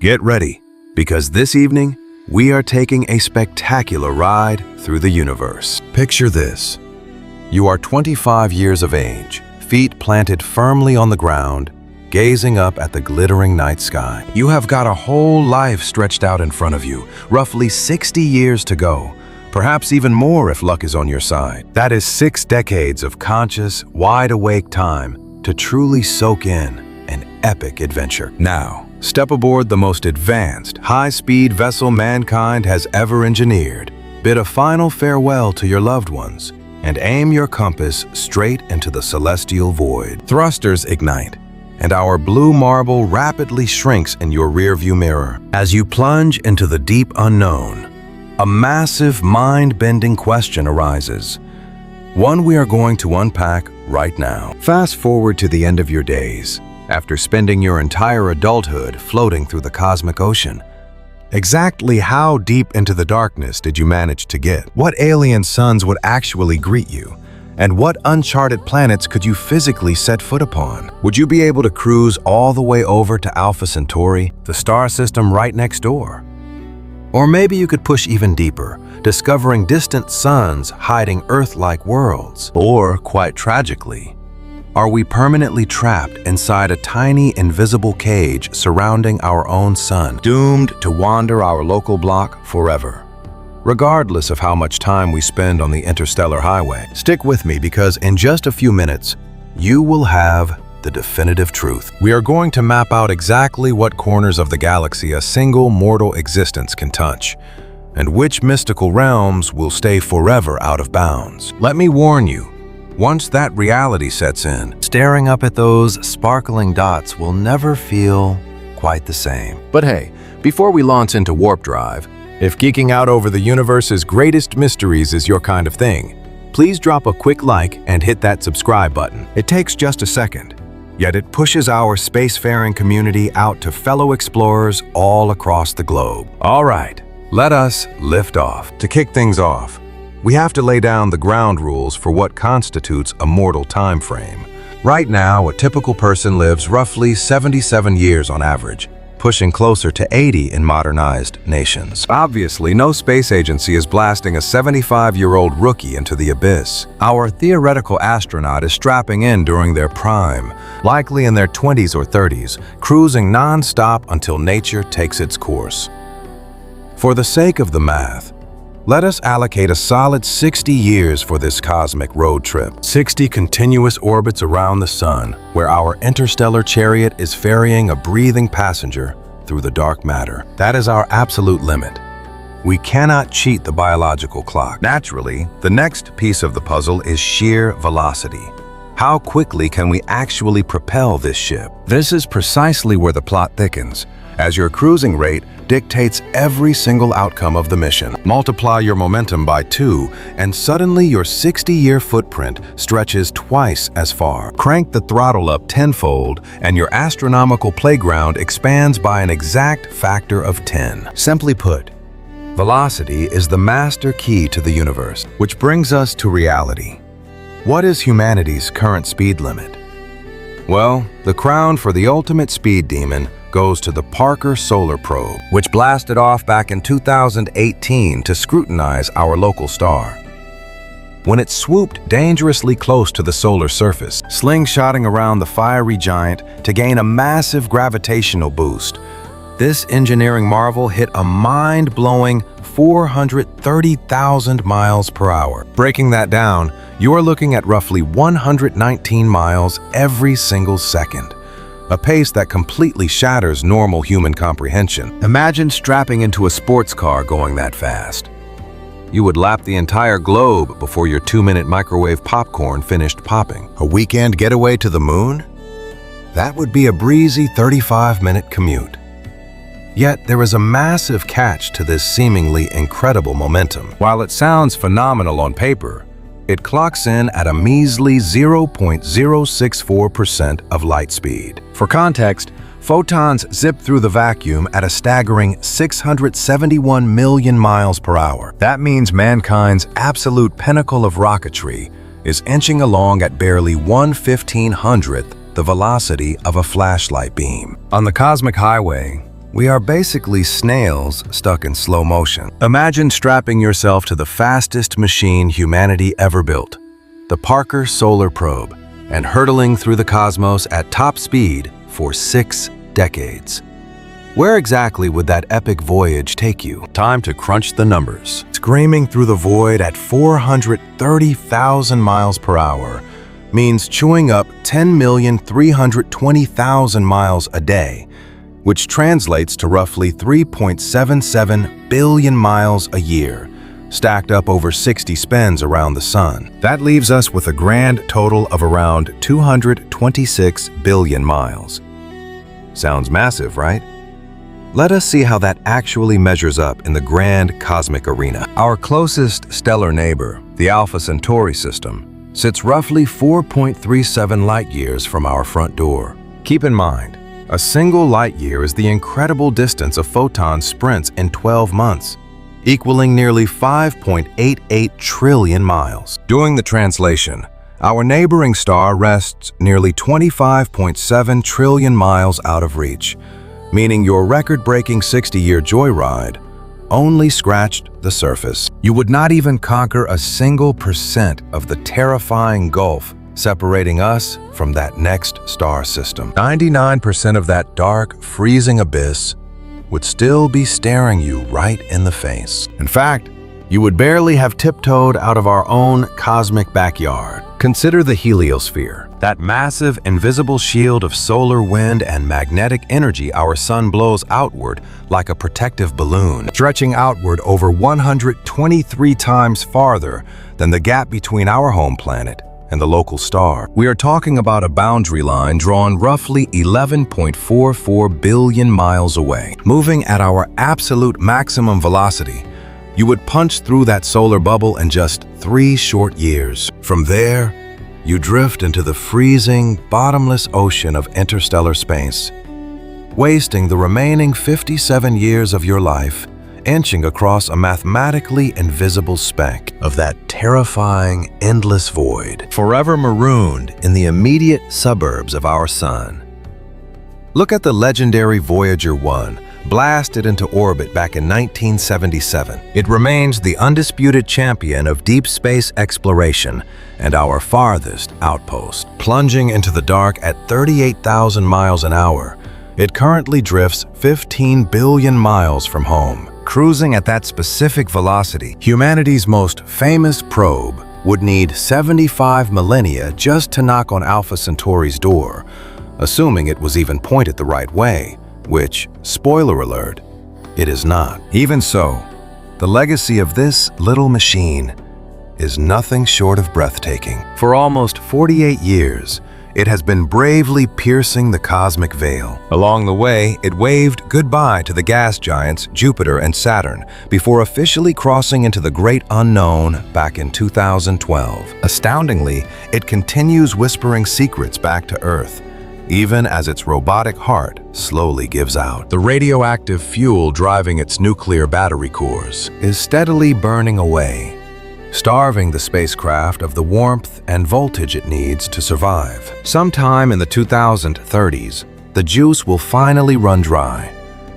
Get ready, because this evening, we are taking a spectacular ride through the universe. Picture this. You are 25 years of age, feet planted firmly on the ground, gazing up at the glittering night sky. You have got a whole life stretched out in front of you, roughly 60 years to go, perhaps even more if luck is on your side. That is 6 decades of conscious, wide-awake time to truly soak in an epic adventure. Now, step aboard the most advanced, high-speed vessel mankind has ever engineered, bid a final farewell to your loved ones, and aim your compass straight into the celestial void. Thrusters ignite, and our blue marble rapidly shrinks in your rearview mirror. As you plunge into the deep unknown, a massive, mind-bending question arises, one we are going to unpack right now. Fast forward to the end of your days, after spending your entire adulthood floating through the cosmic ocean. Exactly how deep into the darkness did you manage to get? What alien suns would actually greet you? And what uncharted planets could you physically set foot upon? Would you be able to cruise all the way over to Alpha Centauri, the star system right next door? Or maybe you could push even deeper, discovering distant suns hiding Earth-like worlds. Or, quite tragically, are we permanently trapped inside a tiny, invisible cage surrounding our own sun, doomed to wander our local block forever? Regardless of how much time we spend on the interstellar highway, stick with me because in just a few minutes, you will have the definitive truth. We are going to map out exactly what corners of the galaxy a single mortal existence can touch, and which mystical realms will stay forever out of bounds. Let me warn you, once that reality sets in, staring up at those sparkling dots will never feel quite the same. But hey, before we launch into warp drive, if geeking out over the universe's greatest mysteries is your kind of thing, please drop a quick like and hit that subscribe button. It takes just a second, yet it pushes our spacefaring community out to fellow explorers all across the globe. All right, let us lift off. To kick things off, we have to lay down the ground rules for what constitutes a mortal time frame. Right now, a typical person lives roughly 77 years on average, pushing closer to 80 in modernized nations. Obviously, no space agency is blasting a 75-year-old rookie into the abyss. Our theoretical astronaut is strapping in during their prime, likely in their 20s or 30s, cruising non-stop until nature takes its course. For the sake of the math, let us allocate a solid 60 years for this cosmic road trip. 60 continuous orbits around the sun, where our interstellar chariot is ferrying a breathing passenger through the dark matter. That is our absolute limit. We cannot cheat the biological clock. Naturally, the next piece of the puzzle is sheer velocity. How quickly can we actually propel this ship? This is precisely where the plot thickens, as your cruising rate dictates every single outcome of the mission. Multiply your momentum by 2, and suddenly your 60-year footprint stretches twice as far. Crank the throttle up tenfold, and your astronomical playground expands by an exact factor of 10. Simply put, velocity is the master key to the universe, which brings us to reality. What is humanity's current speed limit? Well, the crown for the ultimate speed demon goes to the Parker Solar Probe, which blasted off back in 2018 to scrutinize our local star. When it swooped dangerously close to the solar surface, slingshotting around the fiery giant to gain a massive gravitational boost, this engineering marvel hit a mind-blowing 430,000 miles per hour. Breaking that down, you are looking at roughly 119 miles every single second. A pace that completely shatters normal human comprehension. Imagine strapping into a sports car going that fast. You would lap the entire globe before your 2-minute microwave popcorn finished popping. A weekend getaway to the moon? That would be a breezy 35-minute commute. Yet there is a massive catch to this seemingly incredible momentum. While it sounds phenomenal on paper, it clocks in at a measly 0.064% of light speed. For context, photons zip through the vacuum at a staggering 671 million miles per hour. That means mankind's absolute pinnacle of rocketry is inching along at barely 1/1500th the velocity of a flashlight beam. On the cosmic highway, We are basically snails stuck in slow motion. Imagine strapping yourself to the fastest machine humanity ever built, the Parker Solar Probe, and hurtling through the cosmos at top speed for 6 decades. Where exactly would that epic voyage take you? Time to crunch the numbers. Screaming through the void at 430,000 miles per hour means chewing up 10,320,000 miles a day, which translates to roughly 3.77 billion miles a year, stacked up over 60 spins around the sun. That leaves us with a grand total of around 226 billion miles. Sounds massive, right? Let us see how that actually measures up in the grand cosmic arena. Our closest stellar neighbor, the Alpha Centauri system, sits roughly 4.37 light-years from our front door. Keep in mind, a single light-year is the incredible distance a photon sprints in 12 months, equaling nearly 5.88 trillion miles. Doing the translation, our neighboring star rests nearly 25.7 trillion miles out of reach, meaning your record-breaking 60-year joyride only scratched the surface. You would not even conquer a single % of the terrifying gulf separating us from that next star system. 99% of that dark, freezing abyss would still be staring you right in the face. In fact, you would barely have tiptoed out of our own cosmic backyard. Consider the heliosphere, that massive invisible shield of solar wind and magnetic energy our sun blows outward like a protective balloon, stretching outward over 123 times farther than the gap between our home planet and the local star. We are talking about a boundary line drawn roughly 11.44 billion miles away. Moving at our absolute maximum velocity, you would punch through that solar bubble in just 3 short years. From there, you drift into the freezing, bottomless ocean of interstellar space, wasting the remaining 57 years of your life inching across a mathematically invisible speck of that terrifying, endless void, forever marooned in the immediate suburbs of our sun. Look at the legendary Voyager 1, blasted into orbit back in 1977. It remains the undisputed champion of deep space exploration and our farthest outpost. Plunging into the dark at 38,000 miles an hour, it currently drifts 15 billion miles from home. Cruising at that specific velocity, humanity's most famous probe would need 75 millennia just to knock on Alpha Centauri's door, assuming it was even pointed the right way, which, spoiler alert, it is not. Even so, the legacy of this little machine is nothing short of breathtaking. For almost 48 years, it has been bravely piercing the cosmic veil. Along the way, it waved goodbye to the gas giants Jupiter and Saturn before officially crossing into the great unknown back in 2012. Astoundingly, it continues whispering secrets back to Earth, even as its robotic heart slowly gives out. The radioactive fuel driving its nuclear battery cores is steadily burning away, starving the spacecraft of the warmth and voltage it needs to survive. Sometime in the 2030s, the juice will finally run dry,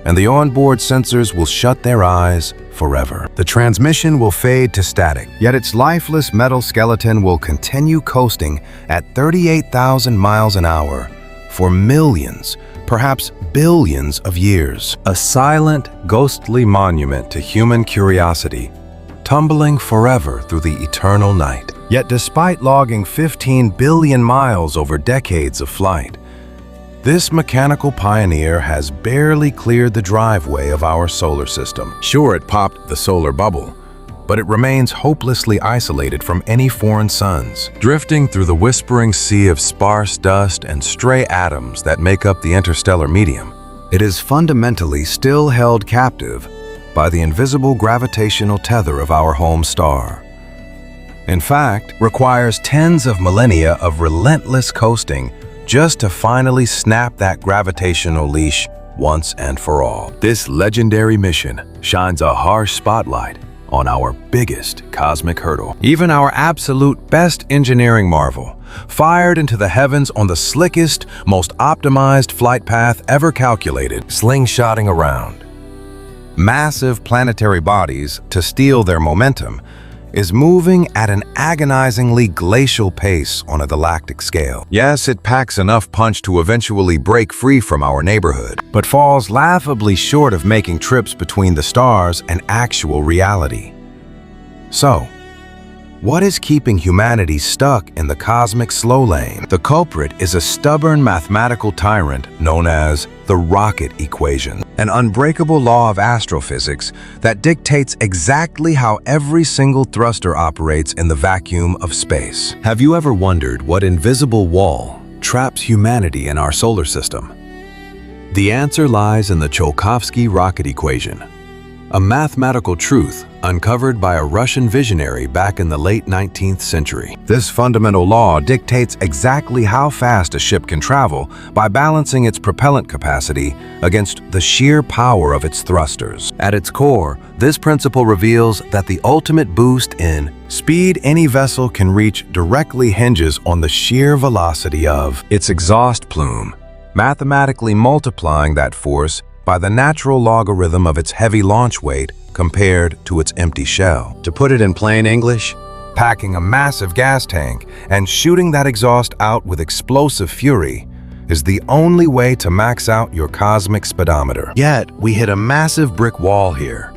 and the onboard sensors will shut their eyes forever. The transmission will fade to static, yet its lifeless metal skeleton will continue coasting at 38,000 miles an hour for millions, perhaps billions of years. A silent, ghostly monument to human curiosity, tumbling forever through the eternal night. Yet despite logging 15 billion miles over decades of flight, this mechanical pioneer has barely cleared the driveway of our solar system. Sure, it popped the solar bubble, but it remains hopelessly isolated from any foreign suns, drifting through the whispering sea of sparse dust and stray atoms that make up the interstellar medium. It is fundamentally still held captive by the invisible gravitational tether of our home star. In fact, requires tens of millennia of relentless coasting just to finally snap that gravitational leash once and for all. This legendary mission shines a harsh spotlight on our biggest cosmic hurdle. Even our absolute best engineering marvel, fired into the heavens on the slickest, most optimized flight path ever calculated, slingshotting around. Massive planetary bodies, to steal their momentum, is moving at an agonizingly glacial pace on a galactic scale. Yes, it packs enough punch to eventually break free from our neighborhood, but falls laughably short of making trips between the stars an actual reality. So, what is keeping humanity stuck in the cosmic slow lane? The culprit is a stubborn mathematical tyrant known as the rocket equation, an unbreakable law of astrophysics that dictates exactly how every single thruster operates in the vacuum of space. Have you ever wondered what invisible wall traps humanity in our solar system? The answer lies in the Tsiolkovsky rocket equation, a mathematical truth uncovered by a Russian visionary back in the late 19th century. This fundamental law dictates exactly how fast a ship can travel by balancing its propellant capacity against the sheer power of its thrusters. At its core, this principle reveals that the ultimate boost in speed any vessel can reach directly hinges on the sheer velocity of its exhaust plume, mathematically multiplying that force by the natural logarithm of its heavy launch weight compared to its empty shell. To put it in plain English, packing a massive gas tank and shooting that exhaust out with explosive fury is the only way to max out your cosmic speedometer. Yet, we hit a massive brick wall here.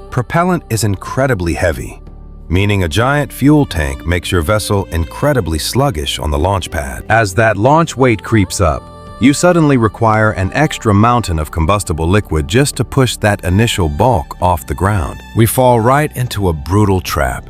Propellant is incredibly heavy, meaning a giant fuel tank makes your vessel incredibly sluggish on the launch pad. As that launch weight creeps up, you suddenly require an extra mountain of combustible liquid just to push that initial bulk off the ground. We fall right into a brutal trap.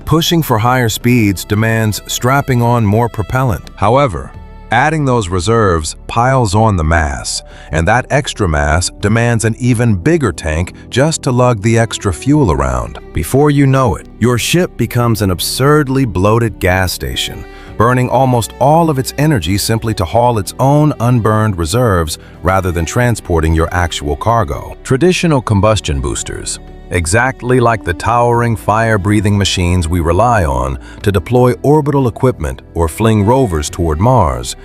Pushing for higher speeds demands strapping on more propellant. However, adding those reserves piles on the mass, and that extra mass demands an even bigger tank just to lug the extra fuel around. Before you know it, your ship becomes an absurdly bloated gas station, burning almost all of its energy simply to haul its own unburned reserves rather than transporting your actual cargo. Traditional combustion boosters, exactly like the towering fire-breathing machines we rely on to deploy orbital equipment or fling rovers toward Mars,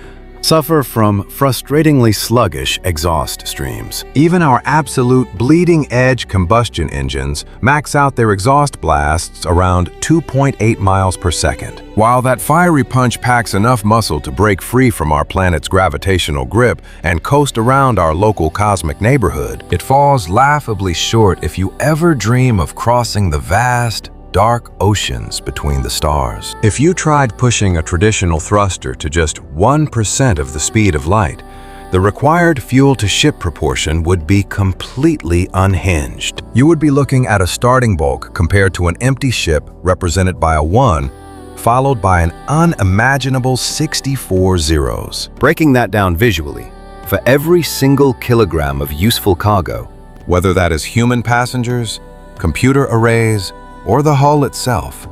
suffer from frustratingly sluggish exhaust streams. Even our absolute bleeding-edge combustion engines max out their exhaust blasts around 2.8 miles per second. While that fiery punch packs enough muscle to break free from our planet's gravitational grip and coast around our local cosmic neighborhood, it falls laughably short if you ever dream of crossing the vast, dark oceans between the stars. If you tried pushing a traditional thruster to just 1% of the speed of light, the required fuel-to-ship proportion would be completely unhinged. You would be looking at a starting bulk compared to an empty ship represented by a 1, followed by an unimaginable 64 zeros. Breaking that down visually, for every single kilogram of useful cargo, whether that is human passengers, computer arrays, or the hull itself,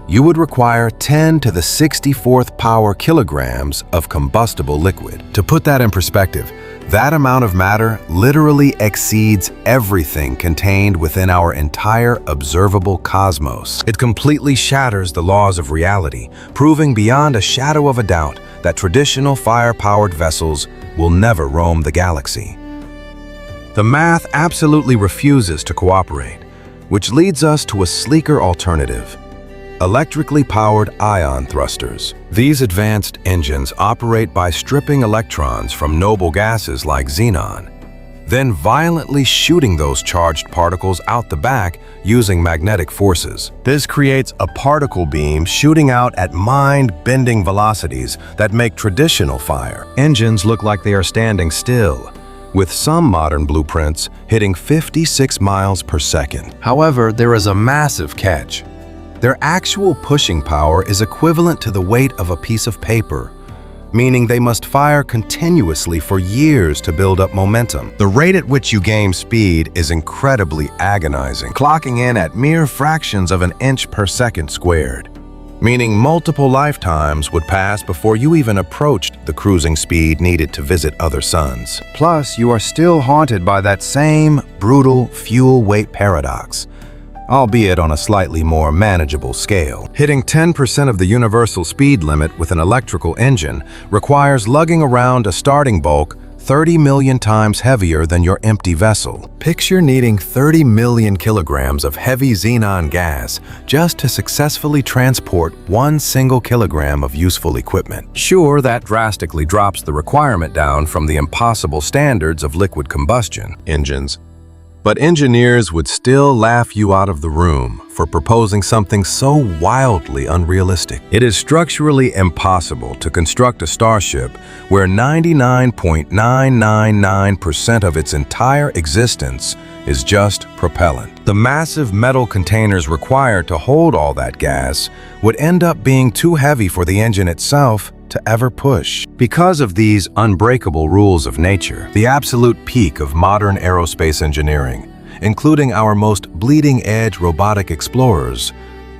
you would require 10 to the 64th power kilograms of combustible liquid. To put that in perspective, that amount of matter literally exceeds everything contained within our entire observable cosmos. It completely shatters the laws of reality, proving beyond a shadow of a doubt that traditional fire-powered vessels will never roam the galaxy. The math absolutely refuses to cooperate, which leads us to a sleeker alternative: electrically powered ion thrusters. These advanced engines operate by stripping electrons from noble gases like xenon, then violently shooting those charged particles out the back using magnetic forces. This creates a particle beam shooting out at mind-bending velocities that make traditional fire engines look like they are standing still, with some modern blueprints hitting 56 miles per second. However, there is a massive catch. Their actual pushing power is equivalent to the weight of a piece of paper, meaning they must fire continuously for years to build up momentum. The rate at which you gain speed is incredibly agonizing, clocking in at mere fractions of an inch per second squared, meaning multiple lifetimes would pass before you even approached the cruising speed needed to visit other suns. Plus, you are still haunted by that same brutal fuel weight paradox. albeit on a slightly more manageable scale. Hitting 10% of the universal speed limit with an electrical engine requires lugging around a starting bulk 30 million times heavier than your empty vessel. Picture needing 30 million kilograms of heavy xenon gas just to successfully transport 1 single kilogram of useful equipment. Sure, that drastically drops the requirement down from the impossible standards of liquid combustion engines, but engineers would still laugh you out of the room for proposing something so wildly unrealistic. It is structurally impossible to construct a starship where 99.999% of its entire existence is just propellant. The massive metal containers required to hold all that gas would end up being too heavy for the engine itself to ever push. Because of these unbreakable rules of nature, the absolute peak of modern aerospace engineering, including our most bleeding-edge robotic explorers,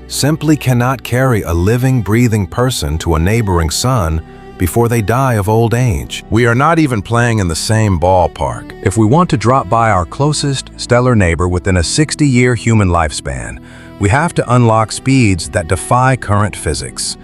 simply cannot carry a living, breathing person to a neighboring sun before they die of old age. We are not even playing in the same ballpark. If we want to drop by our closest stellar neighbor within a 60-year human lifespan, we have to unlock speeds that defy current physics.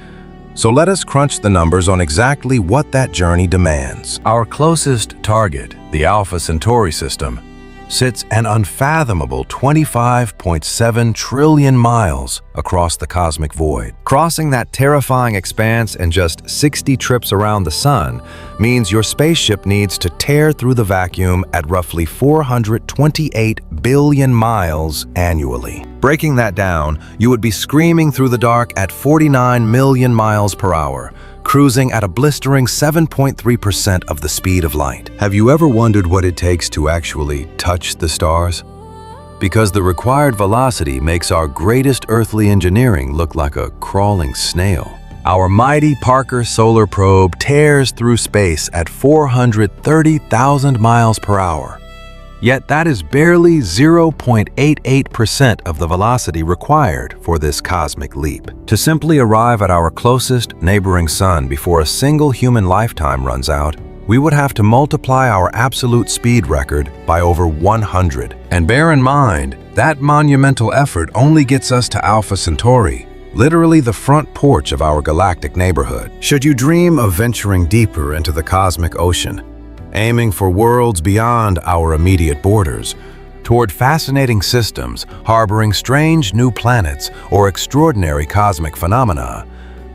So let us crunch the numbers on exactly what that journey demands. Our closest target, the Alpha Centauri system, sits an unfathomable 25.7 trillion miles across the cosmic void. Crossing that terrifying expanse in just 60 trips around the sun means your spaceship needs to tear through the vacuum at roughly 428 billion miles annually. Breaking that down, you would be screaming through the dark at 49 million miles per hour, cruising at a blistering 7.3% of the speed of light. Have you ever wondered what it takes to actually touch the stars? Because the required velocity makes our greatest earthly engineering look like a crawling snail. Our mighty Parker solar probe tears through space at 430,000 miles per hour. Yet that is barely 0.88% of the velocity required for this cosmic leap. To simply arrive at our closest neighboring sun before a single human lifetime runs out, we would have to multiply our absolute speed record by over 100. And bear in mind, that monumental effort only gets us to Alpha Centauri, literally the front porch of our galactic neighborhood. Should you dream of venturing deeper into the cosmic ocean, aiming for worlds beyond our immediate borders, toward fascinating systems harboring strange new planets or extraordinary cosmic phenomena,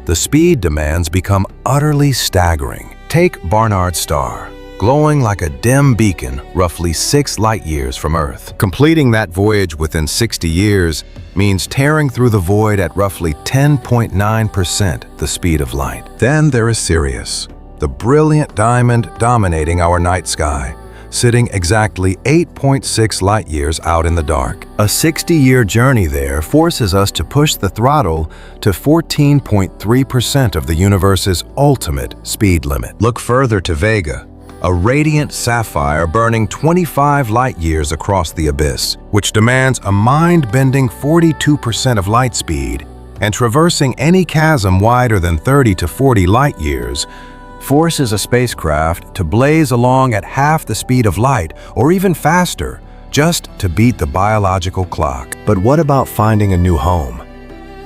the speed demands become utterly staggering. Take Barnard's star, glowing like a dim beacon roughly 6 light-years from Earth. Completing that voyage within 60 years means tearing through the void at roughly 10.9% the speed of light. Then there is Sirius, the brilliant diamond dominating our night sky, sitting exactly 8.6 light-years out in the dark. A 60-year journey there forces us to push the throttle to 14.3% of the universe's ultimate speed limit. Look further to Vega, a radiant sapphire burning 25 light-years across the abyss, which demands a mind-bending 42% of light speed, and traversing any chasm wider than 30 to 40 light-years forces a spacecraft to blaze along at half the speed of light or even faster, just to beat the biological clock. But what about finding a new home?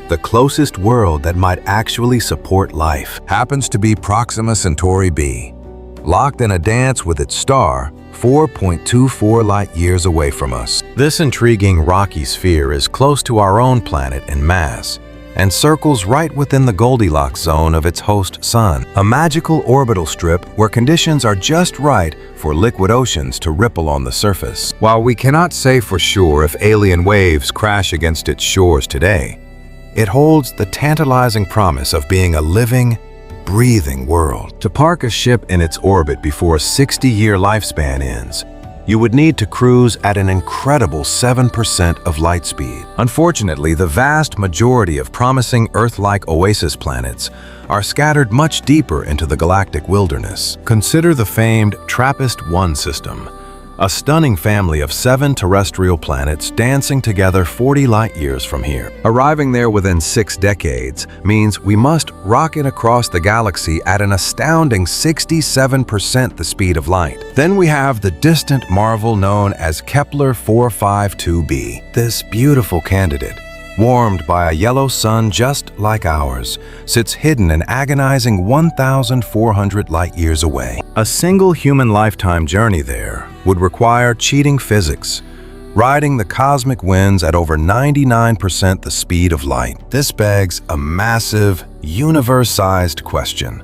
The closest world that might actually support life happens to be Proxima Centauri b, locked in a dance with its star 4.24 light-years away from us. This intriguing rocky sphere is close to our own planet in mass, and circles right within the Goldilocks zone of its host sun, a magical orbital strip where conditions are just right for liquid oceans to ripple on the surface. While we cannot say for sure if alien waves crash against its shores today, it holds the tantalizing promise of being a living, breathing world. To park a ship in its orbit before a 60-year lifespan ends, you would need to cruise at an incredible 7% of light speed. Unfortunately, the vast majority of promising Earth-like oasis planets are scattered much deeper into the galactic wilderness. Consider the famed TRAPPIST-1 system, a stunning family of 7 terrestrial planets dancing together 40 light-years from here. Arriving there within 6 decades means we must rocket across the galaxy at an astounding 67% the speed of light. Then we have the distant marvel known as Kepler 452b. This beautiful candidate, warmed by a yellow sun just like ours, sits hidden an agonizing 1,400 light-years away. A single human lifetime journey there would require cheating physics, riding the cosmic winds at over 99% the speed of light. This begs a massive, universe-sized question.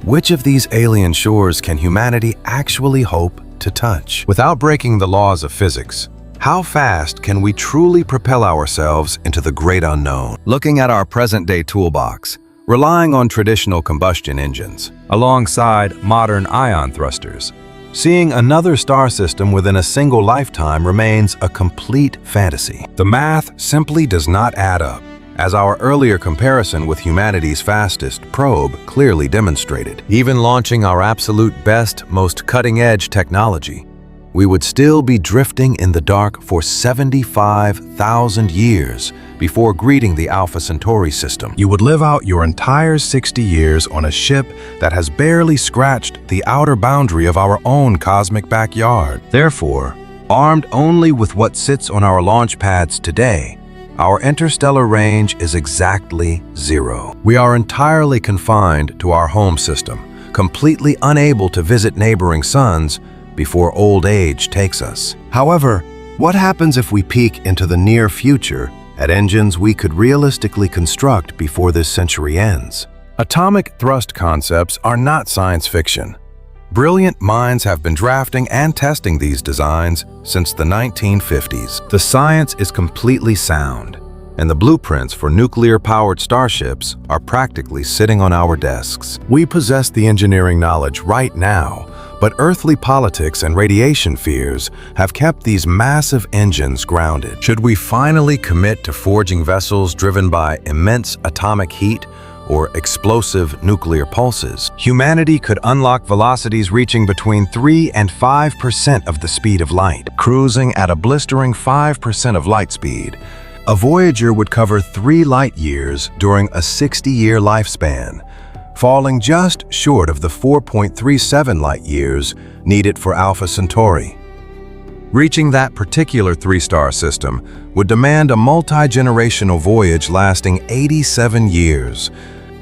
Which of these alien shores can humanity actually hope to touch? Without breaking the laws of physics, how fast can we truly propel ourselves into the great unknown? Looking at our present-day toolbox, relying on traditional combustion engines, alongside modern ion thrusters, seeing another star system within a single lifetime remains a complete fantasy. The math simply does not add up, as our earlier comparison with humanity's fastest probe clearly demonstrated. Even launching our absolute best, most cutting-edge technology, we would still be drifting in the dark for 75,000 years before greeting the Alpha Centauri system. You would live out your entire 60 years on a ship that has barely scratched the outer boundary of our own cosmic backyard. Therefore, armed only with what sits on our launch pads today, our interstellar range is exactly 0. We are entirely confined to our home system, completely unable to visit neighboring suns before old age takes us. However, what happens if we peek into the near future at engines we could realistically construct before this century ends? Atomic thrust concepts are not science fiction. Brilliant minds have been drafting and testing these designs since the 1950s. The science is completely sound, and the blueprints for nuclear-powered starships are practically sitting on our desks. We possess the engineering knowledge right now, but earthly politics and radiation fears have kept these massive engines grounded. Should we finally commit to forging vessels driven by immense atomic heat or explosive nuclear pulses, humanity could unlock velocities reaching between 3 and 5% of the speed of light. Cruising at a blistering 5% of light speed, a Voyager would cover 3 light-years during a 60-year lifespan, falling just short of the 4.37 light-years needed for Alpha Centauri. Reaching that particular 3-star system would demand a multi-generational voyage lasting 87 years,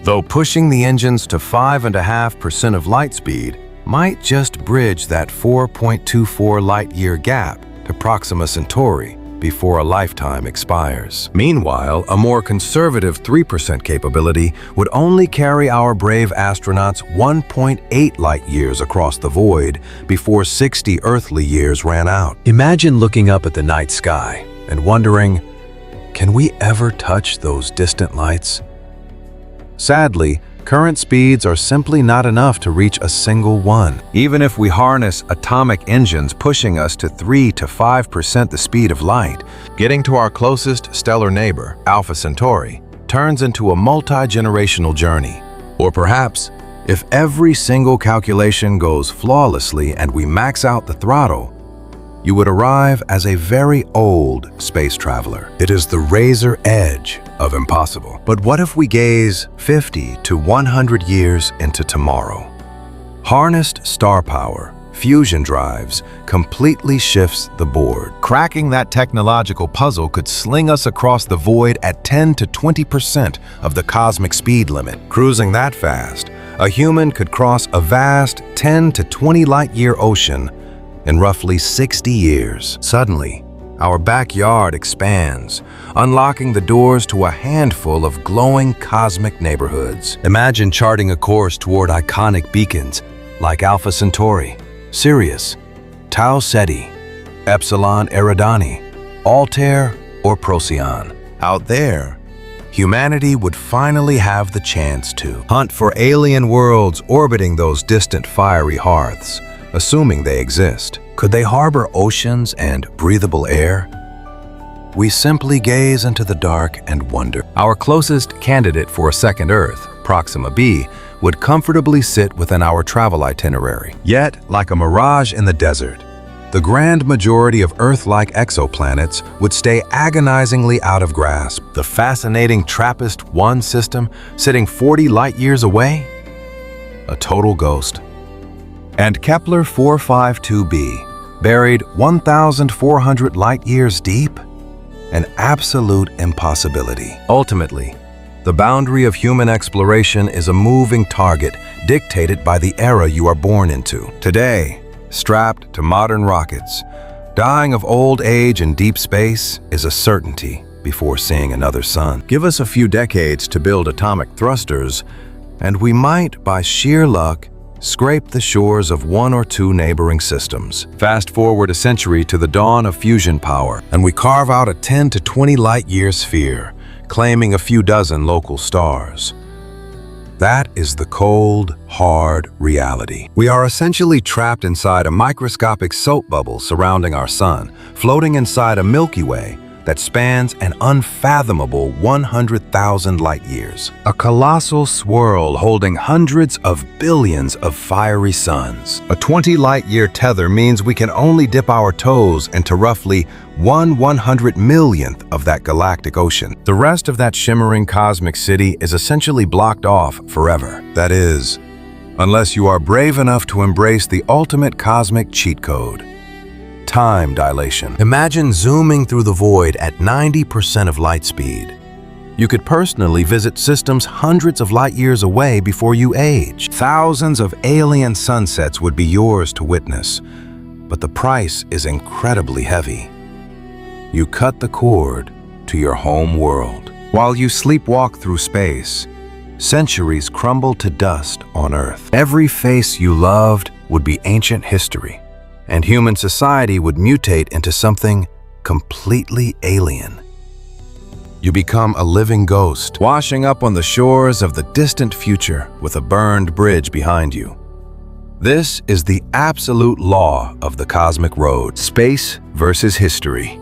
though pushing the engines to 5.5% of light speed might just bridge that 4.24 light-year gap to Proxima Centauri before a lifetime expires. Meanwhile, a more conservative 3% capability would only carry our brave astronauts 1.8 light-years across the void before 60 earthly years ran out. Imagine looking up at the night sky and wondering, can we ever touch those distant lights? Sadly, current speeds are simply not enough to reach a single one. Even if we harness atomic engines pushing us to 3 to 5% the speed of light, getting to our closest stellar neighbor, Alpha Centauri, turns into a multi-generational journey. Or perhaps, if every single calculation goes flawlessly and we max out the throttle, you would arrive as a very old space traveler. It is the razor edge of impossible. But what if we gaze 50 to 100 years into tomorrow? Harnessed star power, fusion drives, completely shifts the board. Cracking that technological puzzle could sling us across the void at 10 to 20% of the cosmic speed limit. Cruising that fast, a human could cross a vast 10 to 20 light-year ocean in roughly 60 years. Suddenly, our backyard expands, unlocking the doors to a handful of glowing cosmic neighborhoods. Imagine charting a course toward iconic beacons like Alpha Centauri, Sirius, Tau Ceti, Epsilon Eridani, Altair, or Procyon. Out there, humanity would finally have the chance to hunt for alien worlds orbiting those distant fiery hearths, assuming they exist. Could they harbor oceans and breathable air? We simply gaze into the dark and wonder. Our closest candidate for a second Earth, Proxima b, would comfortably sit within our travel itinerary. Yet, like a mirage in the desert, the grand majority of Earth-like exoplanets would stay agonizingly out of grasp. The fascinating TRAPPIST-1 system, sitting 40 light-years away? A total ghost. And Kepler 452b, buried 1,400 light-years deep? An absolute impossibility. Ultimately, the boundary of human exploration is a moving target dictated by the era you are born into. Today, strapped to modern rockets, dying of old age in deep space is a certainty before seeing another sun. Give us a few decades to build atomic thrusters, and we might, by sheer luck, scrape the shores of one or two neighboring systems. Fast forward a century to the dawn of fusion power, and we carve out a 10 to 20 light-year sphere, claiming a few dozen local stars. That is the cold, hard reality. We are essentially trapped inside a microscopic soap bubble surrounding our sun, floating inside a Milky Way that spans an unfathomable 100,000 light-years. A colossal swirl holding hundreds of billions of fiery suns. A 20 light-year tether means we can only dip our toes into roughly 1/100 millionth of that galactic ocean. The rest of that shimmering cosmic city is essentially blocked off forever. That is, unless you are brave enough to embrace the ultimate cosmic cheat code: time dilation. Imagine zooming through the void at 90% of light speed. You could personally visit systems hundreds of light years away before you age. Thousands of alien sunsets would be yours to witness, but the price is incredibly heavy. You cut the cord to your home world. While you sleepwalk through space, centuries crumble to dust on Earth. Every face you loved would be ancient history, and human society would mutate into something completely alien. You become a living ghost, washing up on the shores of the distant future with a burned bridge behind you. This is the absolute law of the cosmic road: space versus history.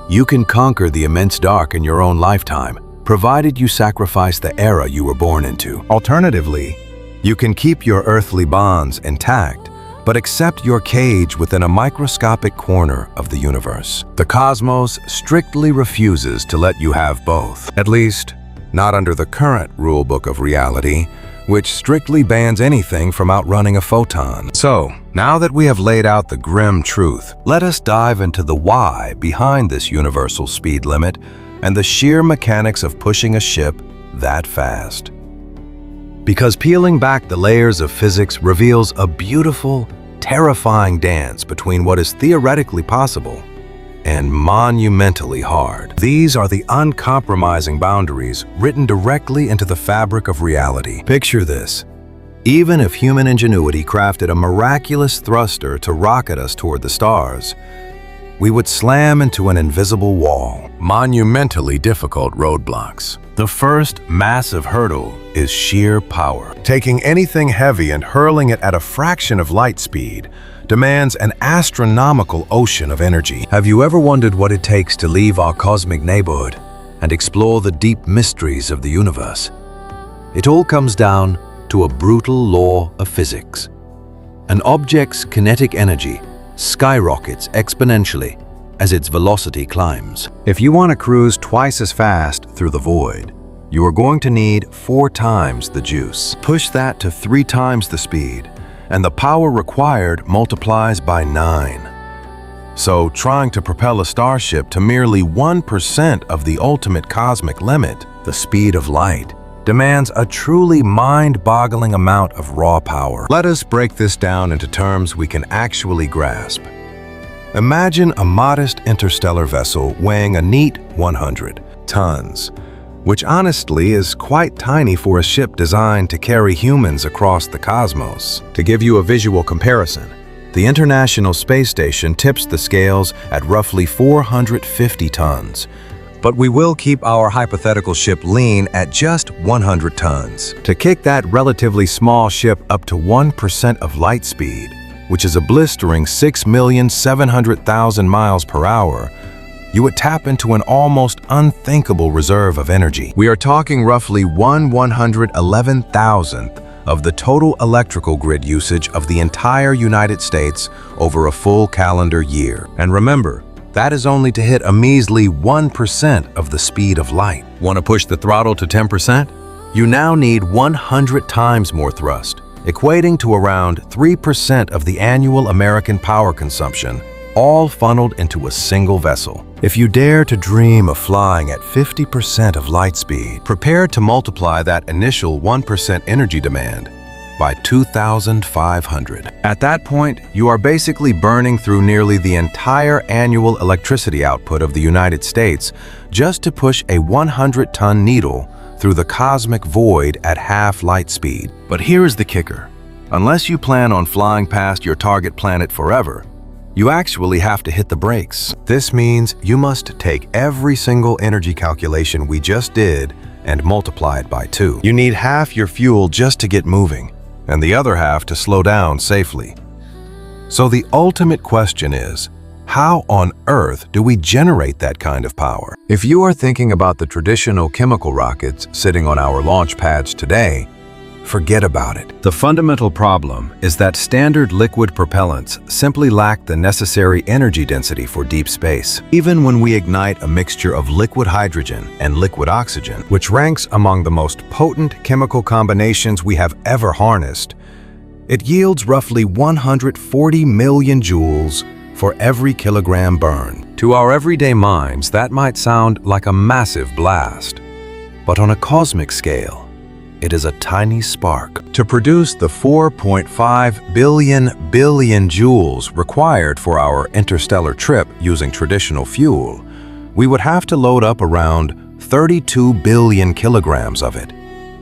You can conquer the immense dark in your own lifetime, provided you sacrifice the era you were born into. Alternatively, you can keep your earthly bonds intact, but accept your cage within a microscopic corner of the universe. The cosmos strictly refuses to let you have both. At least, not under the current rulebook of reality, which strictly bans anything from outrunning a photon. So, now that we have laid out the grim truth, let us dive into the why behind this universal speed limit and the sheer mechanics of pushing a ship that fast. Because peeling back the layers of physics reveals a beautiful, terrifying dance between what is theoretically possible and monumentally hard. These are the uncompromising boundaries written directly into the fabric of reality. Picture this. Even if human ingenuity crafted a miraculous thruster to rocket us toward the stars, we would slam into an invisible wall. Monumentally difficult roadblocks. The first massive hurdle is sheer power. Taking anything heavy and hurling it at a fraction of light speed demands an astronomical ocean of energy. Have you ever wondered what it takes to leave our cosmic neighborhood and explore the deep mysteries of the universe? It all comes down to a brutal law of physics. An object's kinetic energy skyrockets exponentially as its velocity climbs. If you want to cruise twice as fast through the void, you are going to need 4 times the juice. Push that to 3 times the speed, and the power required multiplies by 9. So trying to propel a starship to merely 1% of the ultimate cosmic limit, the speed of light, demands a truly mind-boggling amount of raw power. Let us break this down into terms we can actually grasp. Imagine a modest interstellar vessel weighing a neat 100 tons, which honestly is quite tiny for a ship designed to carry humans across the cosmos. To give you a visual comparison, the International Space Station tips the scales at roughly 450 tons, but we will keep our hypothetical ship lean at just 100 tons. To kick that relatively small ship up to 1% of light speed, which is a blistering 6,700,000 miles per hour, you would tap into an almost unthinkable reserve of energy. We are talking roughly 1/111,000th of the total electrical grid usage of the entire United States over a full calendar year. And remember, that is only to hit a measly 1% of the speed of light. Want to push the throttle to 10%? You now need 100 times more thrust, equating to around 3% of the annual American power consumption, all funneled into a single vessel. If you dare to dream of flying at 50% of light speed, prepare to multiply that initial 1% energy demand by 2,500. At that point, you are basically burning through nearly the entire annual electricity output of the United States just to push a 100-ton needle through the cosmic void at half light speed. But here is the kicker. Unless you plan on flying past your target planet forever, you actually have to hit the brakes. This means you must take every single energy calculation we just did and multiply it by 2. You need half your fuel just to get moving, and the other half to slow down safely. So the ultimate question is, how on earth do we generate that kind of power? If you are thinking about the traditional chemical rockets sitting on our launch pads today, forget about it. The fundamental problem is that standard liquid propellants simply lack the necessary energy density for deep space. Even when we ignite a mixture of liquid hydrogen and liquid oxygen, which ranks among the most potent chemical combinations we have ever harnessed, it yields roughly 140 million joules for every kilogram burned. To our everyday minds, that might sound like a massive blast, but on a cosmic scale, it is a tiny spark. To produce the 4.5 billion joules required for our interstellar trip using traditional fuel, we would have to load up around 32 billion kilograms of it.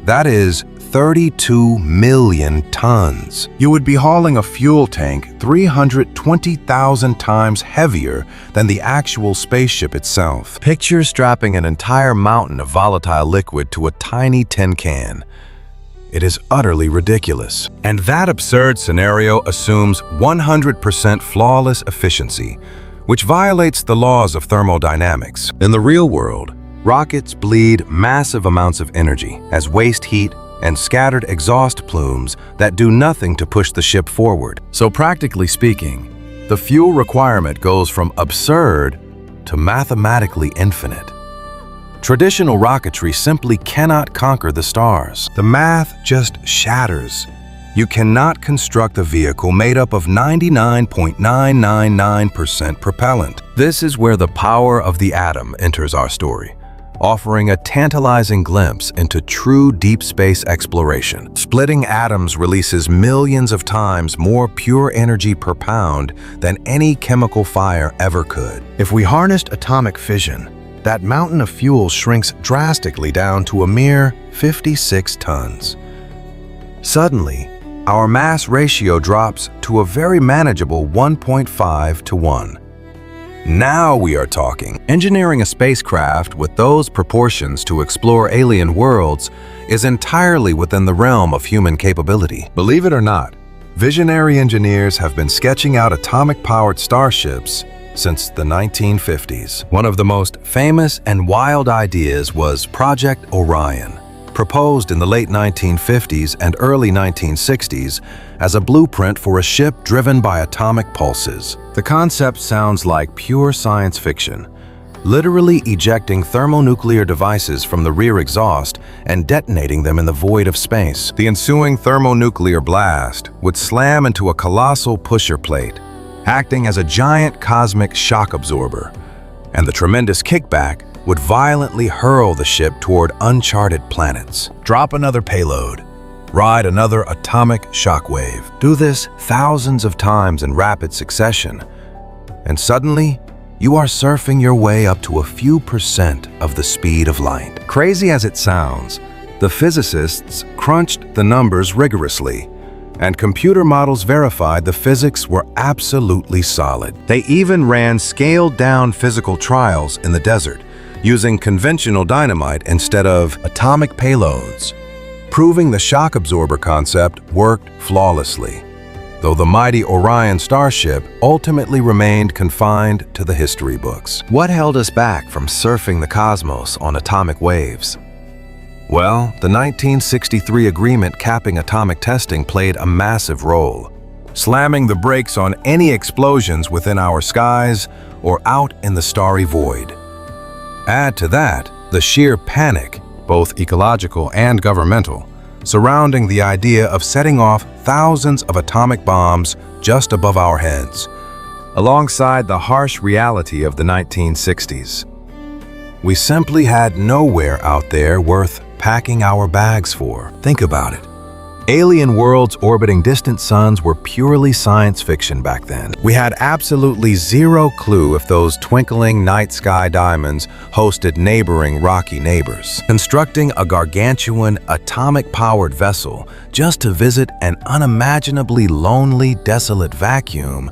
That is 32 million tons. You would be hauling a fuel tank 320,000 times heavier than the actual spaceship itself. Picture strapping an entire mountain of volatile liquid to a tiny tin can. It is utterly ridiculous. And that absurd scenario assumes 100% flawless efficiency, which violates the laws of thermodynamics. In the real world, rockets bleed massive amounts of energy as waste heat and scattered exhaust plumes that do nothing to push the ship forward. So practically speaking, the fuel requirement goes from absurd to mathematically infinite. Traditional rocketry simply cannot conquer the stars. The math just shatters. You cannot construct a vehicle made up of 99.999% propellant. This is where the power of the atom enters our story, offering a tantalizing glimpse into true deep space exploration. Splitting atoms releases millions of times more pure energy per pound than any chemical fire ever could. If we harnessed atomic fission, that mountain of fuel shrinks drastically down to a mere 56 tons. Suddenly, our mass ratio drops to a very manageable 1.5 to 1. Now we are talking. Engineering a spacecraft with those proportions to explore alien worlds is entirely within the realm of human capability. Believe it or not, visionary engineers have been sketching out atomic-powered starships since the 1950s. One of the most famous and wild ideas was Project Orion, proposed in the late 1950s and early 1960s as a blueprint for a ship driven by atomic pulses. The concept sounds like pure science fiction, literally ejecting thermonuclear devices from the rear exhaust and detonating them in the void of space. The ensuing thermonuclear blast would slam into a colossal pusher plate, acting as a giant cosmic shock absorber, and the tremendous kickback would violently hurl the ship toward uncharted planets. Drop another payload, ride another atomic shockwave. Do this thousands of times in rapid succession, and suddenly, you are surfing your way up to a few percent of the speed of light. Crazy as it sounds, the physicists crunched the numbers rigorously, and computer models verified the physics were absolutely solid. They even ran scaled-down physical trials in the desert, using conventional dynamite instead of atomic payloads, proving the shock absorber concept worked flawlessly, though the mighty Orion starship ultimately remained confined to the history books. What held us back from surfing the cosmos on atomic waves? Well, the 1963 agreement capping atomic testing played a massive role, slamming the brakes on any explosions within our skies or out in the starry void. Add to that the sheer panic, both ecological and governmental, surrounding the idea of setting off thousands of atomic bombs just above our heads, alongside the harsh reality of the 1960s. We simply had nowhere out there worth packing our bags for. Think about it. Alien worlds orbiting distant suns were purely science fiction back then. We had absolutely zero clue if those twinkling night sky diamonds hosted neighboring rocky neighbors. Constructing a gargantuan, atomic-powered vessel just to visit an unimaginably lonely, desolate vacuum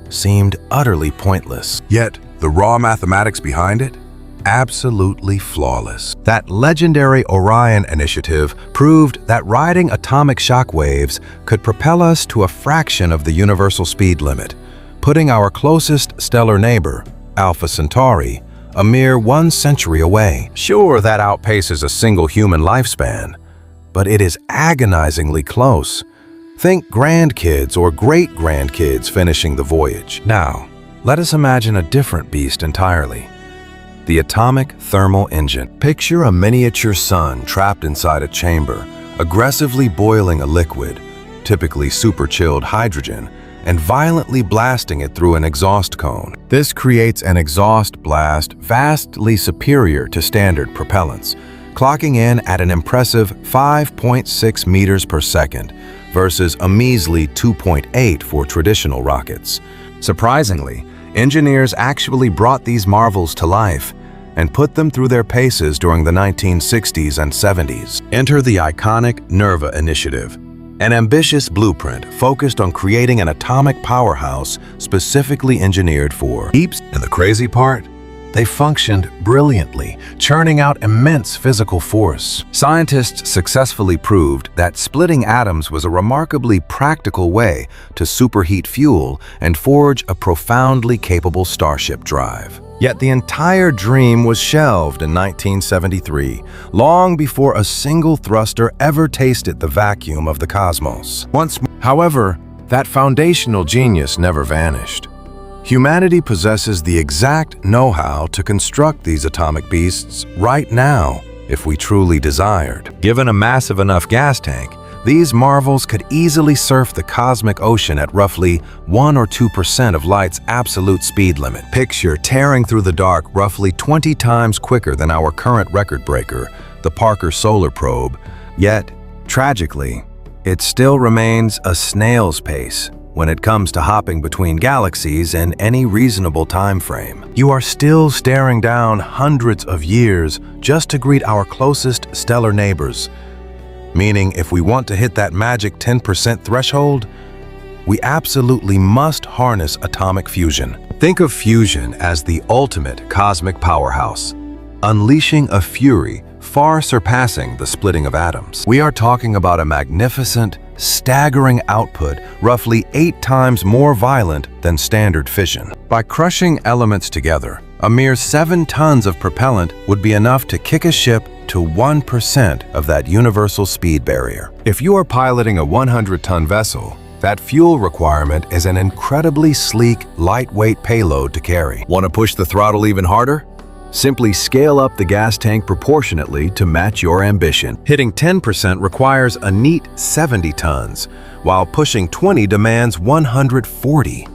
seemed utterly pointless. Yet, the raw mathematics behind it? Absolutely flawless. That legendary Orion initiative proved that riding atomic shock waves could propel us to a fraction of the universal speed limit, putting our closest stellar neighbor, Alpha Centauri, a mere 1 century away. Sure, that outpaces a single human lifespan, but it is agonizingly close. Think grandkids or great-grandkids finishing the voyage. Now, let us imagine a different beast entirely. The atomic thermal engine. Picture a miniature sun trapped inside a chamber, aggressively boiling a liquid, typically super-chilled hydrogen, and violently blasting it through an exhaust cone. This creates an exhaust blast vastly superior to standard propellants, clocking in at an impressive 5.6 meters per second versus a measly 2.8 for traditional rockets. Surprisingly, engineers actually brought these marvels to life and put them through their paces during the 1960s and 70s. Enter the iconic NERVA initiative, an ambitious blueprint focused on creating an atomic powerhouse specifically engineered for deeps. And the crazy part? They functioned brilliantly, churning out immense physical force. Scientists successfully proved that splitting atoms was a remarkably practical way to superheat fuel and forge a profoundly capable starship drive. Yet the entire dream was shelved in 1973, long before a single thruster ever tasted the vacuum of the cosmos. However, that foundational genius never vanished. Humanity possesses the exact know-how to construct these atomic beasts right now, if we truly desired. Given a massive enough gas tank, these marvels could easily surf the cosmic ocean at roughly 1 or 2% of light's absolute speed limit. Picture tearing through the dark roughly 20 times quicker than our current record breaker, the Parker Solar Probe. Yet, tragically, it still remains a snail's pace when it comes to hopping between galaxies in any reasonable time frame. You are still staring down hundreds of years just to greet our closest stellar neighbors. Meaning, if we want to hit that magic 10% threshold, we absolutely must harness atomic fusion. Think of fusion as the ultimate cosmic powerhouse, unleashing a fury far surpassing the splitting of atoms. We are talking about a magnificent, staggering output roughly 8 times more violent than standard fission. By crushing elements together, a mere 7 tons of propellant would be enough to kick a ship to 1% of that universal speed barrier. If you are piloting a 100-ton vessel, that fuel requirement is an incredibly sleek, lightweight payload to carry. Want to push the throttle even harder? Simply scale up the gas tank proportionately to match your ambition. Hitting 10% requires a neat 70 tons, while pushing 20 demands 140.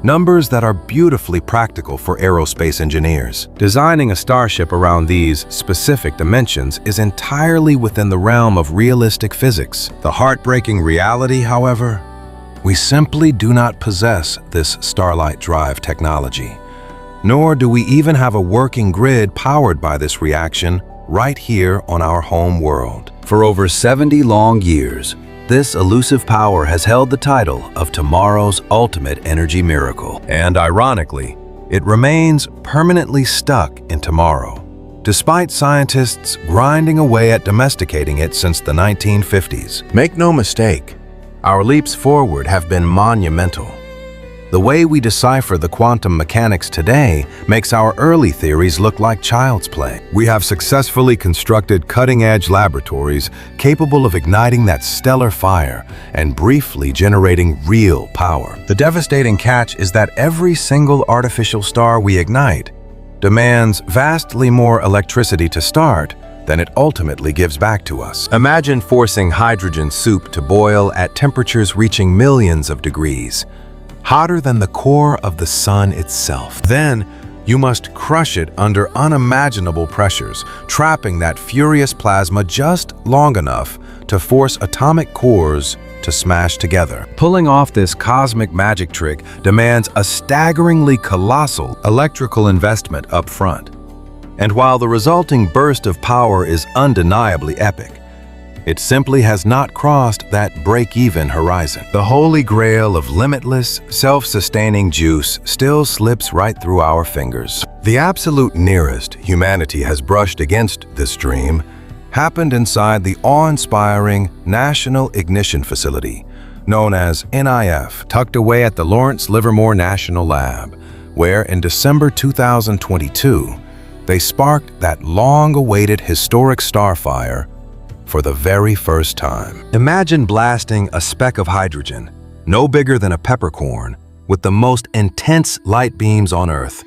Numbers that are beautifully practical for aerospace engineers. Designing a starship around these specific dimensions is entirely within the realm of realistic physics. The heartbreaking reality, however, we simply do not possess this Starlight Drive technology. Nor do we even have a working grid powered by this reaction right here on our home world. For over 70 long years, this elusive power has held the title of tomorrow's ultimate energy miracle. And ironically, it remains permanently stuck in tomorrow, despite scientists grinding away at domesticating it since the 1950s. Make no mistake, our leaps forward have been monumental. The way we decipher the quantum mechanics today makes our early theories look like child's play. We have successfully constructed cutting-edge laboratories capable of igniting that stellar fire and briefly generating real power. The devastating catch is that every single artificial star we ignite demands vastly more electricity to start than it ultimately gives back to us. Imagine forcing hydrogen soup to boil at temperatures reaching millions of degrees, hotter than the core of the sun itself. Then, you must crush it under unimaginable pressures, trapping that furious plasma just long enough to force atomic cores to smash together. Pulling off this cosmic magic trick demands a staggeringly colossal electrical investment up front. And while the resulting burst of power is undeniably epic, it simply has not crossed that break-even horizon. The holy grail of limitless, self-sustaining juice still slips right through our fingers. The absolute nearest humanity has brushed against this dream happened inside the awe-inspiring National Ignition Facility, known as NIF, tucked away at the Lawrence Livermore National Lab, where in December 2022, they sparked that long-awaited historic starfire for the very first time. Imagine blasting a speck of hydrogen, no bigger than a peppercorn, with the most intense light beams on Earth,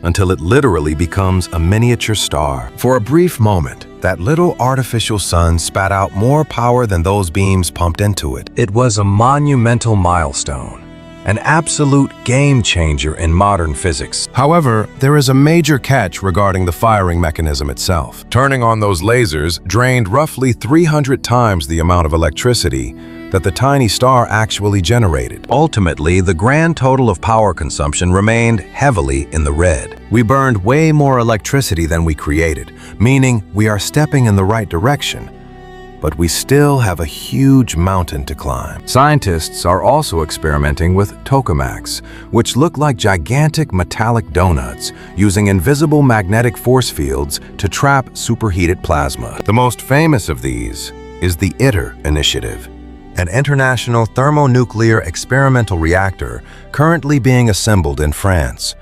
until it literally becomes a miniature star. For a brief moment, that little artificial sun spat out more power than those beams pumped into it. It was a monumental milestone, an absolute game changer in modern physics. However, there is a major catch regarding the firing mechanism itself. Turning on those lasers drained roughly 300 times the amount of electricity that the tiny star actually generated. Ultimately, the grand total of power consumption remained heavily in the red. We burned way more electricity than we created, meaning we are stepping in the right direction. But we still have a huge mountain to climb. Scientists are also experimenting with tokamaks, which look like gigantic metallic donuts using invisible magnetic force fields to trap superheated plasma. The most famous of these is the ITER initiative, an international thermonuclear experimental reactor currently being assembled in France,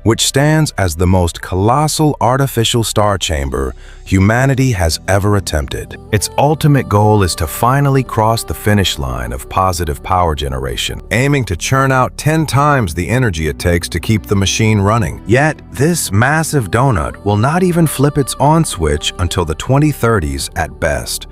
which stands as the most colossal artificial star chamber humanity has ever attempted. Its ultimate goal is to finally cross the finish line of positive power generation, aiming to churn out 10 times the energy it takes to keep the machine running. Yet, this massive donut will not even flip its on switch until the 2030s at best.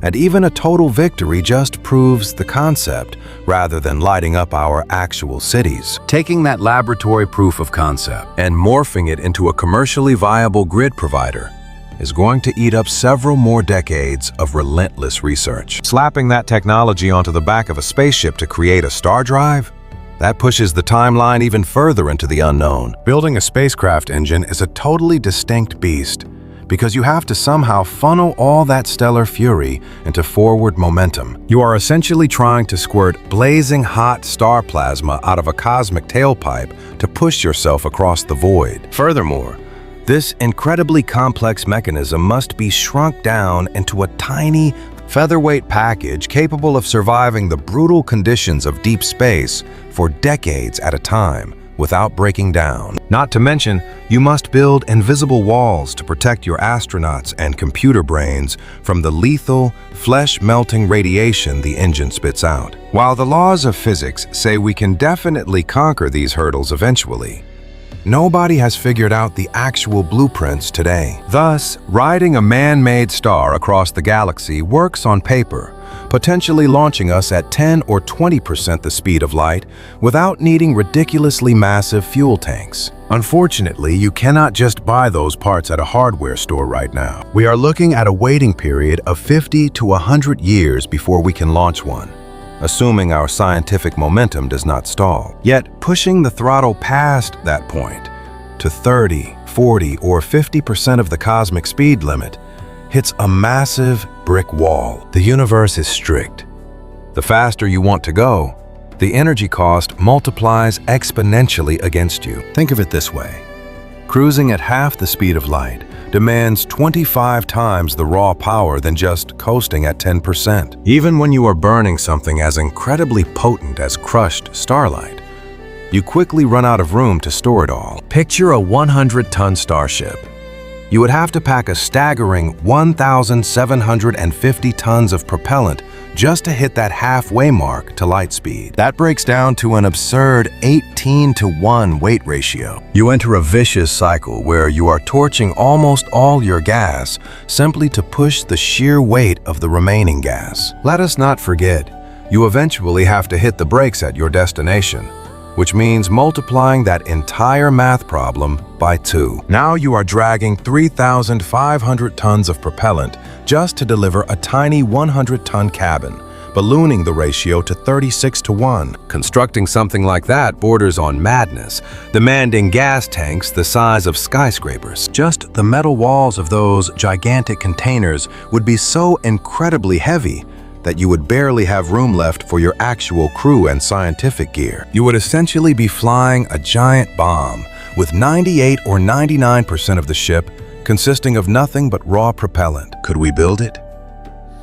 And even a total victory just proves the concept rather than lighting up our actual cities. Taking that laboratory proof of concept and morphing it into a commercially viable grid provider is going to eat up several more decades of relentless research. Slapping that technology onto the back of a spaceship to create a star drive? That pushes the timeline even further into the unknown. Building a spacecraft engine is a totally distinct beast, because you have to somehow funnel all that stellar fury into forward momentum. You are essentially trying to squirt blazing hot star plasma out of a cosmic tailpipe to push yourself across the void. Furthermore, this incredibly complex mechanism must be shrunk down into a tiny, featherweight package capable of surviving the brutal conditions of deep space for decades at a time, without breaking down. Not to mention, you must build invisible walls to protect your astronauts and computer brains from the lethal, flesh-melting radiation the engine spits out. While the laws of physics say we can definitely conquer these hurdles eventually, nobody has figured out the actual blueprints today. Thus, riding a man-made star across the galaxy works on paper, potentially launching us at 10 or 20% the speed of light without needing ridiculously massive fuel tanks. Unfortunately, you cannot just buy those parts at a hardware store right now. We are looking at a waiting period of 50 to 100 years before we can launch one, assuming our scientific momentum does not stall. Yet, pushing the throttle past that point to 30, 40, or 50% of the cosmic speed limit hits a massive brick wall. The universe is strict. The faster you want to go, the energy cost multiplies exponentially against you. Think of it this way. Cruising at half the speed of light demands 25 times the raw power than just coasting at 10%. Even when you are burning something as incredibly potent as crushed starlight, you quickly run out of room to store it all. Picture a 100-ton starship. You would have to pack a staggering 1,750 tons of propellant just to hit that halfway mark to light speed. That breaks down to an absurd 18-to-1 weight ratio. You enter a vicious cycle where you are torching almost all your gas simply to push the sheer weight of the remaining gas. Let us not forget, you eventually have to hit the brakes at your destination, which means multiplying that entire math problem by 2. Now you are dragging 3,500 tons of propellant just to deliver a tiny 100-ton cabin, ballooning the ratio to 36-to-1. Constructing something like that borders on madness, demanding gas tanks the size of skyscrapers. Just the metal walls of those gigantic containers would be so incredibly heavy that you would barely have room left for your actual crew and scientific gear. You would essentially be flying a giant bomb, with 98 or 99% of the ship consisting of nothing but raw propellant. Could we build it?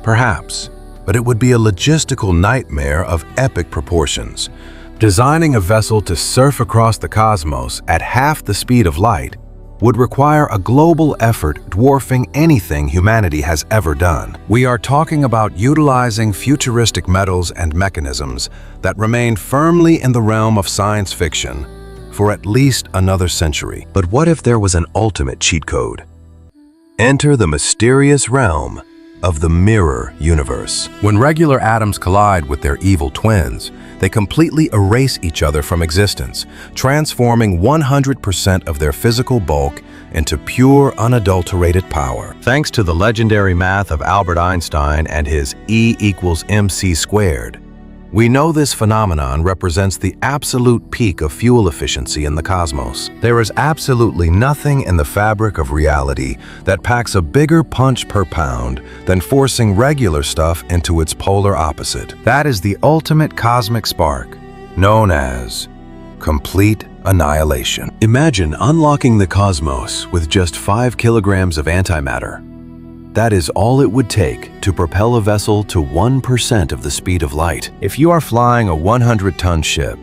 Perhaps, but it would be a logistical nightmare of epic proportions. Designing a vessel to surf across the cosmos at half the speed of light would require a global effort dwarfing anything humanity has ever done. We are talking about utilizing futuristic metals and mechanisms that remain firmly in the realm of science fiction for at least another century. But what if there was an ultimate cheat code? Enter the mysterious realm of the mirror universe. When regular atoms collide with their evil twins, they completely erase each other from existence, transforming 100% of their physical bulk into pure, unadulterated power. Thanks to the legendary math of Albert Einstein and his E=mc², we know this phenomenon represents the absolute peak of fuel efficiency in the cosmos. There is absolutely nothing in the fabric of reality that packs a bigger punch per pound than forcing regular stuff into its polar opposite. That is the ultimate cosmic spark, known as complete annihilation. Imagine unlocking the cosmos with just 5 kilograms of antimatter. That is all it would take to propel a vessel to 1% of the speed of light. If you are flying a 100-ton ship,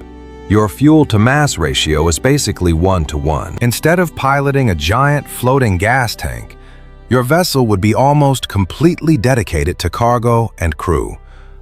your fuel-to-mass ratio is basically 1-to-1. Instead of piloting a giant floating gas tank, your vessel would be almost completely dedicated to cargo and crew,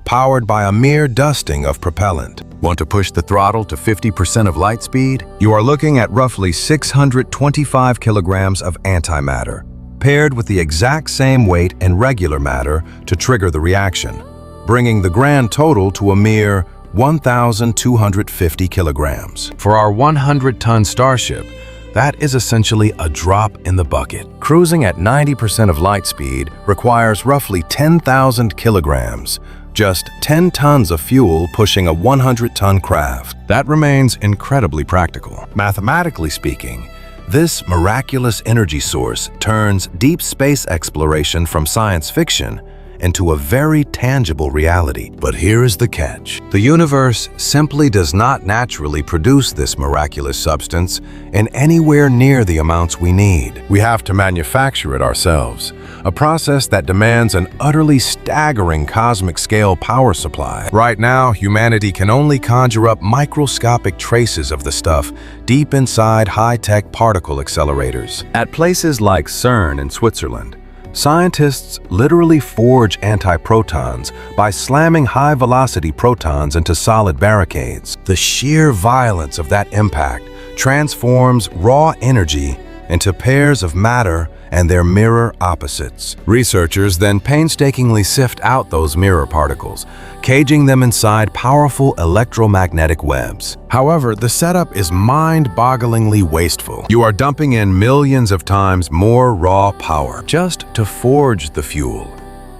powered by a mere dusting of propellant. Want to push the throttle to 50% of light speed? You are looking at roughly 625 kilograms of antimatter, paired with the exact same weight in regular matter to trigger the reaction, bringing the grand total to a mere 1,250 kilograms. For our 100-ton starship, that is essentially a drop in the bucket. Cruising at 90% of light speed requires roughly 10,000 kilograms, just 10 tons of fuel pushing a 100-ton craft. That remains incredibly practical. Mathematically speaking, this miraculous energy source turns deep space exploration from science fiction into a very tangible reality. But here is the catch. The universe simply does not naturally produce this miraculous substance in anywhere near the amounts we need. We have to manufacture it ourselves, a process that demands an utterly staggering cosmic scale power supply. Right now, humanity can only conjure up microscopic traces of the stuff deep inside high-tech particle accelerators. At places like CERN in Switzerland, scientists literally forge antiprotons by slamming high-velocity protons into solid barricades. The sheer violence of that impact transforms raw energy into pairs of matter and their mirror opposites. Researchers then painstakingly sift out those mirror particles, caging them inside powerful electromagnetic webs. However, the setup is mind-bogglingly wasteful. You are dumping in millions of times more raw power just to forge the fuel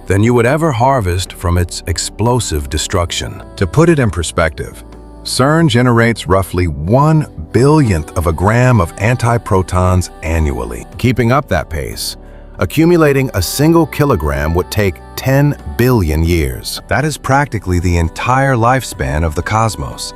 than you would ever harvest from its explosive destruction. To put it in perspective, CERN generates roughly 1/1000th of a gram of antiprotons annually. Keeping up that pace, accumulating a single kilogram would take 10 billion years. That is practically the entire lifespan of the cosmos.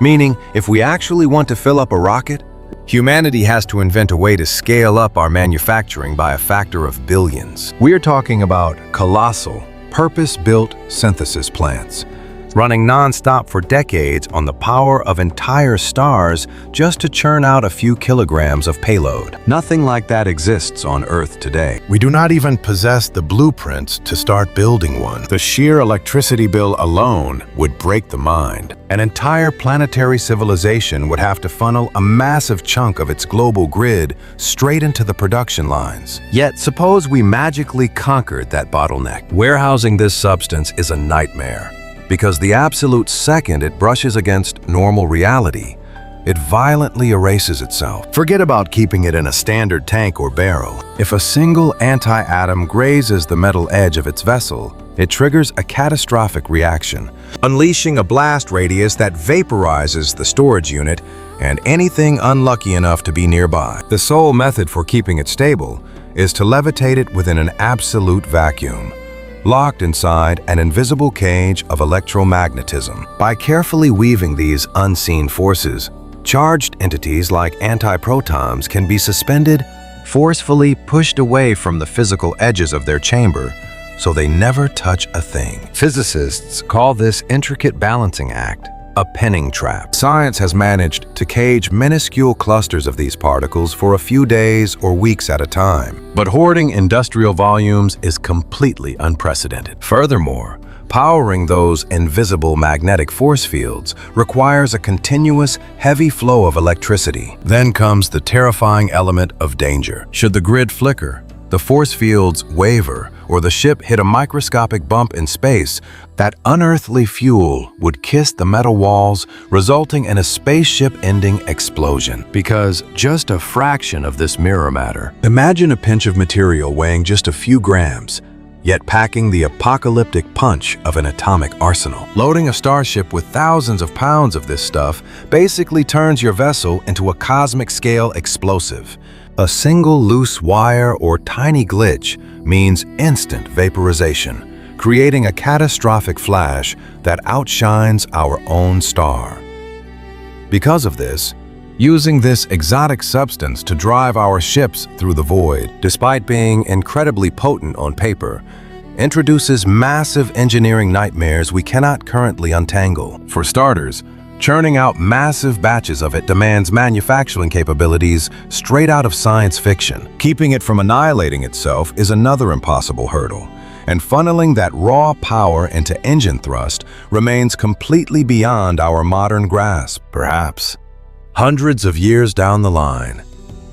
Meaning, if we actually want to fill up a rocket, humanity has to invent a way to scale up our manufacturing by a factor of billions. We are talking about colossal, purpose-built synthesis plants running non-stop for decades on the power of entire stars just to churn out a few kilograms of payload. Nothing like that exists on Earth today. We do not even possess the blueprints to start building one. The sheer electricity bill alone would break the mind. An entire planetary civilization would have to funnel a massive chunk of its global grid straight into the production lines. Yet, suppose we magically conquered that bottleneck. Warehousing this substance is a nightmare, because the absolute second it brushes against normal reality, it violently erases itself. Forget about keeping it in a standard tank or barrel. If a single anti-atom grazes the metal edge of its vessel, it triggers a catastrophic reaction, unleashing a blast radius that vaporizes the storage unit and anything unlucky enough to be nearby. The sole method for keeping it stable is to levitate it within an absolute vacuum, locked inside an invisible cage of electromagnetism. By carefully weaving these unseen forces, charged entities like antiprotons can be suspended, forcefully pushed away from the physical edges of their chamber, so they never touch a thing. Physicists call this intricate balancing act a pinning trap. Science has managed to cage minuscule clusters of these particles for a few days or weeks at a time. But hoarding industrial volumes is completely unprecedented. Furthermore, powering those invisible magnetic force fields requires a continuous, heavy flow of electricity. Then comes the terrifying element of danger. Should the grid flicker, the force fields waver, or the ship hit a microscopic bump in space, that unearthly fuel would kiss the metal walls, resulting in a spaceship-ending explosion. Because just a fraction of this mirror matter. Imagine a pinch of material weighing just a few grams, yet packing the apocalyptic punch of an atomic arsenal. Loading a starship with thousands of pounds of this stuff basically turns your vessel into a cosmic-scale explosive. A single loose wire or tiny glitch means instant vaporization, creating a catastrophic flash that outshines our own star. Because of this, using this exotic substance to drive our ships through the void, despite being incredibly potent on paper, introduces massive engineering nightmares we cannot currently untangle. For starters, churning out massive batches of it demands manufacturing capabilities straight out of science fiction. Keeping it from annihilating itself is another impossible hurdle, and funneling that raw power into engine thrust remains completely beyond our modern grasp. Perhaps, hundreds of years down the line,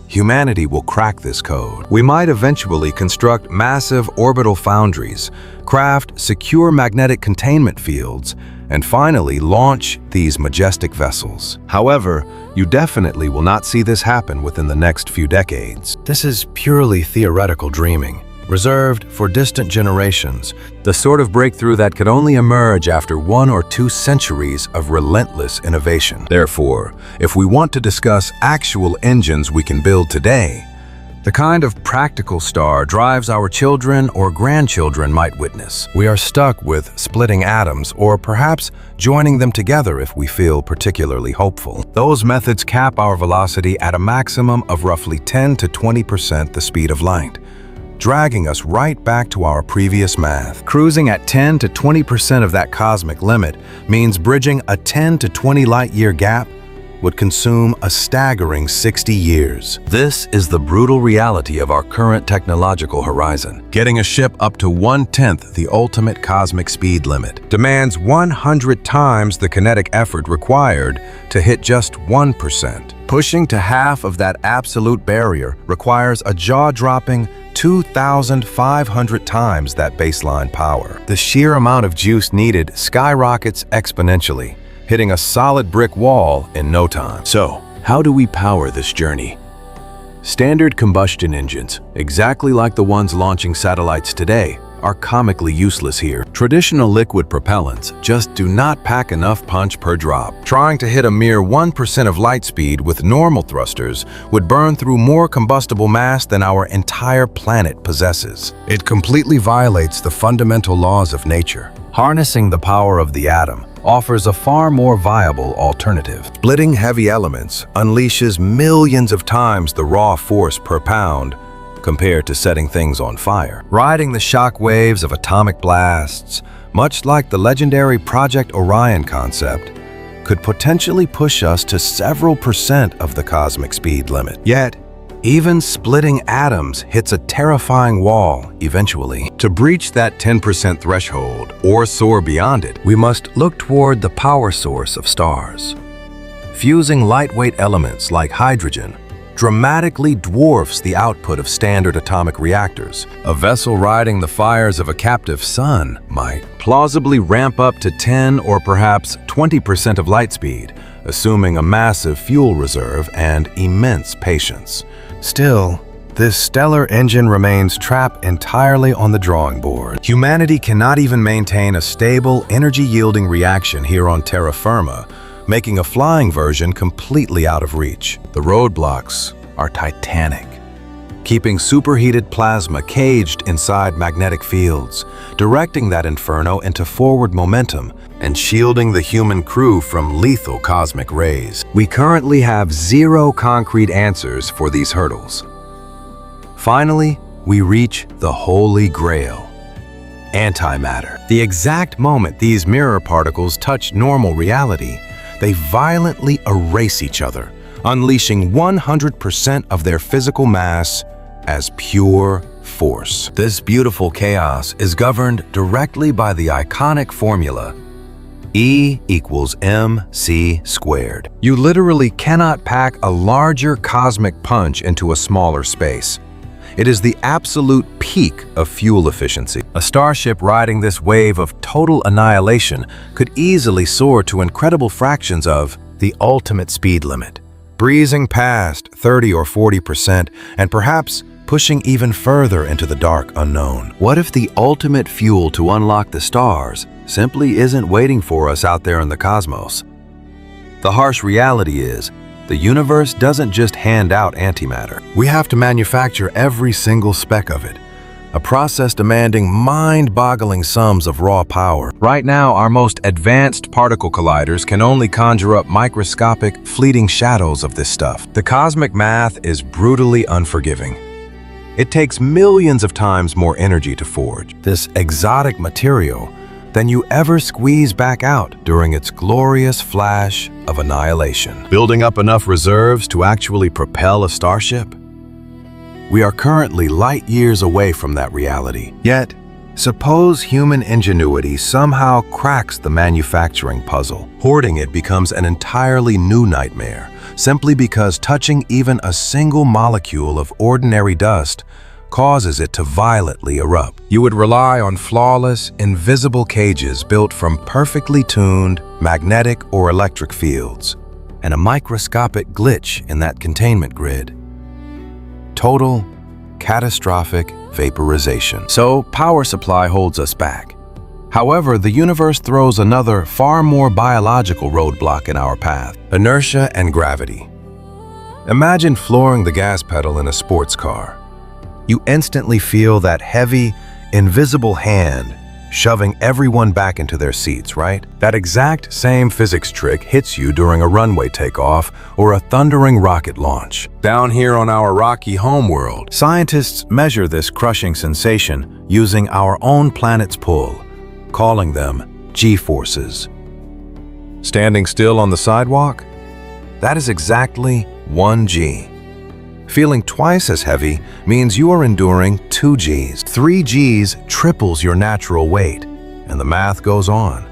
humanity will crack this code. We might eventually construct massive orbital foundries, craft secure magnetic containment fields, and finally launch these majestic vessels. However, you definitely will not see this happen within the next few decades. This is purely theoretical dreaming, reserved for distant generations, the sort of breakthrough that could only emerge after 1 or 2 centuries of relentless innovation. Therefore, if we want to discuss actual engines we can build today, the kind of practical star drives our children or grandchildren might witness, we are stuck with splitting atoms or perhaps joining them together if we feel particularly hopeful. Those methods cap our velocity at a maximum of roughly 10 to 20% the speed of light, dragging us right back to our previous math. Cruising at 10 to 20% of that cosmic limit means bridging a 10 to 20 light-year gap would consume a staggering 60 years. This is the brutal reality of our current technological horizon. Getting a ship up to 1/10 the ultimate cosmic speed limit demands 100 times the kinetic effort required to hit just 1%. Pushing to half of that absolute barrier requires a jaw-dropping 2,500 times that baseline power. The sheer amount of juice needed skyrockets exponentially, hitting a solid brick wall in no time. So, how do we power this journey? Standard combustion engines, exactly like the ones launching satellites today, are comically useless here. Traditional liquid propellants just do not pack enough punch per drop. Trying to hit a mere 1% of light speed with normal thrusters would burn through more combustible mass than our entire planet possesses. It completely violates the fundamental laws of nature. Harnessing the power of the atom offers a far more viable alternative. Splitting heavy elements unleashes millions of times the raw force per pound compared to setting things on fire. Riding the shock waves of atomic blasts much like the legendary Project Orion concept, could potentially push us to several percent of the cosmic speed limit. Yet, even splitting atoms hits a terrifying wall eventually. To breach that 10% threshold or soar beyond it, we must look toward the power source of stars. Fusing lightweight elements like hydrogen dramatically dwarfs the output of standard atomic reactors. A vessel riding the fires of a captive sun might plausibly ramp up to 10 or perhaps 20% of light speed, assuming a massive fuel reserve and immense patience. Still, this stellar engine remains trapped entirely on the drawing board. Humanity cannot even maintain a stable, energy-yielding reaction here on terra firma, making a flying version completely out of reach. The roadblocks are titanic, keeping superheated plasma caged inside magnetic fields, directing that inferno into forward momentum and shielding the human crew from lethal cosmic rays. We currently have zero concrete answers for these hurdles. Finally, we reach the Holy Grail: antimatter. The exact moment these mirror particles touch normal reality, they violently erase each other, unleashing 100% of their physical mass as pure force. This beautiful chaos is governed directly by the iconic formula E equals mc squared. You literally cannot pack a larger cosmic punch into a smaller space. It is the absolute peak of fuel efficiency. A starship riding this wave of total annihilation could easily soar to incredible fractions of the ultimate speed limit, breezing past 30 or 40% and perhaps pushing even further into the dark unknown. What if the ultimate fuel to unlock the stars simply isn't waiting for us out there in the cosmos? The harsh reality is, the universe doesn't just hand out antimatter. We have to manufacture every single speck of it, a process demanding mind-boggling sums of raw power. Right now, our most advanced particle colliders can only conjure up microscopic, fleeting shadows of this stuff. The cosmic math is brutally unforgiving. It takes millions of times more energy to forge this exotic material than you ever squeeze back out during its glorious flash of annihilation. Building up enough reserves to actually propel a starship? We are currently light years away from that reality. Yet, suppose human ingenuity somehow cracks the manufacturing puzzle. Hoarding it becomes an entirely new nightmare, simply because touching even a single molecule of ordinary dust causes it to violently erupt. You would rely on flawless, invisible cages built from perfectly tuned magnetic or electric fields, and a microscopic glitch in that containment grid. Total, catastrophic vaporization. So, power supply holds us back. However, the universe throws another, far more biological roadblock in our path: inertia and gravity. Imagine flooring the gas pedal in a sports car. You instantly feel that heavy, invisible hand shoving everyone back into their seats, right? That exact same physics trick hits you during a runway takeoff or a thundering rocket launch. Down here on our rocky homeworld, scientists measure this crushing sensation using our own planet's pull, calling them G-forces. Standing still on the sidewalk? That is exactly 1 G. Feeling twice as heavy means you are enduring 2 Gs. 3 Gs triples your natural weight, and the math goes on.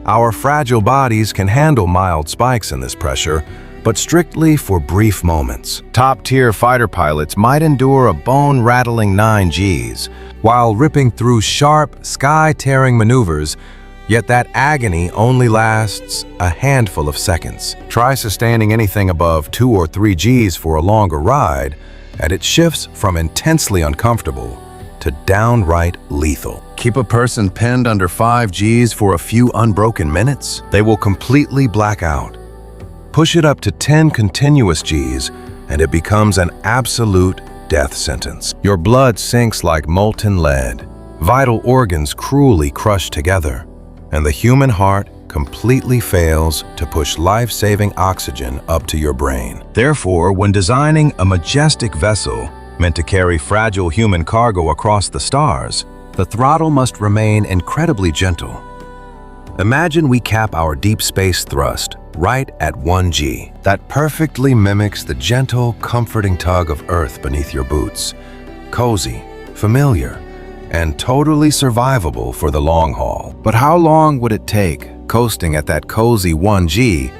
Our fragile bodies can handle mild spikes in this pressure, but strictly for brief moments. Top-tier fighter pilots might endure a bone-rattling 9 Gs while ripping through sharp, sky-tearing maneuvers, yet that agony only lasts a handful of seconds. Try sustaining anything above 2 or 3 Gs for a longer ride, and it shifts from intensely uncomfortable to downright lethal. Keep a person pinned under 5 Gs for a few unbroken minutes? They will completely black out. Push it up to 10 continuous Gs, and it becomes an absolute death sentence. Your blood sinks like molten lead, vital organs cruelly crushed together, and the human heart completely fails to push life-saving oxygen up to your brain. Therefore, when designing a majestic vessel meant to carry fragile human cargo across the stars, the throttle must remain incredibly gentle. Imagine we cap our deep space thrust right at 1 G. That perfectly mimics the gentle, comforting tug of Earth beneath your boots. Cozy, familiar, and totally survivable for the long haul. But how long would it take, coasting at that cozy 1 G,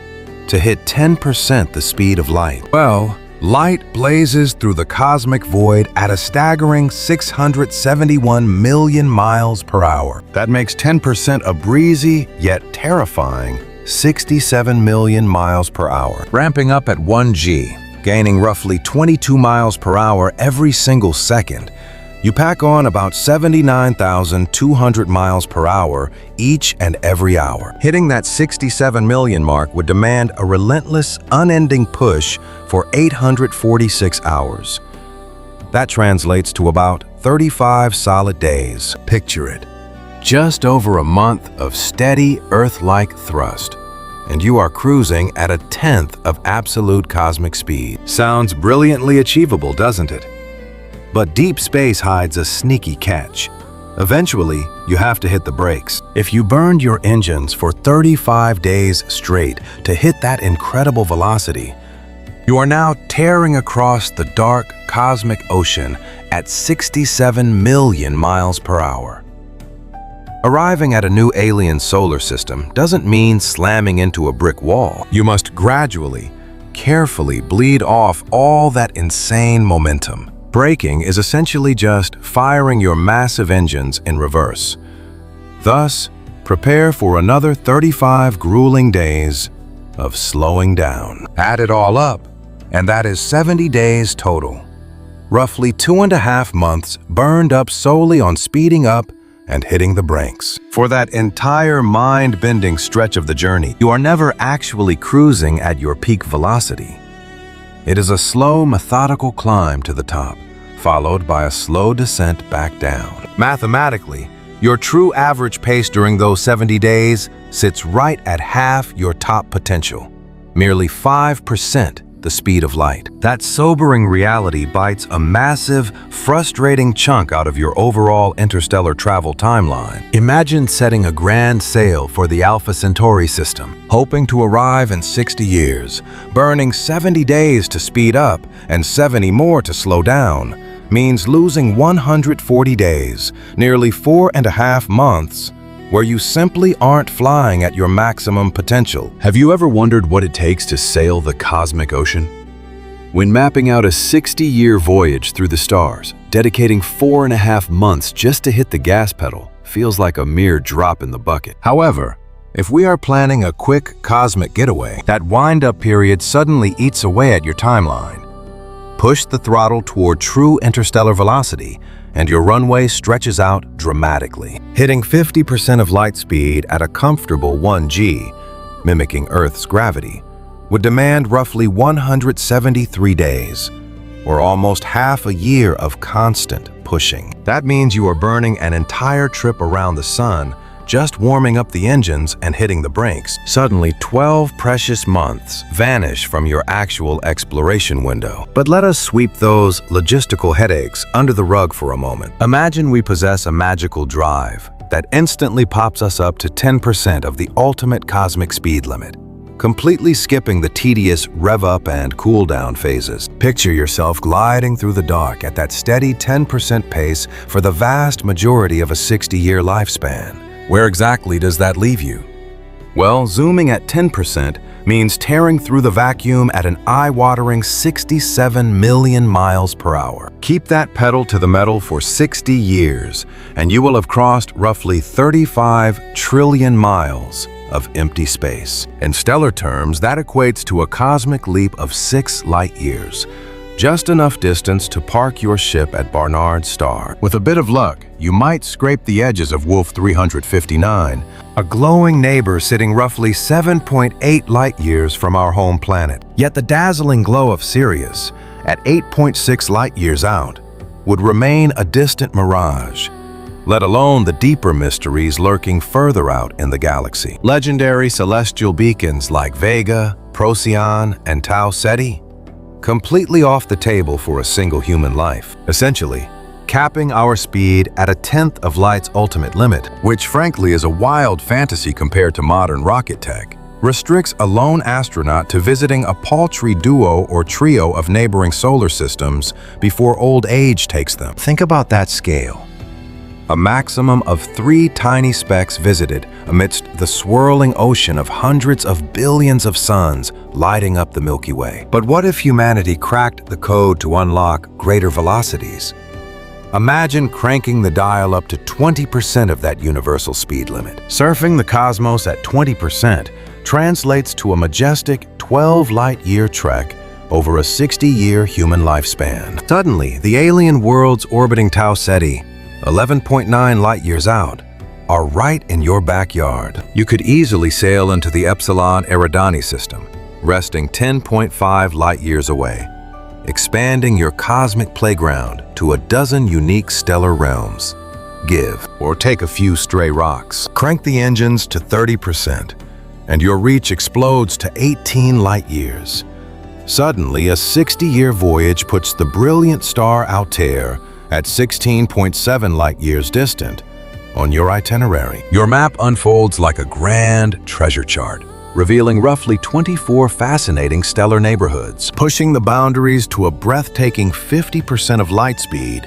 to hit 10% the speed of light? Well, light blazes through the cosmic void at a staggering 671 million miles per hour. That makes 10% a breezy, yet terrifying, 67 million miles per hour. Ramping up at 1 G, gaining roughly 22 miles per hour every single second, you pack on about 79,200 miles per hour each and every hour. Hitting that 67 million mark would demand a relentless, unending push for 846 hours. That translates to about 35 solid days. Picture it. Just over a month of steady, Earth-like thrust, and you are cruising at a tenth of absolute cosmic speed. Sounds brilliantly achievable, doesn't it? But deep space hides a sneaky catch. Eventually, you have to hit the brakes. If you burned your engines for 35 days straight to hit that incredible velocity, you are now tearing across the dark cosmic ocean at 67 million miles per hour. Arriving at a new alien solar system doesn't mean slamming into a brick wall. You must gradually, carefully bleed off all that insane momentum. Braking is essentially just firing your massive engines in reverse. Thus, prepare for another 35 grueling days of slowing down. Add it all up, and that is 70 days total. Roughly 2.5 months burned up solely on speeding up and hitting the brakes. For that entire mind-bending stretch of the journey, you are never actually cruising at your peak velocity. It is a slow, methodical climb to the top, followed by a slow descent back down. Mathematically, your true average pace during those 70 days sits right at half your top potential, merely 5% the speed of light. That sobering reality bites a massive, frustrating chunk out of your overall interstellar travel timeline. Imagine setting a grand sail for the Alpha Centauri system, hoping to arrive in 60 years, burning 70 days to speed up and 70 more to slow down, means losing 140 days, nearly 4.5 months, where you simply aren't flying at your maximum potential. Have you ever wondered what it takes to sail the cosmic ocean? When mapping out a 60-year voyage through the stars, dedicating 4.5 months just to hit the gas pedal feels like a mere drop in the bucket. However, if we are planning a quick cosmic getaway, that wind-up period suddenly eats away at your timeline. Push the throttle toward true interstellar velocity, and your runway stretches out dramatically. Hitting 50% of light speed at a comfortable 1 G, mimicking Earth's gravity, would demand roughly 173 days, or almost half a year of constant pushing. That means you are burning an entire trip around the sun just warming up the engines and hitting the brakes. Suddenly, 12 precious months vanish from your actual exploration window. But let us sweep those logistical headaches under the rug for a moment. Imagine we possess a magical drive that instantly pops us up to 10% of the ultimate cosmic speed limit, completely skipping the tedious rev-up and cool-down phases. Picture yourself gliding through the dark at that steady 10% pace for the vast majority of a 60-year lifespan. Where exactly does that leave you? Well, zooming at 10% means tearing through the vacuum at an eye-watering 67 million miles per hour. Keep that pedal to the metal for 60 years, and you will have crossed roughly 35 trillion miles of empty space. In stellar terms, that equates to a cosmic leap of 6 light-years, just enough distance to park your ship at Barnard's star. With a bit of luck, you might scrape the edges of Wolf 359, a glowing neighbor sitting roughly 7.8 light-years from our home planet. Yet the dazzling glow of Sirius, at 8.6 light-years out, would remain a distant mirage, let alone the deeper mysteries lurking further out in the galaxy. Legendary celestial beacons like Vega, Procyon, and Tau Ceti, completely off the table for a single human life. Essentially, capping our speed at 1/10 of light's ultimate limit, which frankly is a wild fantasy compared to modern rocket tech, restricts a lone astronaut to visiting a paltry duo or trio of neighboring solar systems before old age takes them. Think about that scale. A maximum of 3 tiny specks visited amidst the swirling ocean of hundreds of billions of suns lighting up the Milky Way. But what if humanity cracked the code to unlock greater velocities? Imagine cranking the dial up to 20% of that universal speed limit. Surfing the cosmos at 20% translates to a majestic 12 light-year trek over a 60-year human lifespan. Suddenly, the alien worlds orbiting Tau Ceti, 11.9 light-years out, are right in your backyard. You could easily sail into the Epsilon Eridani system, resting 10.5 light-years away, expanding your cosmic playground to a dozen unique stellar realms. Give, or take a few stray rocks. Crank the engines to 30%, and your reach explodes to 18 light-years. Suddenly, a 60-year voyage puts the brilliant star Altair at 16.7 light-years distant on your itinerary. Your map unfolds like a grand treasure chart, revealing roughly 24 fascinating stellar neighborhoods. Pushing the boundaries to a breathtaking 50% of light speed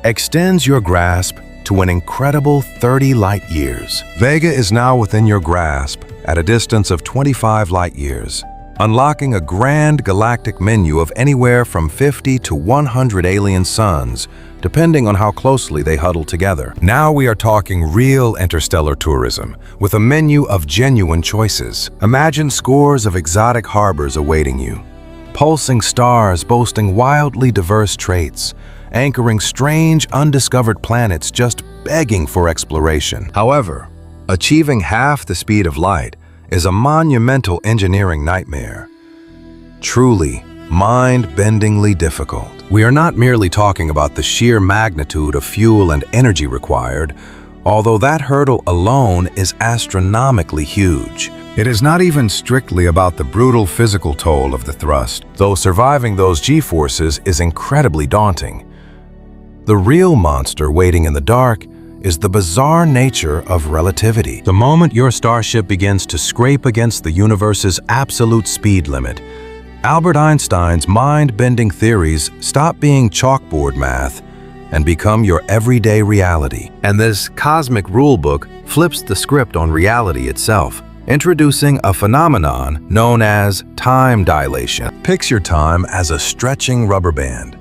extends your grasp to an incredible 30 light-years. Vega is now within your grasp at a distance of 25 light-years, unlocking a grand galactic menu of anywhere from 50 to 100 alien suns, depending on how closely they huddle together. Now we are talking real interstellar tourism, with a menu of genuine choices. Imagine scores of exotic harbors awaiting you, pulsing stars boasting wildly diverse traits, anchoring strange, undiscovered planets just begging for exploration. However, achieving half the speed of light is a monumental engineering nightmare. Truly, mind-bendingly difficult. We are not merely talking about the sheer magnitude of fuel and energy required, although that hurdle alone is astronomically huge. It is not even strictly about the brutal physical toll of the thrust, though surviving those G-forces is incredibly daunting. The real monster waiting in the dark is the bizarre nature of relativity. The moment your starship begins to scrape against the universe's absolute speed limit, Albert Einstein's mind-bending theories stop being chalkboard math and become your everyday reality. And this cosmic rulebook flips the script on reality itself, introducing a phenomenon known as time dilation. Picture time as a stretching rubber band.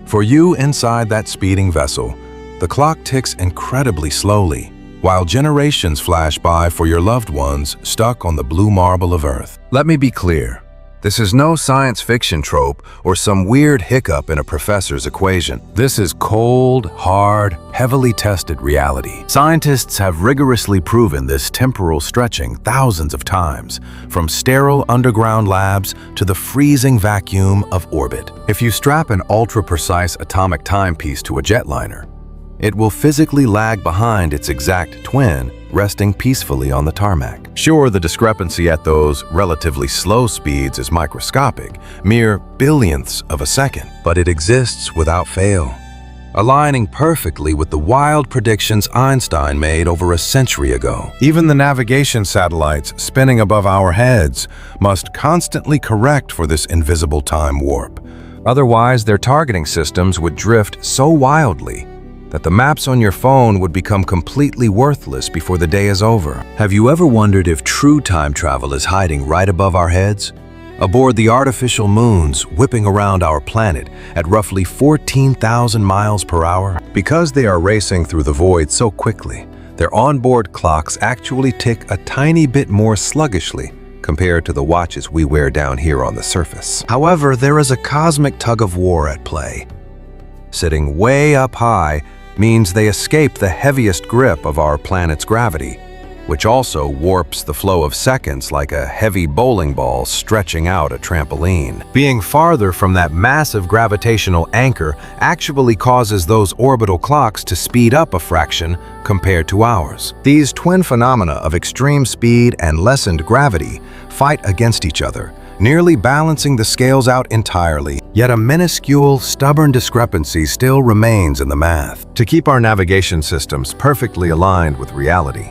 For you inside that speeding vessel, the clock ticks incredibly slowly, while generations flash by for your loved ones stuck on the blue marble of Earth. Let me be clear. This is no science fiction trope or some weird hiccup in a professor's equation. This is cold, hard, heavily tested reality. Scientists have rigorously proven this temporal stretching thousands of times, from sterile underground labs to the freezing vacuum of orbit. If you strap an ultra-precise atomic timepiece to a jetliner, it will physically lag behind its exact twin, resting peacefully on the tarmac. Sure, the discrepancy at those relatively slow speeds is microscopic, mere billionths of a second, but it exists without fail, aligning perfectly with the wild predictions Einstein made over a century ago. Even the navigation satellites spinning above our heads must constantly correct for this invisible time warp. Otherwise, their targeting systems would drift so wildly that the maps on your phone would become completely worthless before the day is over. Have you ever wondered if true time travel is hiding right above our heads? Aboard the artificial moons whipping around our planet at roughly 14,000 miles per hour? Because they are racing through the void so quickly, their onboard clocks actually tick a tiny bit more sluggishly compared to the watches we wear down here on the surface. However, there is a cosmic tug-of-war at play. Sitting way up high means they escape the heaviest grip of our planet's gravity, which also warps the flow of seconds like a heavy bowling ball stretching out a trampoline. Being farther from that massive gravitational anchor actually causes those orbital clocks to speed up a fraction compared to ours. These twin phenomena of extreme speed and lessened gravity fight against each other, nearly balancing the scales out entirely. Yet a minuscule, stubborn discrepancy still remains in the math. To keep our navigation systems perfectly aligned with reality,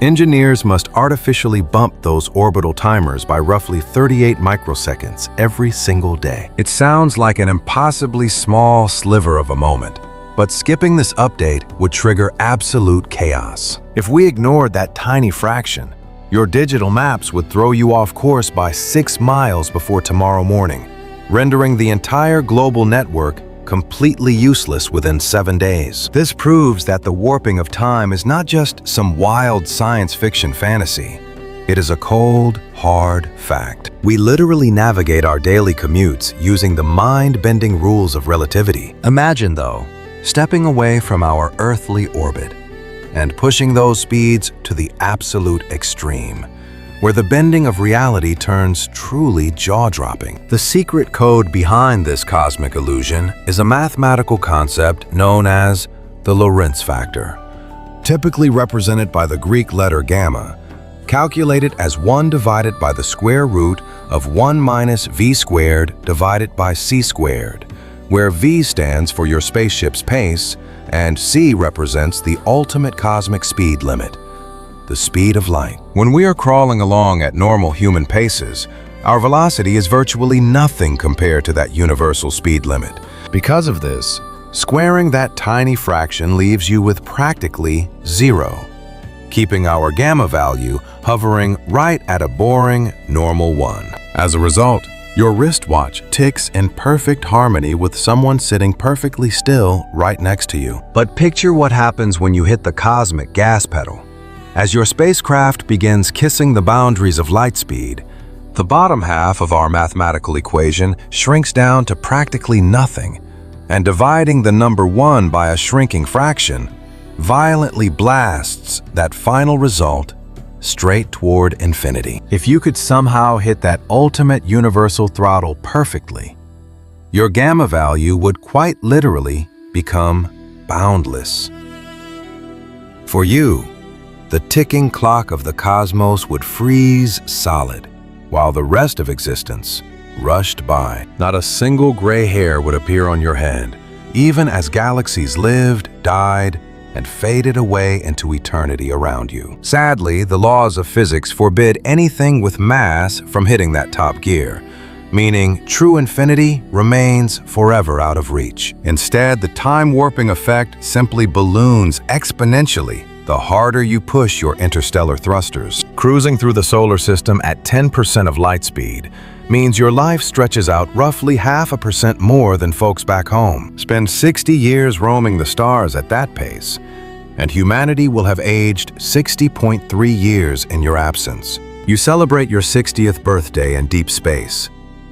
engineers must artificially bump those orbital timers by roughly 38 microseconds every single day. It sounds like an impossibly small sliver of a moment, but skipping this update would trigger absolute chaos. If we ignored that tiny fraction, your digital maps would throw you off course by 6 miles before tomorrow morning, rendering the entire global network completely useless within 7 days. This proves that the warping of time is not just some wild science fiction fantasy. It is a cold, hard fact. We literally navigate our daily commutes using the mind-bending rules of relativity. Imagine, though, stepping away from our earthly orbit and pushing those speeds to the absolute extreme, where the bending of reality turns truly jaw-dropping. The secret code behind this cosmic illusion is a mathematical concept known as the Lorentz factor, typically represented by the Greek letter gamma, calculated as 1 divided by the square root of 1 minus v squared divided by c squared, where v stands for your spaceship's pace and c represents the ultimate cosmic speed limit, the speed of light. When we are crawling along at normal human paces, our velocity is virtually nothing compared to that universal speed limit. Because of this, squaring that tiny fraction leaves you with practically 0, keeping our gamma value hovering right at a boring, normal 1. As a result, your wristwatch ticks in perfect harmony with someone sitting perfectly still right next to you. But picture what happens when you hit the cosmic gas pedal. As your spacecraft begins kissing the boundaries of light speed, the bottom half of our mathematical equation shrinks down to practically nothing, and dividing the number 1 by a shrinking fraction violently blasts that final result straight toward infinity. If you could somehow hit that ultimate universal throttle perfectly, your gamma value would quite literally become boundless. For you, the ticking clock of the cosmos would freeze solid, while the rest of existence rushed by. Not a single gray hair would appear on your head, even as galaxies lived, died, and faded away into eternity around you. Sadly, the laws of physics forbid anything with mass from hitting that top gear, meaning true infinity remains forever out of reach. Instead, the time-warping effect simply balloons exponentially the harder you push your interstellar thrusters. Cruising through the solar system at 10% of light speed means your life stretches out roughly 0.5% more than folks back home. Spend 60 years roaming the stars at that pace, and humanity will have aged 60.3 years in your absence. You celebrate your 60th birthday in deep space,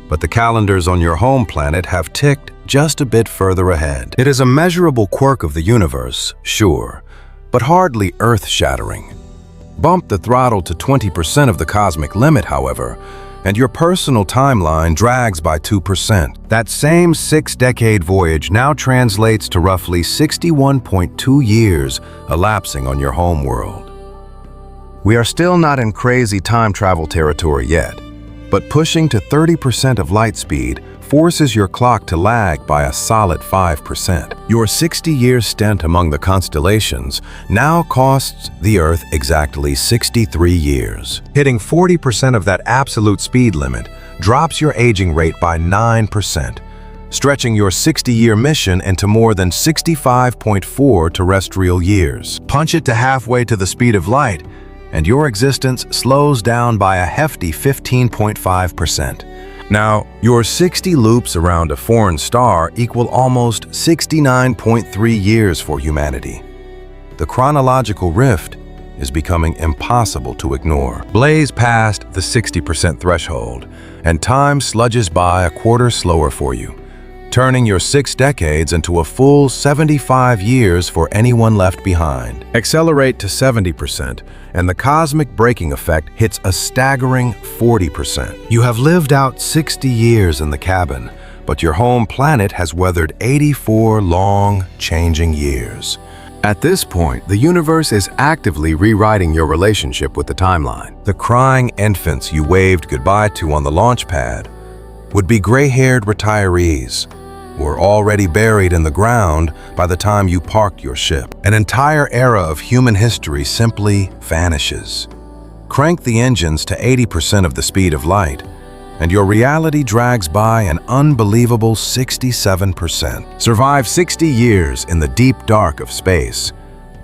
but the calendars on your home planet have ticked just a bit further ahead. It is a measurable quirk of the universe, sure, but hardly earth-shattering. Bump the throttle to 20% of the cosmic limit, however, and your personal timeline drags by 2%. That same 6-decade voyage now translates to roughly 61.2 years elapsing on your home world. We are still not in crazy time travel territory yet, but pushing to 30% of light speed forces your clock to lag by a solid 5%. Your 60-year stint among the constellations now costs the Earth exactly 63 years. Hitting 40% of that absolute speed limit drops your aging rate by 9%, stretching your 60-year mission into more than 65.4 terrestrial years. Punch it to halfway to the speed of light, and your existence slows down by a hefty 15.5%. Now, your 60 loops around a foreign star equal almost 69.3 years for humanity. The chronological rift is becoming impossible to ignore. Blaze past the 60% threshold, and time sludges by a quarter slower for you, turning your 6 decades into a full 75 years for anyone left behind. Accelerate to 70%, and the cosmic braking effect hits a staggering 40%. You have lived out 60 years in the cabin, but your home planet has weathered 84 long, changing years. At this point, the universe is actively rewriting your relationship with the timeline. The crying infants you waved goodbye to on the launch pad would be gray-haired retirees who are already buried in the ground by the time you park your ship. An entire era of human history simply vanishes. Crank the engines to 80% of the speed of light, and your reality drags by an unbelievable 67%. Survive 60 years in the deep dark of space,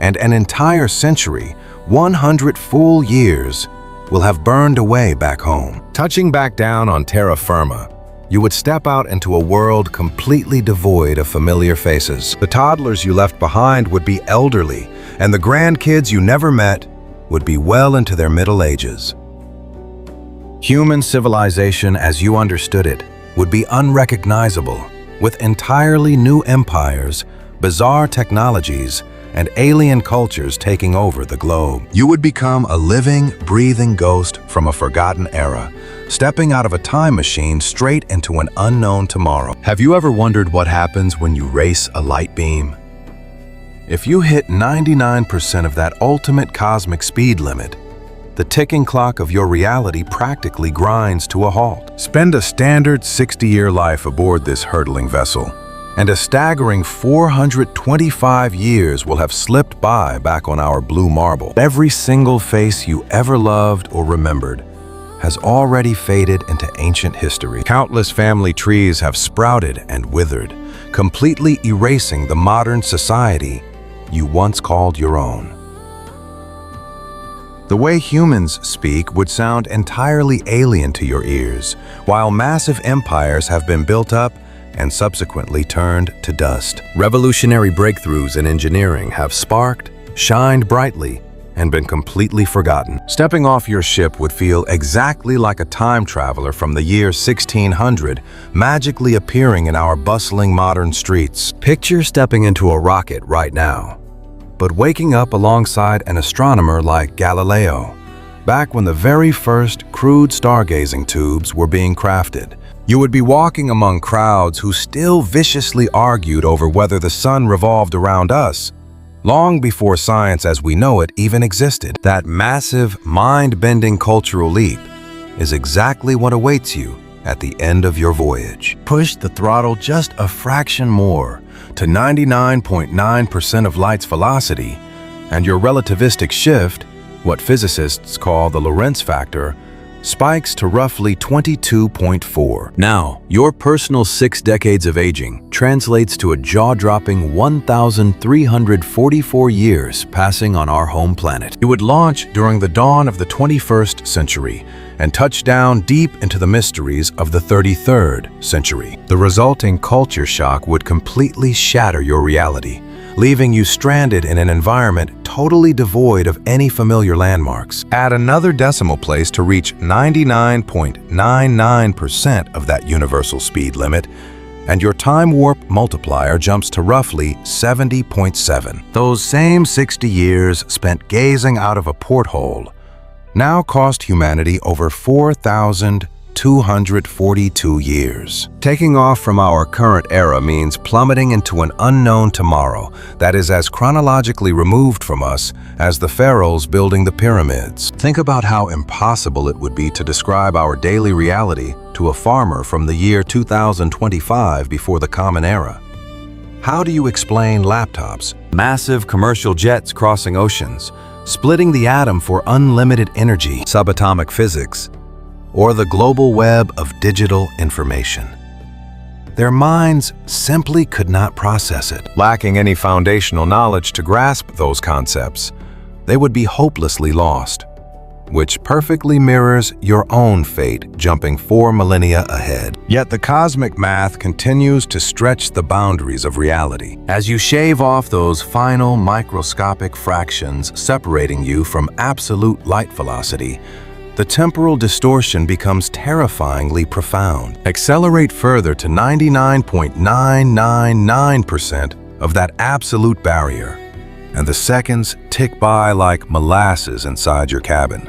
and an entire century, 100 full years, will have burned away back home. Touching back down on terra firma, you would step out into a world completely devoid of familiar faces. The toddlers you left behind would be elderly, and the grandkids you never met would be well into their middle ages. Human civilization as you understood it would be unrecognizable, with entirely new empires, bizarre technologies, and alien cultures taking over the globe. You would become a living, breathing ghost from a forgotten era, stepping out of a time machine straight into an unknown tomorrow. Have you ever wondered what happens when you race a light beam? If you hit 99% of that ultimate cosmic speed limit, the ticking clock of your reality practically grinds to a halt. Spend a standard 60-year life aboard this hurtling vessel, and a staggering 425 years will have slipped by back on our blue marble. Every single face you ever loved or remembered has already faded into ancient history. Countless family trees have sprouted and withered, completely erasing the modern society you once called your own. The way humans speak would sound entirely alien to your ears, while massive empires have been built up and subsequently turned to dust. Revolutionary breakthroughs in engineering have sparked, shined brightly, and been completely forgotten. Stepping off your ship would feel exactly like a time traveler from the year 1600, magically appearing in our bustling modern streets. Picture stepping into a rocket right now, but waking up alongside an astronomer like Galileo, back when the very first crude stargazing tubes were being crafted. You would be walking among crowds who still viciously argued over whether the sun revolved around us, long before science as we know it even existed. That massive, mind-bending cultural leap is exactly what awaits you at the end of your voyage. Push the throttle just a fraction more to 99.9% of light's velocity, and your relativistic shift, what physicists call the Lorentz factor, spikes to roughly 22.4. Now, your personal 6 decades of aging translates to a jaw-dropping 1,344 years passing on our home planet. You would launch during the dawn of the 21st century and touch down deep into the mysteries of the 33rd century. The resulting culture shock would completely shatter your reality, leaving you stranded in an environment totally devoid of any familiar landmarks. Add another decimal place to reach 99.99% of that universal speed limit, and your time warp multiplier jumps to roughly 70.7. Those same 60 years spent gazing out of a porthole now cost humanity over 4,242 years. Taking off from our current era means plummeting into an unknown tomorrow that is as chronologically removed from us as the pharaohs building the pyramids. Think about how impossible it would be to describe our daily reality to a farmer from the year 2025 before the Common Era. How do you explain laptops, massive commercial jets crossing oceans, splitting the atom for unlimited energy, subatomic physics, or the global web of digital information? Their minds simply could not process it. Lacking any foundational knowledge to grasp those concepts, they would be hopelessly lost, which perfectly mirrors your own fate jumping 4 millennia ahead. Yet the cosmic math continues to stretch the boundaries of reality. As you shave off those final microscopic fractions separating you from absolute light velocity, the temporal distortion becomes terrifyingly profound. Accelerate further to 99.999% of that absolute barrier, and the seconds tick by like molasses inside your cabin.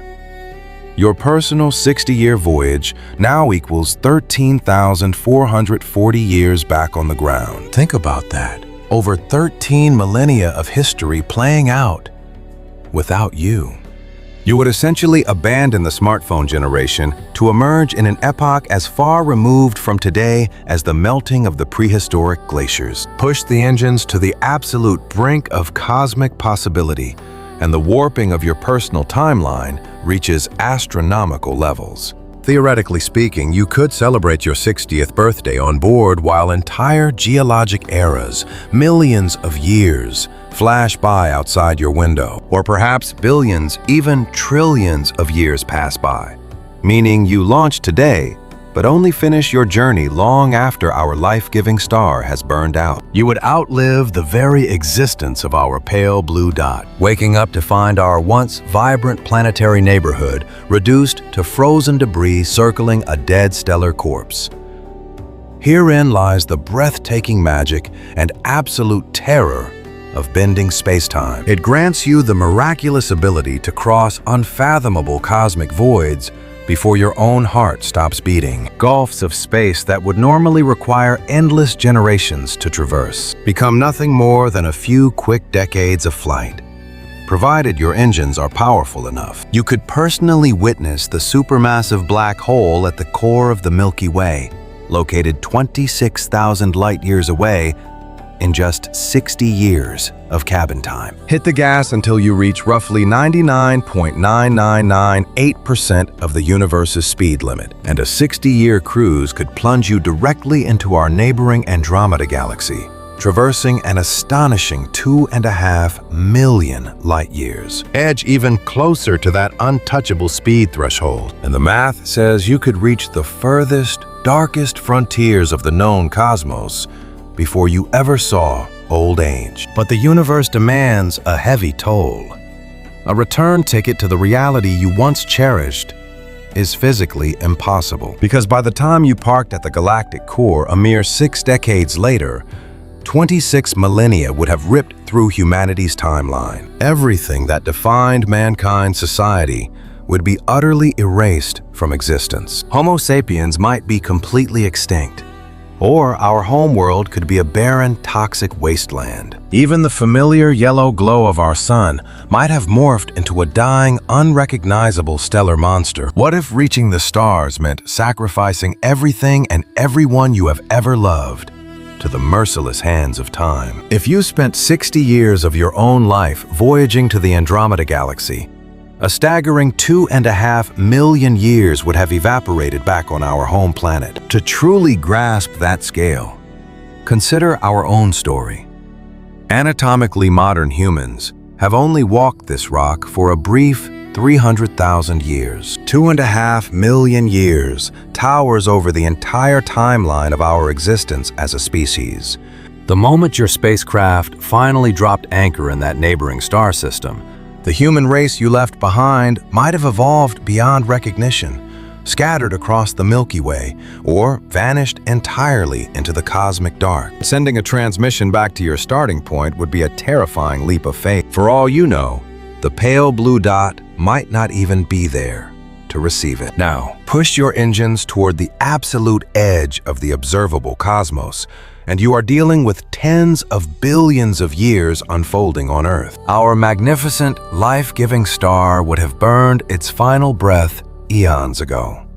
Your personal 60-year voyage now equals 13,440 years back on the ground. Think about that. Over 13 millennia of history playing out without you. You would essentially abandon the smartphone generation to emerge in an epoch as far removed from today as the melting of the prehistoric glaciers. Push the engines to the absolute brink of cosmic possibility, and the warping of your personal timeline reaches astronomical levels. Theoretically speaking, you could celebrate your 60th birthday on board while entire geologic eras, millions of years, flash by outside your window. Or perhaps billions, even trillions of years pass by, meaning you launch today, but only finish your journey long after our life-giving star has burned out. You would outlive the very existence of our pale blue dot, waking up to find our once vibrant planetary neighborhood reduced to frozen debris circling a dead stellar corpse. Herein lies the breathtaking magic and absolute terror of bending space-time. It grants you the miraculous ability to cross unfathomable cosmic voids before your own heart stops beating. Gulfs of space that would normally require endless generations to traverse become nothing more than a few quick decades of flight. Provided your engines are powerful enough, you could personally witness the supermassive black hole at the core of the Milky Way, located 26,000 light-years away, in just 60 years of cabin time. Hit the gas until you reach roughly 99.9998% of the universe's speed limit, and a 60-year cruise could plunge you directly into our neighboring Andromeda galaxy, traversing an astonishing 2.5 million light-years. Edge even closer to that untouchable speed threshold, and the math says you could reach the furthest, darkest frontiers of the known cosmos before you ever saw old age. But the universe demands a heavy toll. A return ticket to the reality you once cherished is physically impossible, because by the time you parked at the galactic core a mere 6 decades later, 26 millennia would have ripped through humanity's timeline. Everything that defined mankind's society would be utterly erased from existence. Homo sapiens might be completely extinct, or our homeworld could be a barren, toxic wasteland. Even the familiar yellow glow of our sun might have morphed into a dying, unrecognizable stellar monster. What if reaching the stars meant sacrificing everything and everyone you have ever loved to the merciless hands of time? If you spent 60 years of your own life voyaging to the Andromeda galaxy, a staggering 2.5 million years would have evaporated back on our home planet. To truly grasp that scale, consider our own story. Anatomically modern humans have only walked this rock for a brief 300,000 years. 2.5 million years towers over the entire timeline of our existence as a species. The moment your spacecraft finally dropped anchor in that neighboring star system, the human race you left behind might have evolved beyond recognition, scattered across the Milky Way, or vanished entirely into the cosmic dark. Sending a transmission back to your starting point would be a terrifying leap of faith. For all you know, the pale blue dot might not even be there to receive it. Now, push your engines toward the absolute edge of the observable cosmos, and you are dealing with tens of billions of years unfolding on Earth. Our magnificent, life-giving star would have burned its final breath eons ago.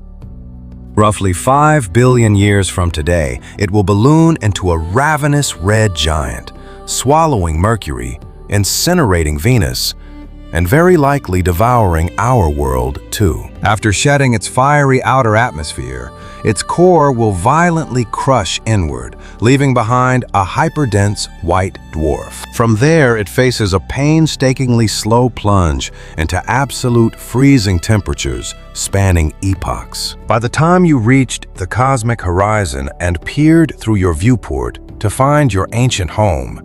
Roughly 5 billion years from today, it will balloon into a ravenous red giant, swallowing Mercury, incinerating Venus, and very likely devouring our world too. After shedding its fiery outer atmosphere, its core will violently crush inward, leaving behind a hyperdense white dwarf. From there, it faces a painstakingly slow plunge into absolute freezing temperatures spanning epochs. By the time you reached the cosmic horizon and peered through your viewport to find your ancient home,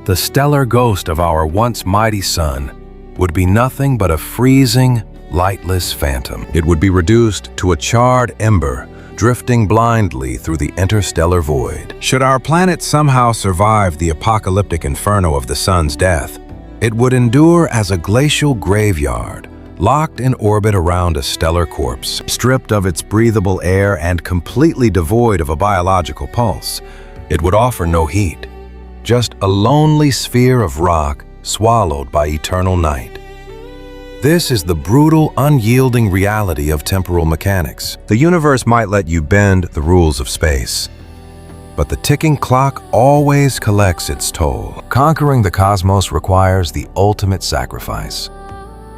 the stellar ghost of our once mighty sun would be nothing but a freezing, lightless phantom. It would be reduced to a charred ember, drifting blindly through the interstellar void. Should our planet somehow survive the apocalyptic inferno of the sun's death, it would endure as a glacial graveyard, locked in orbit around a stellar corpse. Stripped of its breathable air and completely devoid of a biological pulse, it would offer no heat, just a lonely sphere of rock swallowed by eternal night. This is the brutal, unyielding reality of temporal mechanics. The universe might let you bend the rules of space, but the ticking clock always collects its toll. Conquering the cosmos requires the ultimate sacrifice.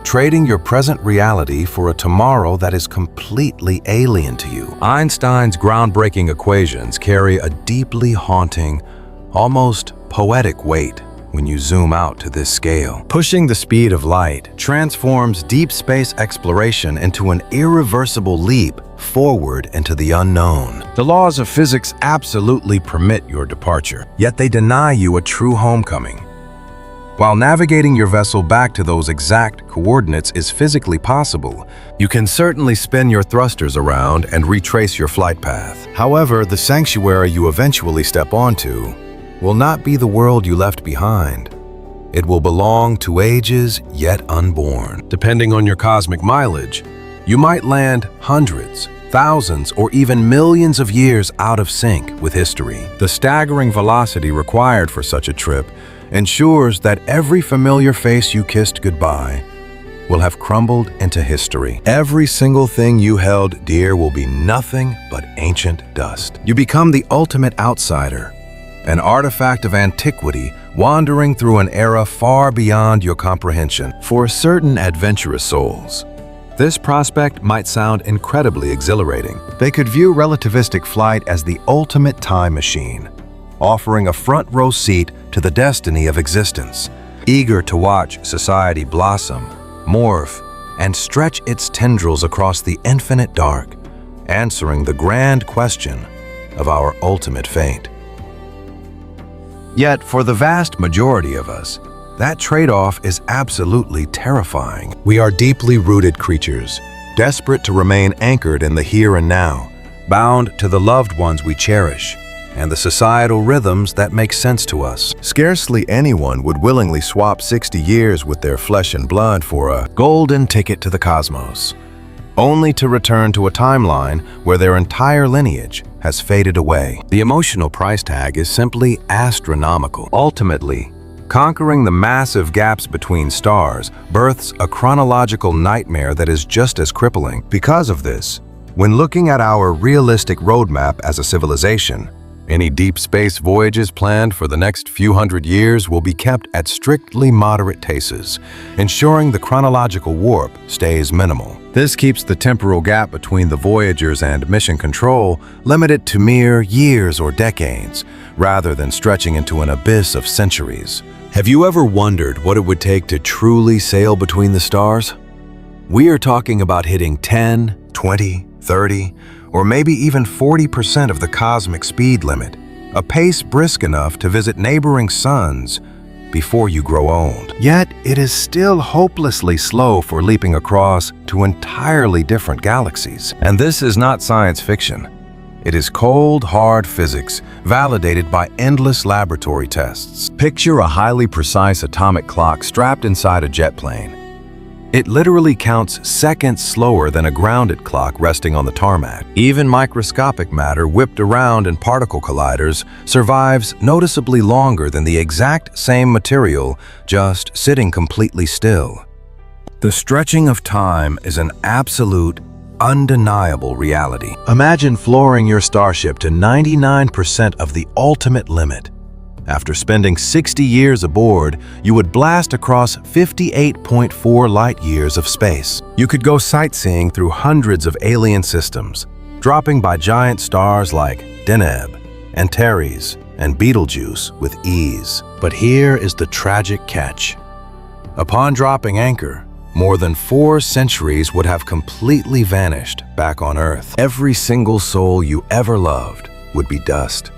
Trading your present reality for a tomorrow that is completely alien to you. Einstein's groundbreaking equations carry a deeply haunting, almost poetic weight when you zoom out to this scale. Pushing the speed of light transforms deep space exploration into an irreversible leap forward into the unknown. The laws of physics absolutely permit your departure, yet they deny you a true homecoming. While navigating your vessel back to those exact coordinates is physically possible, you can certainly spin your thrusters around and retrace your flight path. However, the sanctuary you eventually step onto will not be the world you left behind. It will belong to ages yet unborn. Depending on your cosmic mileage, you might land hundreds, thousands, or even millions of years out of sync with history. The staggering velocity required for such a trip ensures that every familiar face you kissed goodbye will have crumbled into history. Every single thing you held dear will be nothing but ancient dust. You become the ultimate outsider, an artifact of antiquity wandering through an era far beyond your comprehension. For certain adventurous souls, this prospect might sound incredibly exhilarating. They could view relativistic flight as the ultimate time machine, offering a front-row seat to the destiny of existence. Eager to watch society blossom, morph, and stretch its tendrils across the infinite dark, answering the grand question of our ultimate fate. Yet, for the vast majority of us, that trade-off is absolutely terrifying. We are deeply rooted creatures, desperate to remain anchored in the here and now, bound to the loved ones we cherish, and the societal rhythms that make sense to us. Scarcely anyone would willingly swap 60 years with their flesh and blood for a golden ticket to the cosmos, only to return to a timeline where their entire lineage has faded away. The emotional price tag is simply astronomical. Ultimately, conquering the massive gaps between stars births a chronological nightmare that is just as crippling. Because of this, when looking at our realistic roadmap as a civilization, any deep space voyages planned for the next few hundred years will be kept at strictly moderate paces, ensuring the chronological warp stays minimal. This keeps the temporal gap between the voyagers and mission control limited to mere years or decades, rather than stretching into an abyss of centuries. Have you ever wondered what it would take to truly sail between the stars? We are talking about hitting 10, 20, 30, or maybe even 40% of the cosmic speed limit, a pace brisk enough to visit neighboring suns before you grow old. Yet, it is still hopelessly slow for leaping across to entirely different galaxies. And this is not science fiction. It is cold, hard physics, validated by endless laboratory tests. Picture a highly precise atomic clock strapped inside a jet plane. It literally counts seconds slower than a grounded clock resting on the tarmac. Even microscopic matter whipped around in particle colliders survives noticeably longer than the exact same material just sitting completely still. The stretching of time is an absolute, undeniable reality. Imagine flooring your starship to 99% of the ultimate limit. After spending 60 years aboard, you would blast across 58.4 light-years of space. You could go sightseeing through hundreds of alien systems, dropping by giant stars like Deneb, Antares, and Betelgeuse with ease. But here is the tragic catch. Upon dropping anchor, more than 4 centuries would have completely vanished back on Earth. Every single soul you ever loved would be dust,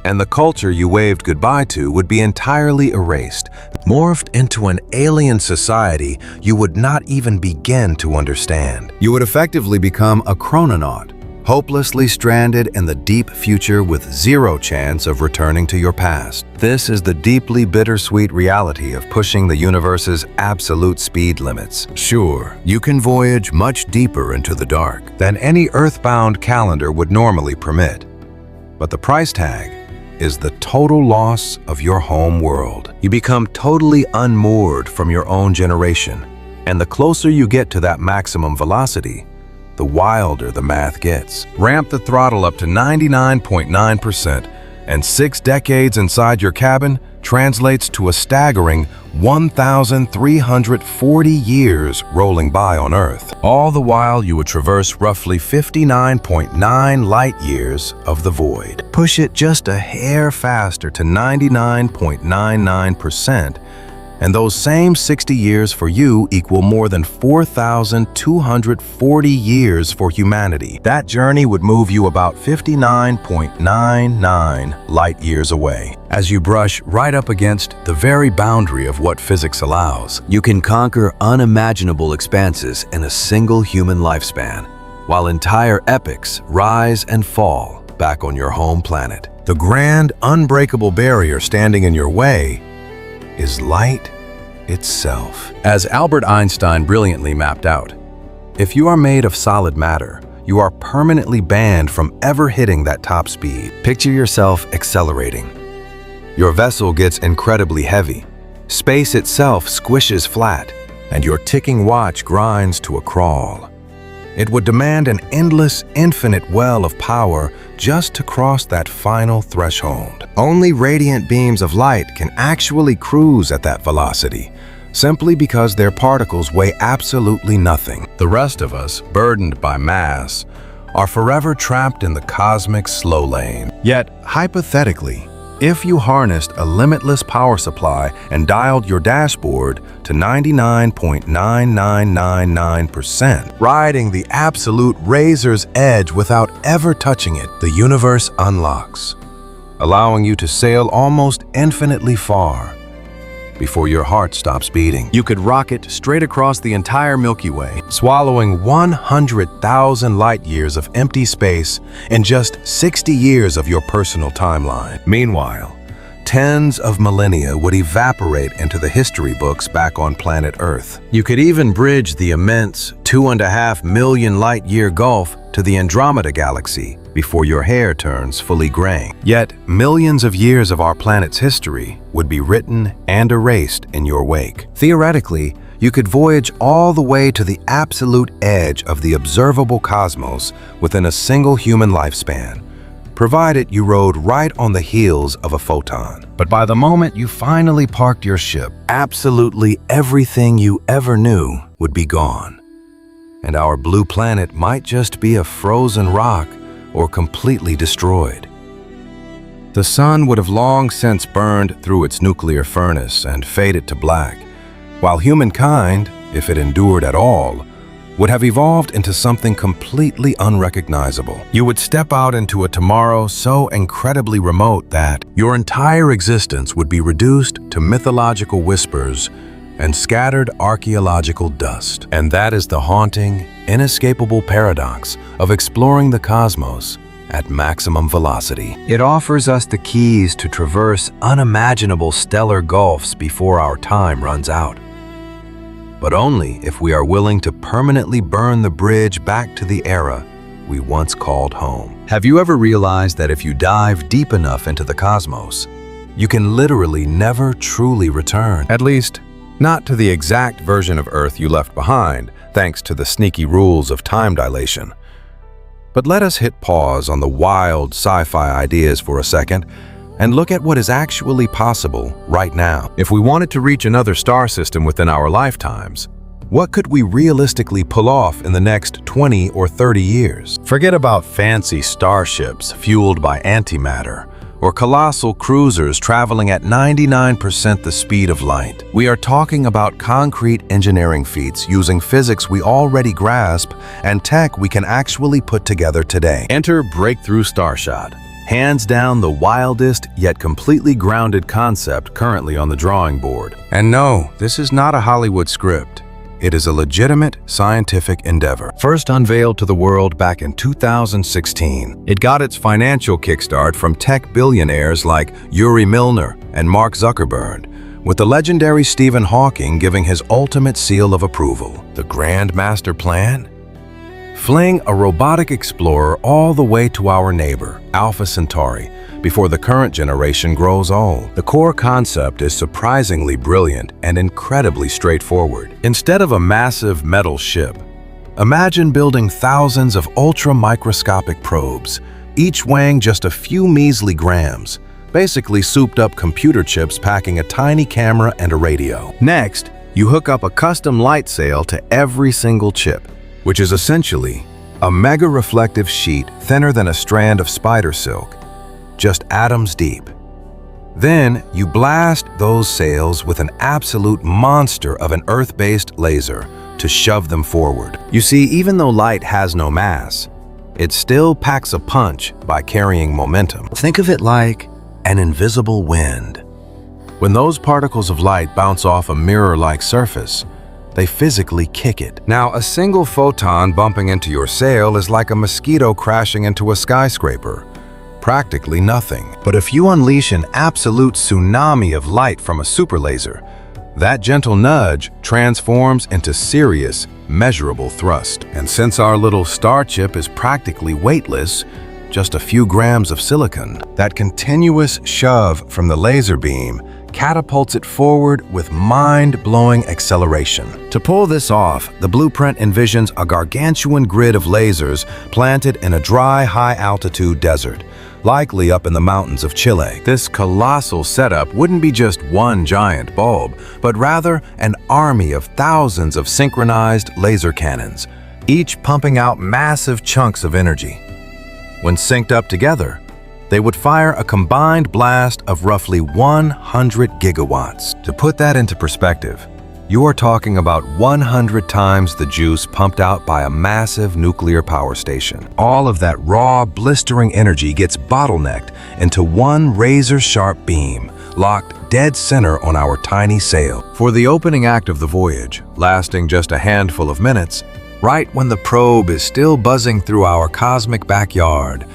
and the culture you waved goodbye to would be entirely erased, morphed into an alien society you would not even begin to understand. You would effectively become a chrononaut, hopelessly stranded in the deep future with zero chance of returning to your past. This is the deeply bittersweet reality of pushing the universe's absolute speed limits. Sure, you can voyage much deeper into the dark than any earthbound calendar would normally permit, but the price tag is the total loss of your home world. You become totally unmoored from your own generation, And the closer you get to that maximum velocity, the wilder the math gets. Ramp the throttle up to 99.9%, and 6 decades inside your cabin translates to a staggering 1,340 years rolling by on Earth. All the while, you would traverse roughly 59.9 light years of the void. Push it just a hair faster to 99.99%, and those same 60 years for you equal more than 4,240 years for humanity. That journey would move you about 59.99 light years away. As you brush right up against the very boundary of what physics allows, you can conquer unimaginable expanses in a single human lifespan, while entire epochs rise and fall back on your home planet. The grand, unbreakable barrier standing in your way is light itself. As Albert Einstein brilliantly mapped out, if you are made of solid matter, you are permanently banned from ever hitting that top speed. Picture yourself accelerating. Your vessel gets incredibly heavy. Space itself squishes flat, and your ticking watch grinds to a crawl. It would demand an endless, infinite well of power just to cross that final threshold. Only radiant beams of light can actually cruise at that velocity, simply because their particles weigh absolutely nothing. The rest of us, burdened by mass, are forever trapped in the cosmic slow lane. Yet, hypothetically, if you harnessed a limitless power supply and dialed your dashboard to 99.9999%, riding the absolute razor's edge without ever touching it, the universe unlocks, allowing you to sail almost infinitely far before your heart stops beating. You could rocket straight across the entire Milky Way, swallowing 100,000 light years of empty space in just 60 years of your personal timeline. Meanwhile, tens of millennia would evaporate into the history books back on planet Earth. You could even bridge the immense 2.5 million light-year gulf to the Andromeda galaxy before your hair turns fully gray. Yet, millions of years of our planet's history would be written and erased in your wake. Theoretically, you could voyage all the way to the absolute edge of the observable cosmos within a single human lifespan, provided you rode right on the heels of a photon. But by the moment you finally parked your ship, absolutely everything you ever knew would be gone. And our blue planet might just be a frozen rock or completely destroyed. The sun would have long since burned through its nuclear furnace and faded to black, while humankind, if it endured at all, would have evolved into something completely unrecognizable. You would step out into a tomorrow so incredibly remote that your entire existence would be reduced to mythological whispers and scattered archaeological dust. And that is the haunting, inescapable paradox of exploring the cosmos at maximum velocity. It offers us the keys to traverse unimaginable stellar gulfs before our time runs out. But only if we are willing to permanently burn the bridge back to the era we once called home. Have you ever realized that if you dive deep enough into the cosmos, you can literally never truly return? At least, not to the exact version of Earth you left behind, thanks to the sneaky rules of time dilation. But let us hit pause on the wild sci-fi ideas for a second and look at what is actually possible right now. If we wanted to reach another star system within our lifetimes, what could we realistically pull off in the next 20 or 30 years? Forget about fancy starships fueled by antimatter or colossal cruisers traveling at 99% the speed of light. We are talking about concrete engineering feats using physics we already grasp and tech we can actually put together today. Enter Breakthrough Starshot. Hands down the wildest yet completely grounded concept currently on the drawing board. And no, this is not a Hollywood script. It is a legitimate scientific endeavor. First unveiled to the world back in 2016, it got its financial kickstart from tech billionaires like Yuri Milner and Mark Zuckerberg, with the legendary Stephen Hawking giving his ultimate seal of approval. The Grand Master Plan? Fling a robotic explorer all the way to our neighbor, Alpha Centauri, before the current generation grows old. The core concept is surprisingly brilliant and incredibly straightforward. Instead of a massive metal ship, imagine building thousands of ultra-microscopic probes, each weighing just a few measly grams, basically souped-up computer chips packing a tiny camera and a radio. Next, you hook up a custom light sail to every single chip, which is essentially a mega-reflective sheet thinner than a strand of spider silk, just atoms deep. Then you blast those sails with an absolute monster of an Earth-based laser to shove them forward. You see, even though light has no mass, it still packs a punch by carrying momentum. Think of it like an invisible wind. When those particles of light bounce off a mirror-like surface, they physically kick it. Now, a single photon bumping into your sail is like a mosquito crashing into a skyscraper. Practically nothing. But if you unleash an absolute tsunami of light from a superlaser, that gentle nudge transforms into serious, measurable thrust. And since our little star chip is practically weightless, just a few grams of silicon, that continuous shove from the laser beam catapults it forward with mind-blowing acceleration. To pull this off, the blueprint envisions a gargantuan grid of lasers planted in a dry, high-altitude desert, likely up in the mountains of Chile. This colossal setup wouldn't be just one giant bulb, but rather an army of thousands of synchronized laser cannons, each pumping out massive chunks of energy. When synced up together, they would fire a combined blast of roughly 100 gigawatts. To put that into perspective, you are talking about 100 times the juice pumped out by a massive nuclear power station. All of that raw, blistering energy gets bottlenecked into one razor-sharp beam, locked dead center on our tiny sail. For the opening act of the voyage, lasting just a handful of minutes, right when the probe is still buzzing through our cosmic backyard,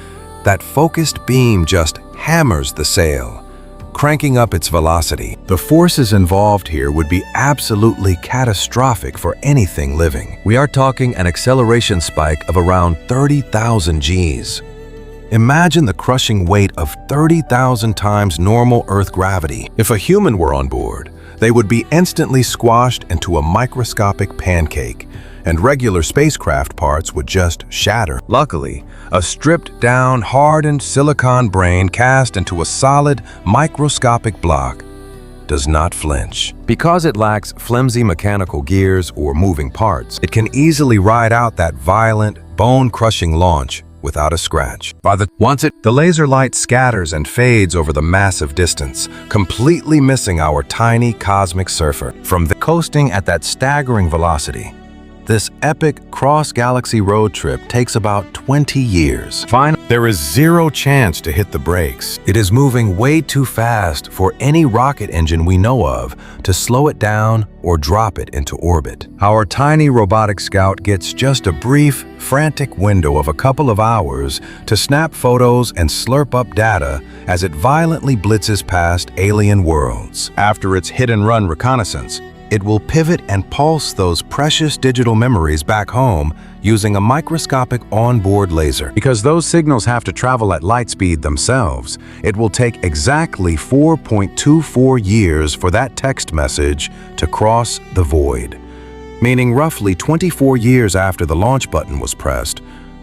that focused beam just hammers the sail, cranking up its velocity. The forces involved here would be absolutely catastrophic for anything living. We are talking an acceleration spike of around 30,000 Gs. Imagine the crushing weight of 30,000 times normal Earth gravity. If a human were on board, they would be instantly squashed into a microscopic pancake, and regular spacecraft parts would just shatter. Luckily, a stripped-down, hardened silicon brain cast into a solid, microscopic block does not flinch. Because it lacks flimsy mechanical gears or moving parts, it can easily ride out that violent, bone-crushing launch without a scratch. The laser light scatters and fades over the massive distance, completely missing our tiny cosmic surfer. From the coasting at that staggering velocity, this epic cross-galaxy road trip takes about 20 years. Finally, there is zero chance to hit the brakes. It is moving way too fast for any rocket engine we know of to slow it down or drop it into orbit. Our tiny robotic scout gets just a brief, frantic window of a couple of hours to snap photos and slurp up data as it violently blitzes past alien worlds. After its hit-and-run reconnaissance, it will pivot and pulse those precious digital memories back home using a microscopic onboard laser. Because those signals have to travel at light speed themselves, it will take exactly 4.24 years for that text message to cross the void. Meaning roughly 24 years after the launch button was pressed,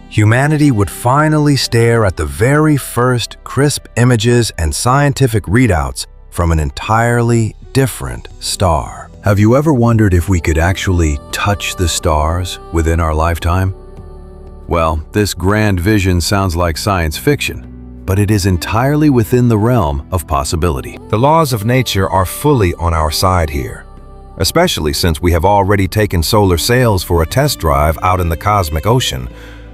humanity would finally stare at the very first crisp images and scientific readouts from an entirely different star. Have you ever wondered if we could actually touch the stars within our lifetime? Well, this grand vision sounds like science fiction, but it is entirely within the realm of possibility. The laws of nature are fully on our side here, especially since we have already taken solar sails for a test drive out in the cosmic ocean,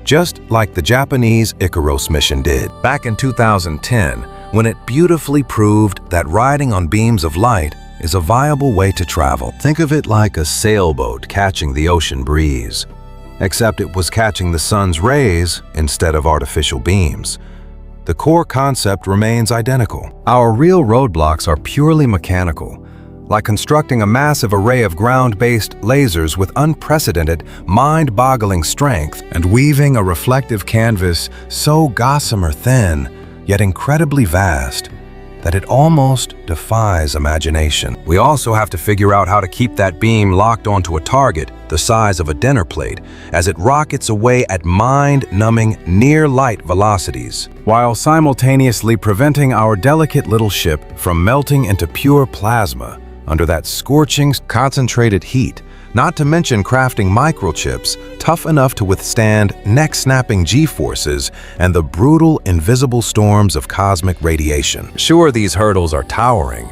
just like the Japanese Icaros mission did. Back in 2010, when it beautifully proved that riding on beams of light is a viable way to travel. Think of it like a sailboat catching the ocean breeze, except it was catching the sun's rays instead of artificial beams. The core concept remains identical. Our real roadblocks are purely mechanical, like constructing a massive array of ground-based lasers with unprecedented, mind-boggling strength and weaving a reflective canvas so gossamer thin yet incredibly vast, that it almost defies imagination. We also have to figure out how to keep that beam locked onto a target the size of a dinner plate as it rockets away at mind-numbing near-light velocities, while simultaneously preventing our delicate little ship from melting into pure plasma under that scorching, concentrated heat, not to mention crafting microchips tough enough to withstand neck-snapping G-forces and the brutal, invisible storms of cosmic radiation. Sure, these hurdles are towering,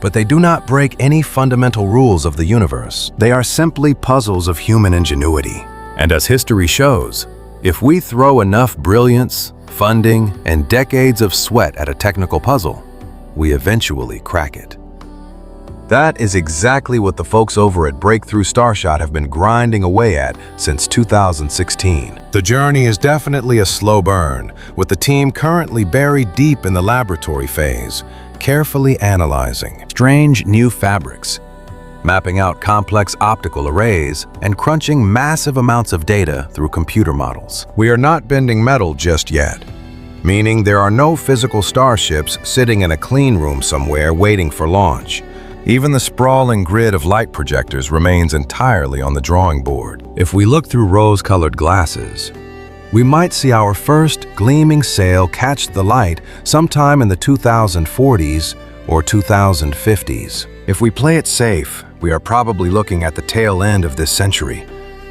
but they do not break any fundamental rules of the universe. They are simply puzzles of human ingenuity. And as history shows, if we throw enough brilliance, funding, and decades of sweat at a technical puzzle, we eventually crack it. That is exactly what the folks over at Breakthrough Starshot have been grinding away at since 2016. The journey is definitely a slow burn, with the team currently buried deep in the laboratory phase, carefully analyzing strange new fabrics, mapping out complex optical arrays, and crunching massive amounts of data through computer models. We are not bending metal just yet, meaning there are no physical starships sitting in a clean room somewhere waiting for launch. Even the sprawling grid of light projectors remains entirely on the drawing board. If we look through rose-colored glasses, we might see our first gleaming sail catch the light sometime in the 2040s or 2050s. If we play it safe, we are probably looking at the tail end of this century,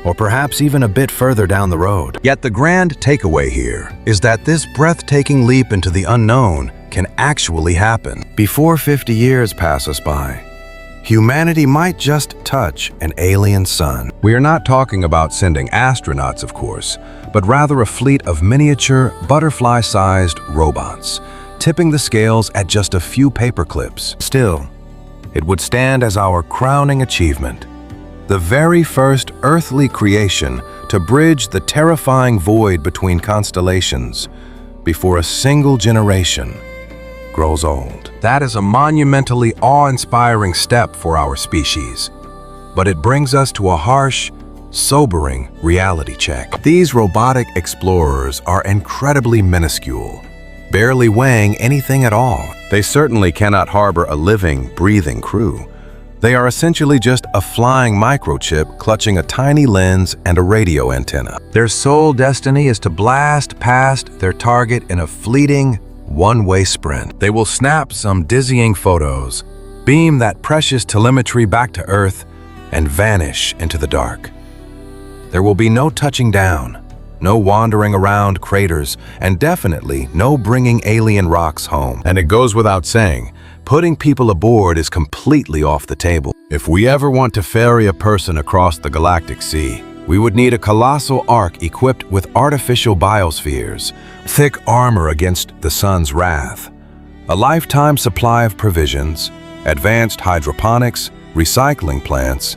or perhaps even a bit further down the road. Yet the grand takeaway here is that this breathtaking leap into the unknown can actually happen. Before 50 years pass us by, humanity might just touch an alien sun. We are not talking about sending astronauts, of course, but rather a fleet of miniature, butterfly-sized robots, tipping the scales at just a few paper clips. Still, it would stand as our crowning achievement, the very first earthly creation to bridge the terrifying void between constellations before a single generation grows old. That is a monumentally awe-inspiring step for our species, but it brings us to a harsh, sobering reality check. These robotic explorers are incredibly minuscule, barely weighing anything at all. They certainly cannot harbor a living, breathing crew. They are essentially just a flying microchip clutching a tiny lens and a radio antenna. Their sole destiny is to blast past their target in a fleeting, one-way sprint. They will snap some dizzying photos, beam that precious telemetry back to Earth, and vanish into the dark. There will be no touching down, no wandering around craters, and definitely no bringing alien rocks home. And it goes without saying, putting people aboard is completely off the table. If we ever want to ferry a person across the galactic sea, we would need a colossal ark equipped with artificial biospheres, thick armor against the sun's wrath, a lifetime supply of provisions, advanced hydroponics, recycling plants,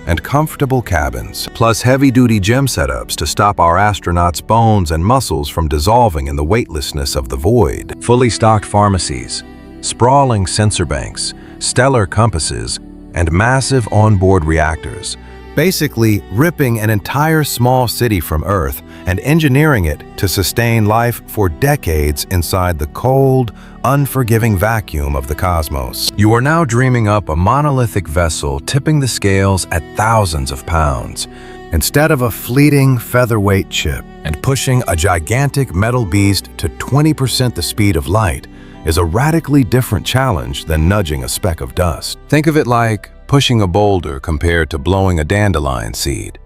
and comfortable cabins, plus heavy-duty gym setups to stop our astronauts' bones and muscles from dissolving in the weightlessness of the void, fully stocked pharmacies, sprawling sensor banks, stellar compasses, and massive onboard reactors, basically ripping an entire small city from Earth and engineering it to sustain life for decades inside the cold, unforgiving vacuum of the cosmos. You are now dreaming up a monolithic vessel tipping the scales at thousands of pounds, instead of a fleeting featherweight chip. And pushing a gigantic metal beast to 20% the speed of light is a radically different challenge than nudging a speck of dust. Think of it like pushing a boulder compared to blowing a dandelion seed.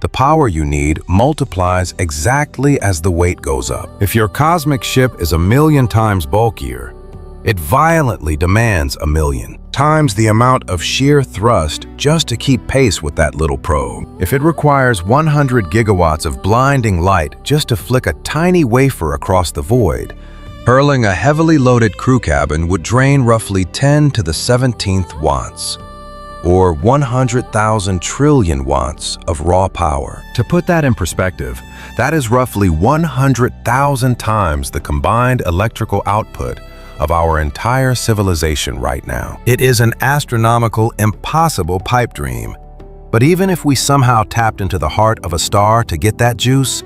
The power you need multiplies exactly as the weight goes up. If your cosmic ship is 1,000,000 times bulkier, it violently demands 1,000,000 times the amount of sheer thrust just to keep pace with that little probe. If it requires 100 gigawatts of blinding light just to flick a tiny wafer across the void, hurling a heavily loaded crew cabin would drain roughly 10 to the 17th watts, or 100,000 trillion watts of raw power. To put that in perspective, that is roughly 100,000 times the combined electrical output of our entire civilization right now. It is an astronomical, impossible pipe dream. But even if we somehow tapped into the heart of a star to get that juice,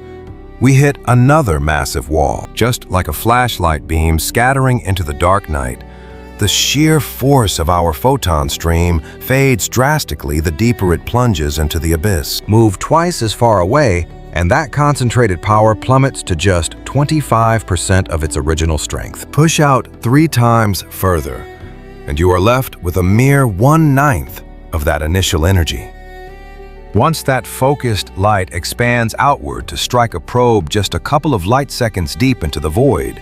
we hit another massive wall. Just like a flashlight beam scattering into the dark night, the sheer force of our photon stream fades drastically the deeper it plunges into the abyss. Move twice as far away, and that concentrated power plummets to just 25% of its original strength. Push out 3 times further, and you are left with a mere 1/9 of that initial energy. Once that focused light expands outward to strike a probe just a couple of light seconds deep into the void,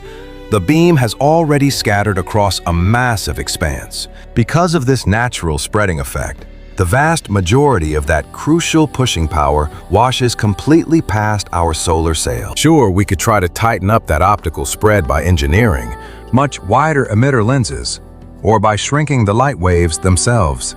the beam has already scattered across a massive expanse. Because of this natural spreading effect, the vast majority of that crucial pushing power washes completely past our solar sail. Sure, we could try to tighten up that optical spread by engineering much wider emitter lenses, or by shrinking the light waves themselves.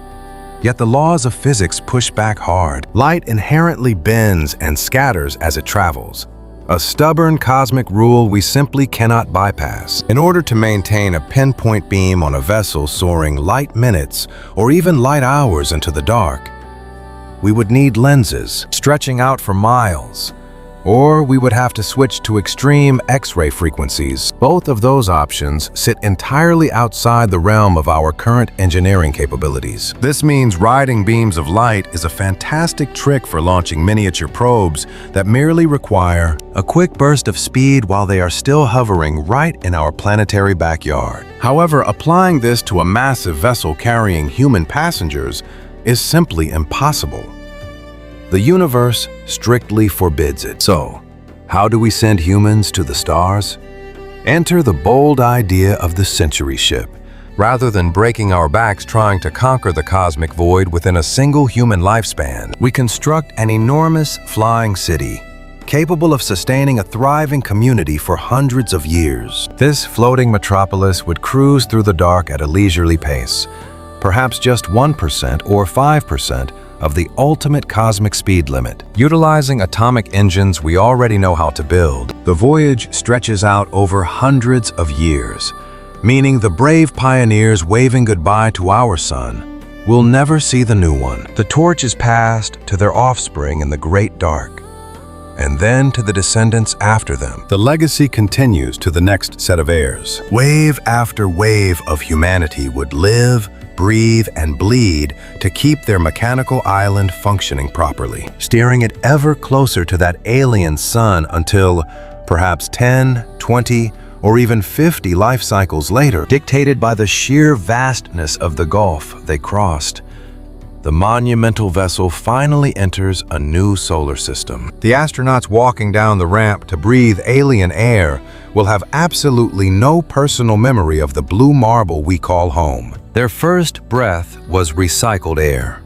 Yet the laws of physics push back hard. Light inherently bends and scatters as it travels, a stubborn cosmic rule we simply cannot bypass. In order to maintain a pinpoint beam on a vessel soaring light minutes or even light hours into the dark, we would need lenses stretching out for miles, or we would have to switch to extreme X-ray frequencies. Both of those options sit entirely outside the realm of our current engineering capabilities. This means riding beams of light is a fantastic trick for launching miniature probes that merely require a quick burst of speed while they are still hovering right in our planetary backyard. However, applying this to a massive vessel carrying human passengers is simply impossible. The universe strictly forbids it. So, how do we send humans to the stars? Enter the bold idea of the Century Ship. Rather than breaking our backs trying to conquer the cosmic void within a single human lifespan, we construct an enormous flying city, capable of sustaining a thriving community for hundreds of years. This floating metropolis would cruise through the dark at a leisurely pace, perhaps just 1% or 5% of the ultimate cosmic speed limit. Utilizing atomic engines we already know how to build, the voyage stretches out over hundreds of years, meaning the brave pioneers waving goodbye to our sun will never see the new one. The torch is passed to their offspring in the great dark, and then to the descendants after them. The legacy continues to the next set of heirs. Wave after wave of humanity would live, breathe, and bleed to keep their mechanical island functioning properly, steering it ever closer to that alien sun until perhaps 10, 20, or even 50 life cycles later, dictated by the sheer vastness of the gulf they crossed, the monumental vessel finally enters a new solar system. The astronauts walking down the ramp to breathe alien air will have absolutely no personal memory of the blue marble we call home. Their first breath was recycled air.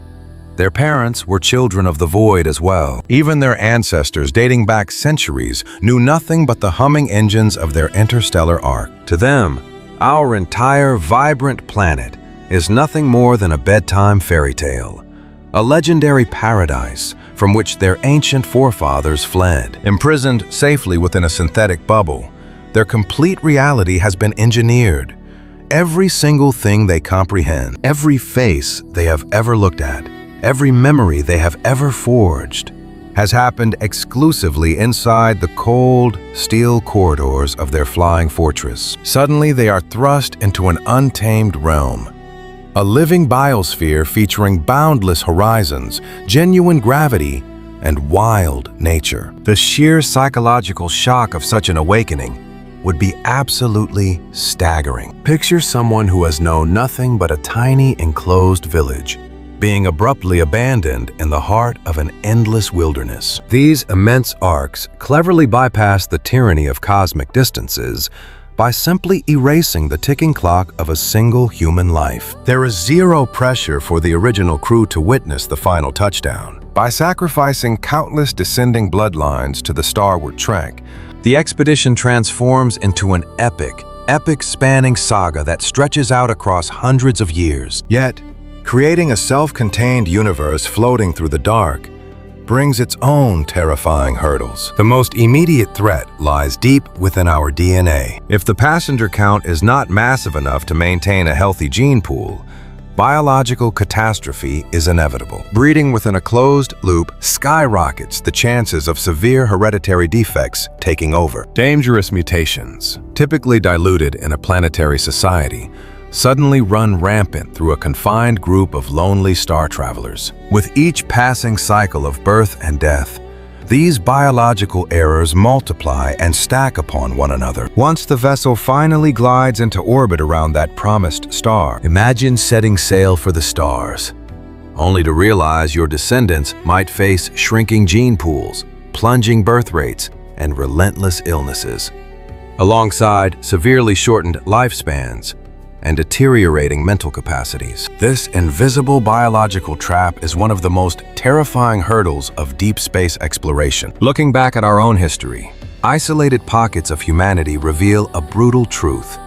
Their parents were children of the void as well. Even their ancestors, dating back centuries, knew nothing but the humming engines of their interstellar ark. To them, our entire vibrant planet is nothing more than a bedtime fairy tale, a legendary paradise from which their ancient forefathers fled. Imprisoned safely within a synthetic bubble, their complete reality has been engineered. Every single thing they comprehend, every face they have ever looked at, every memory they have ever forged, has happened exclusively inside the cold, steel corridors of their flying fortress. Suddenly, they are thrust into an untamed realm, a living biosphere featuring boundless horizons, genuine gravity, and wild nature. The sheer psychological shock of such an awakening would be absolutely staggering. Picture someone who has known nothing but a tiny enclosed village, being abruptly abandoned in the heart of an endless wilderness. These immense arcs cleverly bypass the tyranny of cosmic distances by simply erasing the ticking clock of a single human life. There is zero pressure for the original crew to witness the final touchdown. By sacrificing countless descending bloodlines to the starward trek, the expedition transforms into an epic spanning saga that stretches out across hundreds of years. Yet, creating a self-contained universe floating through the dark brings its own terrifying hurdles. The most immediate threat lies deep within our DNA. If the passenger count is not massive enough to maintain a healthy gene pool, biological catastrophe is inevitable. Breeding within a closed loop skyrockets the chances of severe hereditary defects taking over. Dangerous mutations, typically diluted in a planetary society, suddenly run rampant through a confined group of lonely star travelers. With each passing cycle of birth and death, these biological errors multiply and stack upon one another. Once the vessel finally glides into orbit around that promised star, imagine setting sail for the stars, only to realize your descendants might face shrinking gene pools, plunging birth rates, and relentless illnesses, alongside severely shortened lifespans and deteriorating mental capacities. This invisible biological trap is one of the most terrifying hurdles of deep space exploration. Looking back at our own history, isolated pockets of humanity reveal a brutal truth.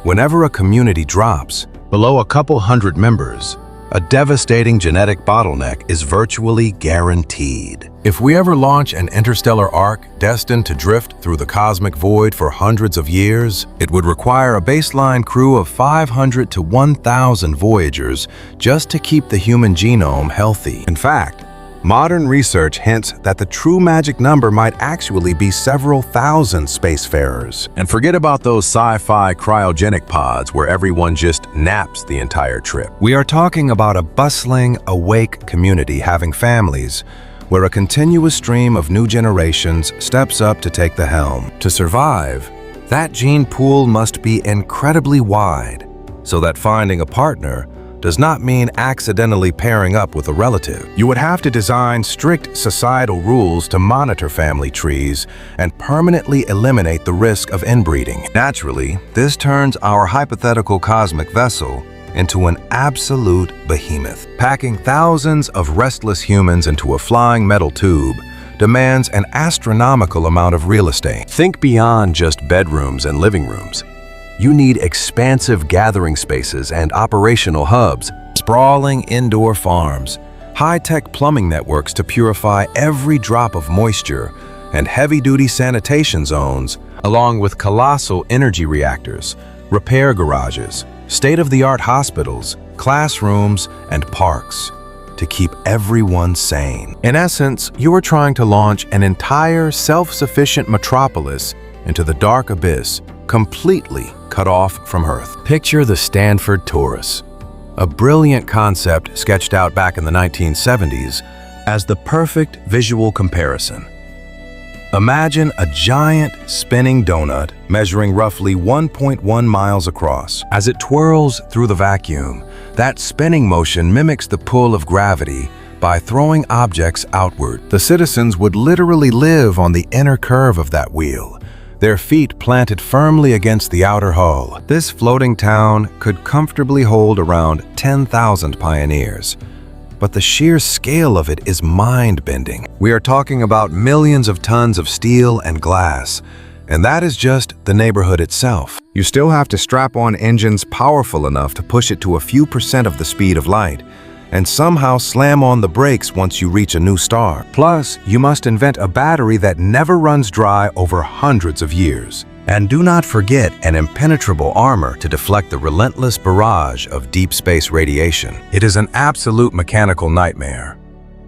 Whenever a community drops below a couple hundred members, a devastating genetic bottleneck is virtually guaranteed. If we ever launch an interstellar arc destined to drift through the cosmic void for hundreds of years, it would require a baseline crew of 500 to 1,000 Voyagers just to keep the human genome healthy. In fact, modern research hints that the true magic number might actually be several thousand spacefarers. And forget about those sci-fi cryogenic pods where everyone just naps the entire trip. We are talking about a bustling, awake community having families, where a continuous stream of new generations steps up to take the helm. To survive, that gene pool must be incredibly wide, so that finding a partner does not mean accidentally pairing up with a relative. You would have to design strict societal rules to monitor family trees and permanently eliminate the risk of inbreeding. Naturally, this turns our hypothetical cosmic vessel into an absolute behemoth. Packing thousands of restless humans into a flying metal tube demands an astronomical amount of real estate. Think beyond just bedrooms and living rooms. You need expansive gathering spaces and operational hubs, sprawling indoor farms, high-tech plumbing networks to purify every drop of moisture, and heavy-duty sanitation zones, along with colossal energy reactors, repair garages, state-of-the-art hospitals, classrooms, and parks to keep everyone sane. In essence, you are trying to launch an entire self-sufficient metropolis into the dark abyss, completely cut off from Earth. Picture the Stanford Torus, a brilliant concept sketched out back in the 1970s as the perfect visual comparison. Imagine a giant spinning donut measuring roughly 1.1 miles across. As it twirls through the vacuum, that spinning motion mimics the pull of gravity by throwing objects outward. The citizens would literally live on the inner curve of that wheel, their feet planted firmly against the outer hull. This floating town could comfortably hold around 10,000 pioneers. But the sheer scale of it is mind-bending. We are talking about millions of tons of steel and glass, and that is just the neighborhood itself. You still have to strap on engines powerful enough to push it to a few percent of the speed of light, and somehow slam on the brakes once you reach a new star. Plus, you must invent a battery that never runs dry over hundreds of years. And do not forget an impenetrable armor to deflect the relentless barrage of deep space radiation. It is an absolute mechanical nightmare.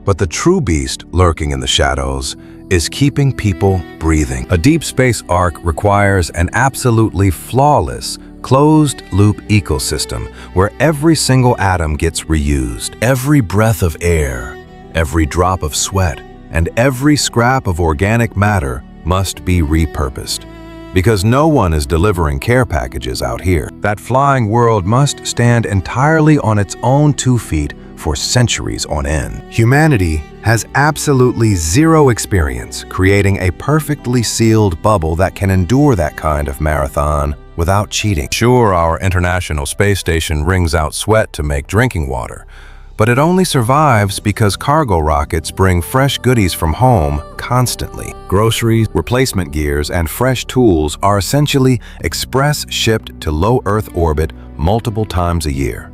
But the true beast lurking in the shadows is keeping people breathing. A deep space arc requires an absolutely flawless, closed-loop ecosystem where every single atom gets reused. Every breath of air, every drop of sweat, and every scrap of organic matter must be repurposed. Because no one is delivering care packages out here. That flying world must stand entirely on its own 2 feet for centuries on end. Humanity has absolutely zero experience creating a perfectly sealed bubble that can endure that kind of marathon without cheating. Sure, our International Space Station wrings out sweat to make drinking water, but it only survives because cargo rockets bring fresh goodies from home constantly. Groceries, replacement gears, and fresh tools are essentially express shipped to low Earth orbit multiple times a year.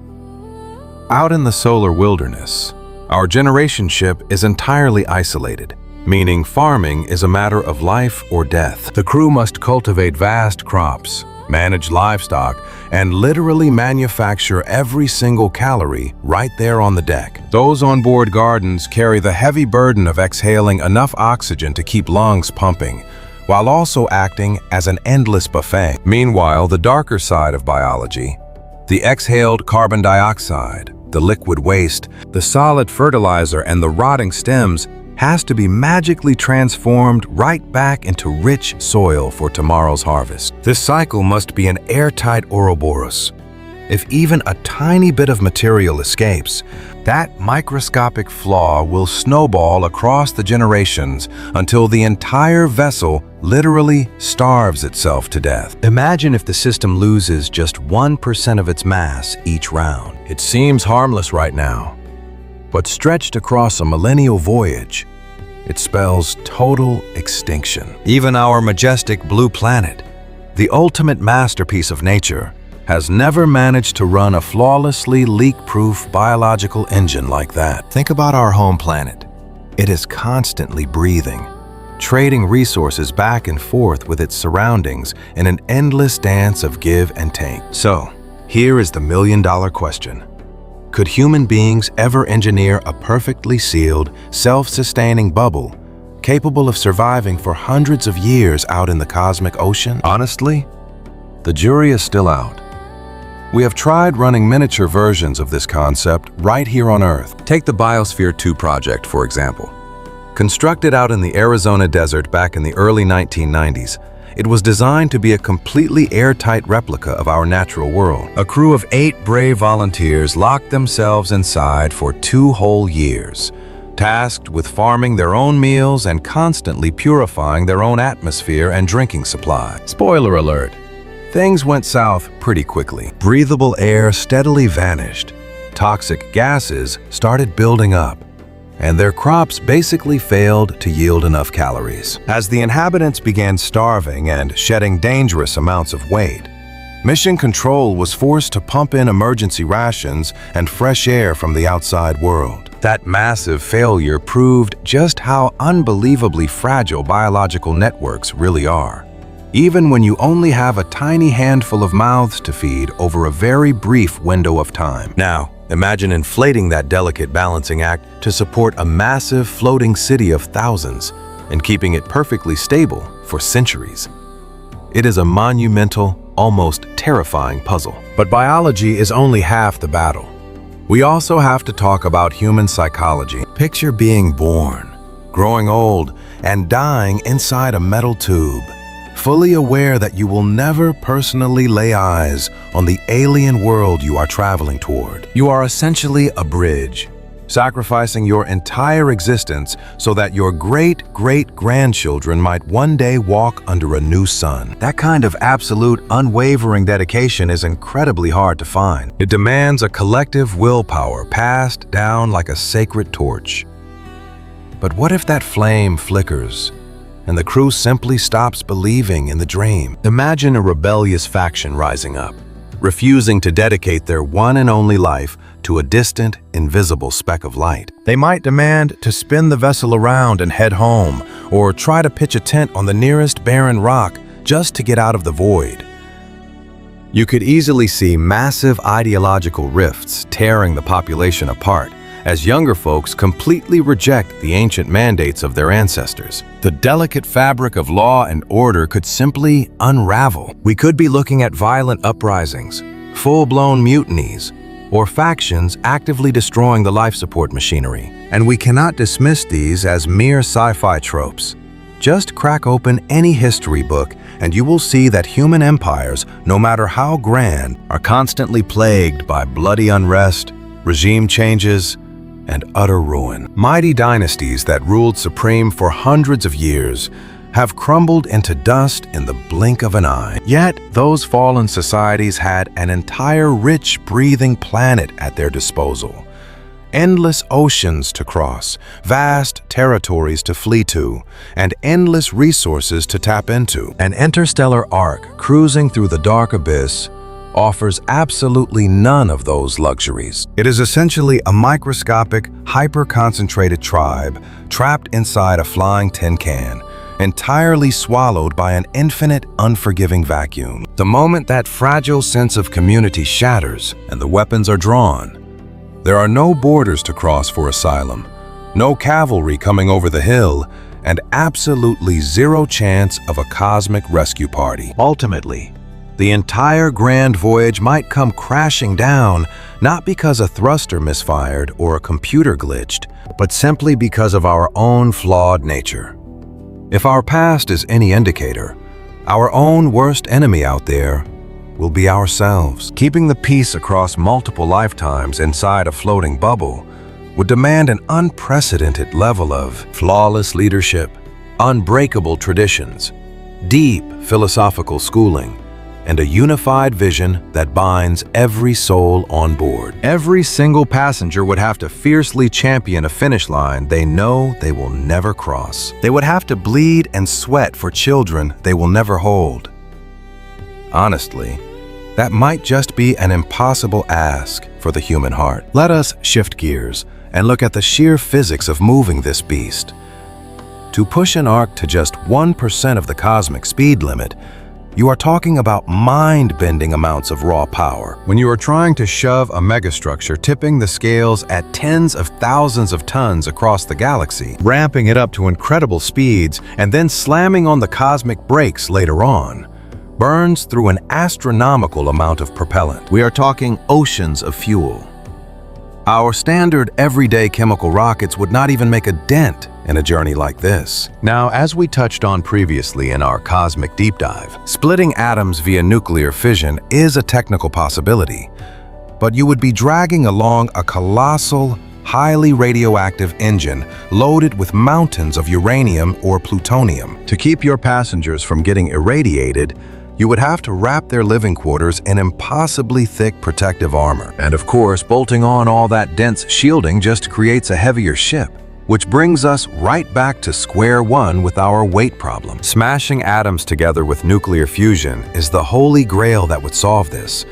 Out in the solar wilderness, our generation ship is entirely isolated, meaning farming is a matter of life or death. The crew must cultivate vast crops, manage livestock, and literally manufacture every single calorie right there on the deck. Those onboard gardens carry the heavy burden of exhaling enough oxygen to keep lungs pumping, while also acting as an endless buffet. Meanwhile, the darker side of biology, the exhaled carbon dioxide, the liquid waste, the solid fertilizer, and the rotting stems has to be magically transformed right back into rich soil for tomorrow's harvest. This cycle must be an airtight Ouroboros. If even a tiny bit of material escapes, that microscopic flaw will snowball across the generations until the entire vessel literally starves itself to death. Imagine if the system loses just 1% of its mass each round. It seems harmless right now, but stretched across a millennial voyage, it spells total extinction. Even our majestic blue planet, the ultimate masterpiece of nature, has never managed to run a flawlessly leak-proof biological engine like that. Think about our home planet. It is constantly breathing, trading resources back and forth with its surroundings in an endless dance of give and take. So, here is the million-dollar question. Could human beings ever engineer a perfectly sealed, self-sustaining bubble capable of surviving for hundreds of years out in the cosmic ocean? Honestly, the jury is still out. We have tried running miniature versions of this concept right here on Earth. Take the Biosphere 2 project, for example. Constructed out in the Arizona desert back in the early 1990s, it was designed to be a completely airtight replica of our natural world. A crew of 8 brave volunteers locked themselves inside for 2 whole years, tasked with farming their own meals and constantly purifying their own atmosphere and drinking supply. Spoiler alert. Things went south pretty quickly. Breathable air steadily vanished. Toxic gases started building up, and their crops basically failed to yield enough calories. As the inhabitants began starving and shedding dangerous amounts of weight, Mission Control was forced to pump in emergency rations and fresh air from the outside world. That massive failure proved just how unbelievably fragile biological networks really are, even when you only have a tiny handful of mouths to feed over a very brief window of time. Now, imagine inflating that delicate balancing act to support a massive floating city of thousands and keeping it perfectly stable for centuries. It is a monumental, almost terrifying puzzle. But biology is only half the battle. We also have to talk about human psychology. Picture being born, growing old, and dying inside a metal tube, fully aware that you will never personally lay eyes on the alien world you are traveling toward. You are essentially a bridge, sacrificing your entire existence so that your great-great-grandchildren might one day walk under a new sun. That kind of absolute, unwavering dedication is incredibly hard to find. It demands a collective willpower passed down like a sacred torch. But what if that flame flickers and the crew simply stops believing in the dream? Imagine a rebellious faction rising up, refusing to dedicate their one and only life to a distant, invisible speck of light. They might demand to spin the vessel around and head home, or try to pitch a tent on the nearest barren rock just to get out of the void. You could easily see massive ideological rifts tearing the population apart, as younger folks completely reject the ancient mandates of their ancestors. The delicate fabric of law and order could simply unravel. We could be looking at violent uprisings, full-blown mutinies, or factions actively destroying the life support machinery. And we cannot dismiss these as mere sci-fi tropes. Just crack open any history book and you will see that human empires, no matter how grand, are constantly plagued by bloody unrest, regime changes, and utter ruin. Mighty dynasties that ruled supreme for hundreds of years have crumbled into dust in the blink of an eye. Yet, those fallen societies had an entire rich, breathing planet at their disposal. Endless oceans to cross, vast territories to flee to, and endless resources to tap into. An interstellar arc cruising through the dark abyss offers absolutely none of those luxuries. It is essentially a microscopic, hyper-concentrated tribe trapped inside a flying tin can, entirely swallowed by an infinite, unforgiving vacuum. The moment that fragile sense of community shatters and the weapons are drawn, there are no borders to cross for asylum, no cavalry coming over the hill, and absolutely zero chance of a cosmic rescue party. Ultimately, the entire grand voyage might come crashing down, not because a thruster misfired or a computer glitched, but simply because of our own flawed nature. If our past is any indicator, our own worst enemy out there will be ourselves. Keeping the peace across multiple lifetimes inside a floating bubble would demand an unprecedented level of flawless leadership, unbreakable traditions, deep philosophical schooling, and a unified vision that binds every soul on board. Every single passenger would have to fiercely champion a finish line they know they will never cross. They would have to bleed and sweat for children they will never hold. Honestly, that might just be an impossible ask for the human heart. Let us shift gears and look at the sheer physics of moving this beast. To push an arc to just 1% of the cosmic speed limit, you are talking about mind-bending amounts of raw power. When you are trying to shove a megastructure tipping the scales at tens of thousands of tons across the galaxy, ramping it up to incredible speeds, and then slamming on the cosmic brakes later on, burns through an astronomical amount of propellant. We are talking oceans of fuel. Our standard everyday chemical rockets would not even make a dent in a journey like this. Now, as we touched on previously in our cosmic deep dive, splitting atoms via nuclear fission is a technical possibility, but you would be dragging along a colossal, highly radioactive engine loaded with mountains of uranium or plutonium. To keep your passengers from getting irradiated, you would have to wrap their living quarters in impossibly thick protective armor. And of course, bolting on all that dense shielding just creates a heavier ship, which brings us right back to square one with our weight problem. Smashing atoms together with nuclear fusion is the holy grail that would solve this.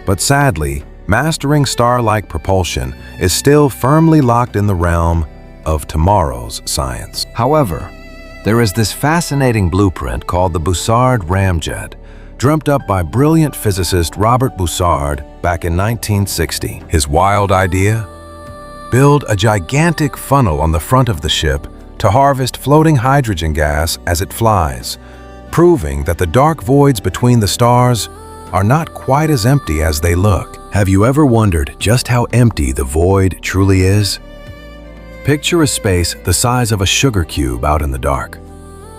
But sadly, mastering star-like propulsion is still firmly locked in the realm of tomorrow's science. However, there is this fascinating blueprint called the Bussard ramjet, dreamt up by brilliant physicist Robert Bussard back in 1960. His wild idea? Build a gigantic funnel on the front of the ship to harvest floating hydrogen gas as it flies, proving that the dark voids between the stars are not quite as empty as they look. Have you ever wondered just how empty the void truly is? Picture a space the size of a sugar cube out in the dark.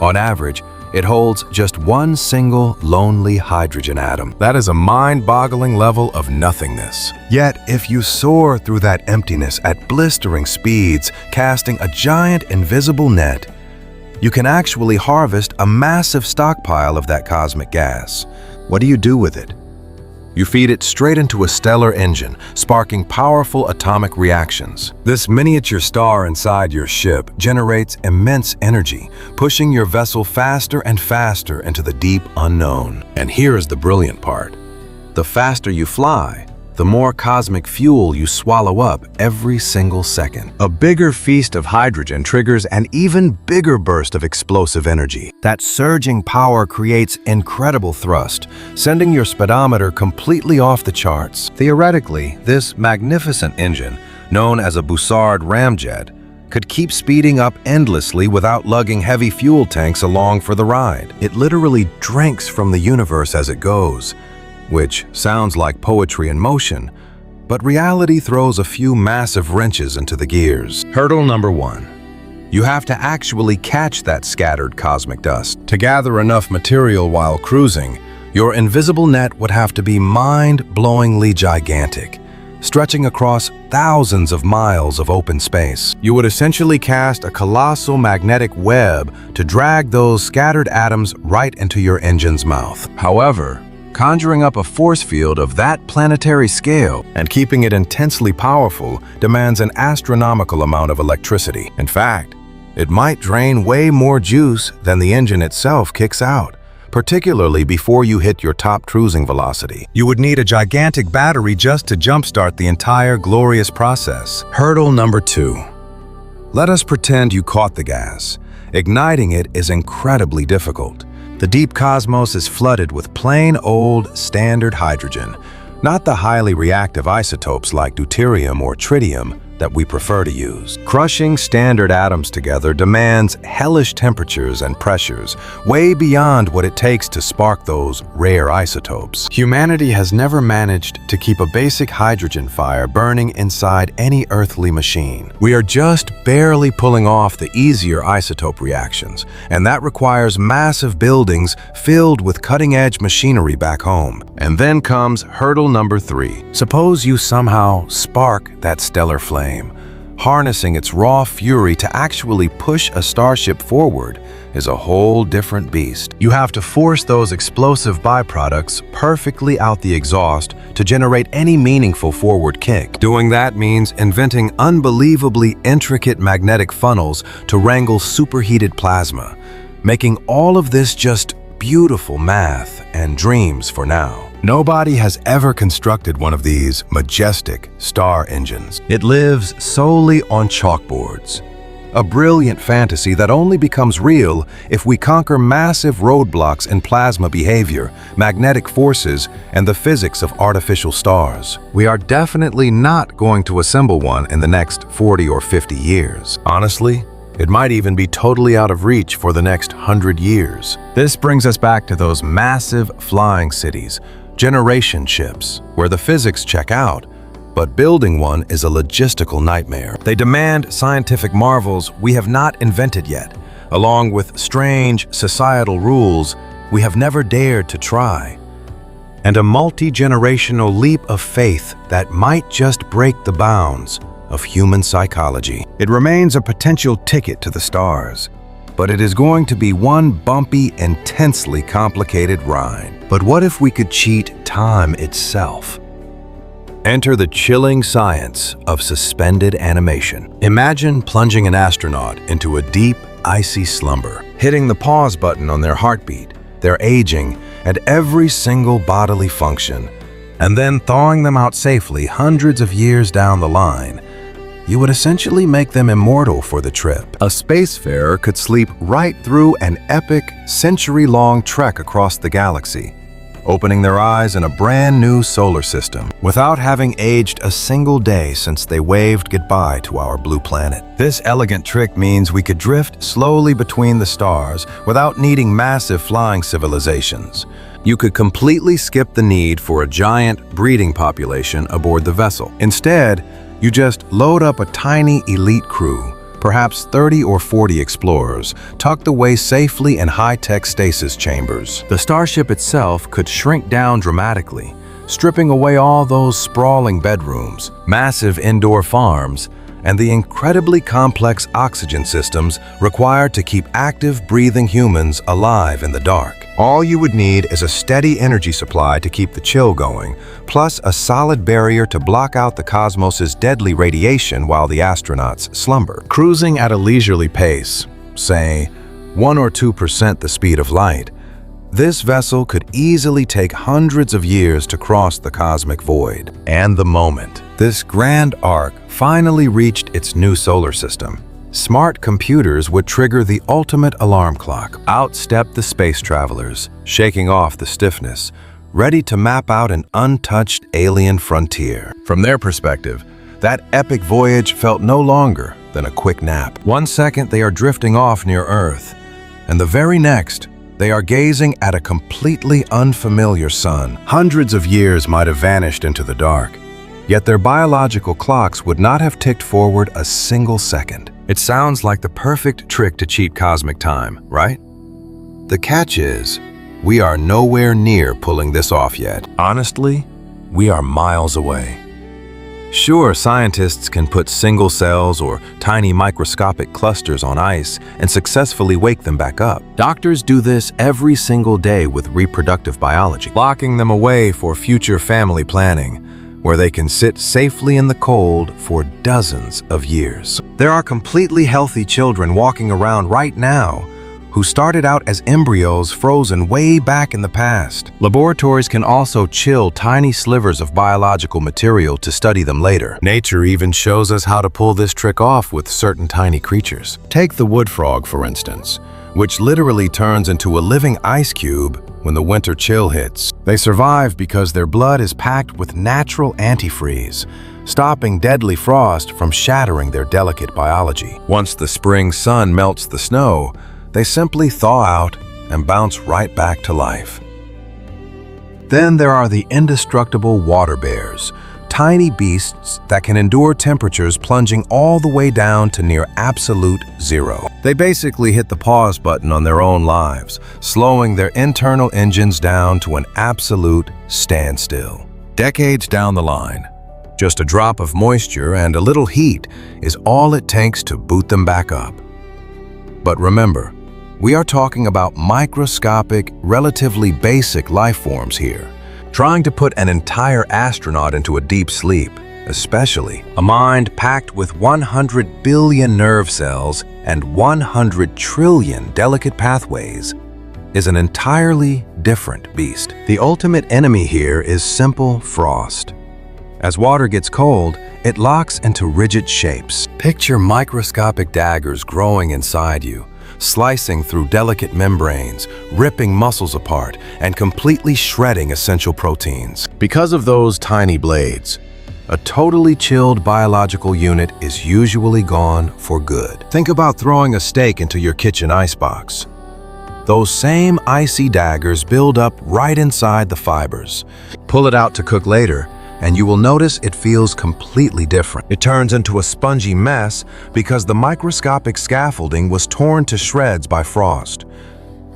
On average, it holds just one single lonely hydrogen atom. That is a mind-boggling level of nothingness. Yet, if you soar through that emptiness at blistering speeds, casting a giant invisible net, you can actually harvest a massive stockpile of that cosmic gas. What do you do with it? You feed it straight into a stellar engine, sparking powerful atomic reactions. This miniature star inside your ship generates immense energy, pushing your vessel faster and faster into the deep unknown. And here is the brilliant part. The faster you fly, the more cosmic fuel you swallow up every single second. A bigger feast of hydrogen triggers an even bigger burst of explosive energy. That surging power creates incredible thrust, sending your speedometer completely off the charts. Theoretically, this magnificent engine, known as a Bussard ramjet, could keep speeding up endlessly without lugging heavy fuel tanks along for the ride. It literally drinks from the universe as it goes, which sounds like poetry in motion, but reality throws a few massive wrenches into the gears. Hurdle number 1. You have to actually catch that scattered cosmic dust. To gather enough material while cruising, your invisible net would have to be mind-blowingly gigantic, stretching across thousands of miles of open space. You would essentially cast a colossal magnetic web to drag those scattered atoms right into your engine's mouth. However, conjuring up a force field of that planetary scale and keeping it intensely powerful demands an astronomical amount of electricity. In fact, it might drain way more juice than the engine itself kicks out, particularly before you hit your top cruising velocity. You would need a gigantic battery just to jumpstart the entire glorious process. Hurdle number 2. Let us pretend you caught the gas, Igniting it is incredibly difficult. The deep cosmos is flooded with plain old standard hydrogen, not the highly reactive isotopes like deuterium or tritium that we prefer to use. Crushing standard atoms together demands hellish temperatures and pressures, way beyond what it takes to spark those rare isotopes. Humanity has never managed to keep a basic hydrogen fire burning inside any earthly machine. We are just barely pulling off the easier isotope reactions, and that requires massive buildings filled with cutting-edge machinery back home. And then comes hurdle number 3. Suppose you somehow spark that stellar flame. Harnessing its raw fury to actually push a starship forward is a whole different beast. You have to force those explosive byproducts perfectly out the exhaust to generate any meaningful forward kick. Doing that means inventing unbelievably intricate magnetic funnels to wrangle superheated plasma, making all of this just beautiful math and dreams for now. Nobody has ever constructed one of these majestic star engines. It lives solely on chalkboards. A brilliant fantasy that only becomes real if we conquer massive roadblocks in plasma behavior, magnetic forces, and the physics of artificial stars. We are definitely not going to assemble one in the next 40 or 50 years. Honestly, it might even be totally out of reach for the next 100 years. This brings us back to those massive flying cities, generation ships, where the physics check out, but building one is a logistical nightmare. They demand scientific marvels we have not invented yet, along with strange societal rules we have never dared to try, and a multi-generational leap of faith that might just break the bounds of human psychology. It remains a potential ticket to the stars, but it is going to be one bumpy, intensely complicated ride. But what if we could cheat time itself? Enter the chilling science of suspended animation. Imagine plunging an astronaut into a deep, icy slumber, hitting the pause button on their heartbeat, their aging, and every single bodily function, and then thawing them out safely hundreds of years down the line. You would essentially make them immortal for the trip. A spacefarer could sleep right through an epic, century-long trek across the galaxy, opening their eyes in a brand new solar system without having aged a single day since they waved goodbye to our blue planet. This elegant trick means we could drift slowly between the stars without needing massive flying civilizations. You could completely skip the need for a giant breeding population aboard the vessel. Instead, you just load up a tiny elite crew, perhaps 30 or 40 explorers, tucked away safely in high-tech stasis chambers. The starship itself could shrink down dramatically, stripping away all those sprawling bedrooms, massive indoor farms, and the incredibly complex oxygen systems required to keep active, breathing humans alive in the dark. All you would need is a steady energy supply to keep the chill going, plus a solid barrier to block out the cosmos's deadly radiation while the astronauts slumber. Cruising at a leisurely pace, say 1 or 2% the speed of light, this vessel could easily take hundreds of years to cross the cosmic void. And the moment this grand arc finally reached its new solar system, smart computers would trigger the ultimate alarm clock. Out stepped the space travelers, shaking off the stiffness, ready to map out an untouched alien frontier. From their perspective, that epic voyage felt no longer than a quick nap. One second they are drifting off near Earth, and the very next, they are gazing at a completely unfamiliar sun. Hundreds of years might have vanished into the dark, yet their biological clocks would not have ticked forward a single second. It sounds like the perfect trick to cheat cosmic time, right? The catch is, we are nowhere near pulling this off yet. Honestly, we are miles away. Sure, scientists can put single cells or tiny microscopic clusters on ice and successfully wake them back up. Doctors do this every single day with reproductive biology, locking them away for future family planning, where they can sit safely in the cold for dozens of years. There are completely healthy children walking around right now who started out as embryos frozen way back in the past. Laboratories can also chill tiny slivers of biological material to study them later. Nature even shows us how to pull this trick off with certain tiny creatures. Take the wood frog, for instance, which literally turns into a living ice cube when the winter chill hits. They survive because their blood is packed with natural antifreeze, stopping deadly frost from shattering their delicate biology. Once the spring sun melts the snow, they simply thaw out and bounce right back to life. Then there are the indestructible water bears, tiny beasts that can endure temperatures plunging all the way down to near absolute zero. They basically hit the pause button on their own lives, slowing their internal engines down to an absolute standstill. Decades down the line, just a drop of moisture and a little heat is all it takes to boot them back up. But remember, we are talking about microscopic, relatively basic life forms here. Trying to put an entire astronaut into a deep sleep, especially a mind packed with 100 billion nerve cells and 100 trillion delicate pathways, is an entirely different beast. The ultimate enemy here is simple frost. As water gets cold, it locks into rigid shapes. Picture microscopic daggers growing inside you, slicing through delicate membranes, ripping muscles apart, and completely shredding essential proteins. Because of those tiny blades, a totally chilled biological unit is usually gone for good. Think about throwing a steak into your kitchen icebox. Those same icy daggers build up right inside the fibers. Pull it out to cook later, and you will notice it feels completely different. It turns into a spongy mess because the microscopic scaffolding was torn to shreds by frost.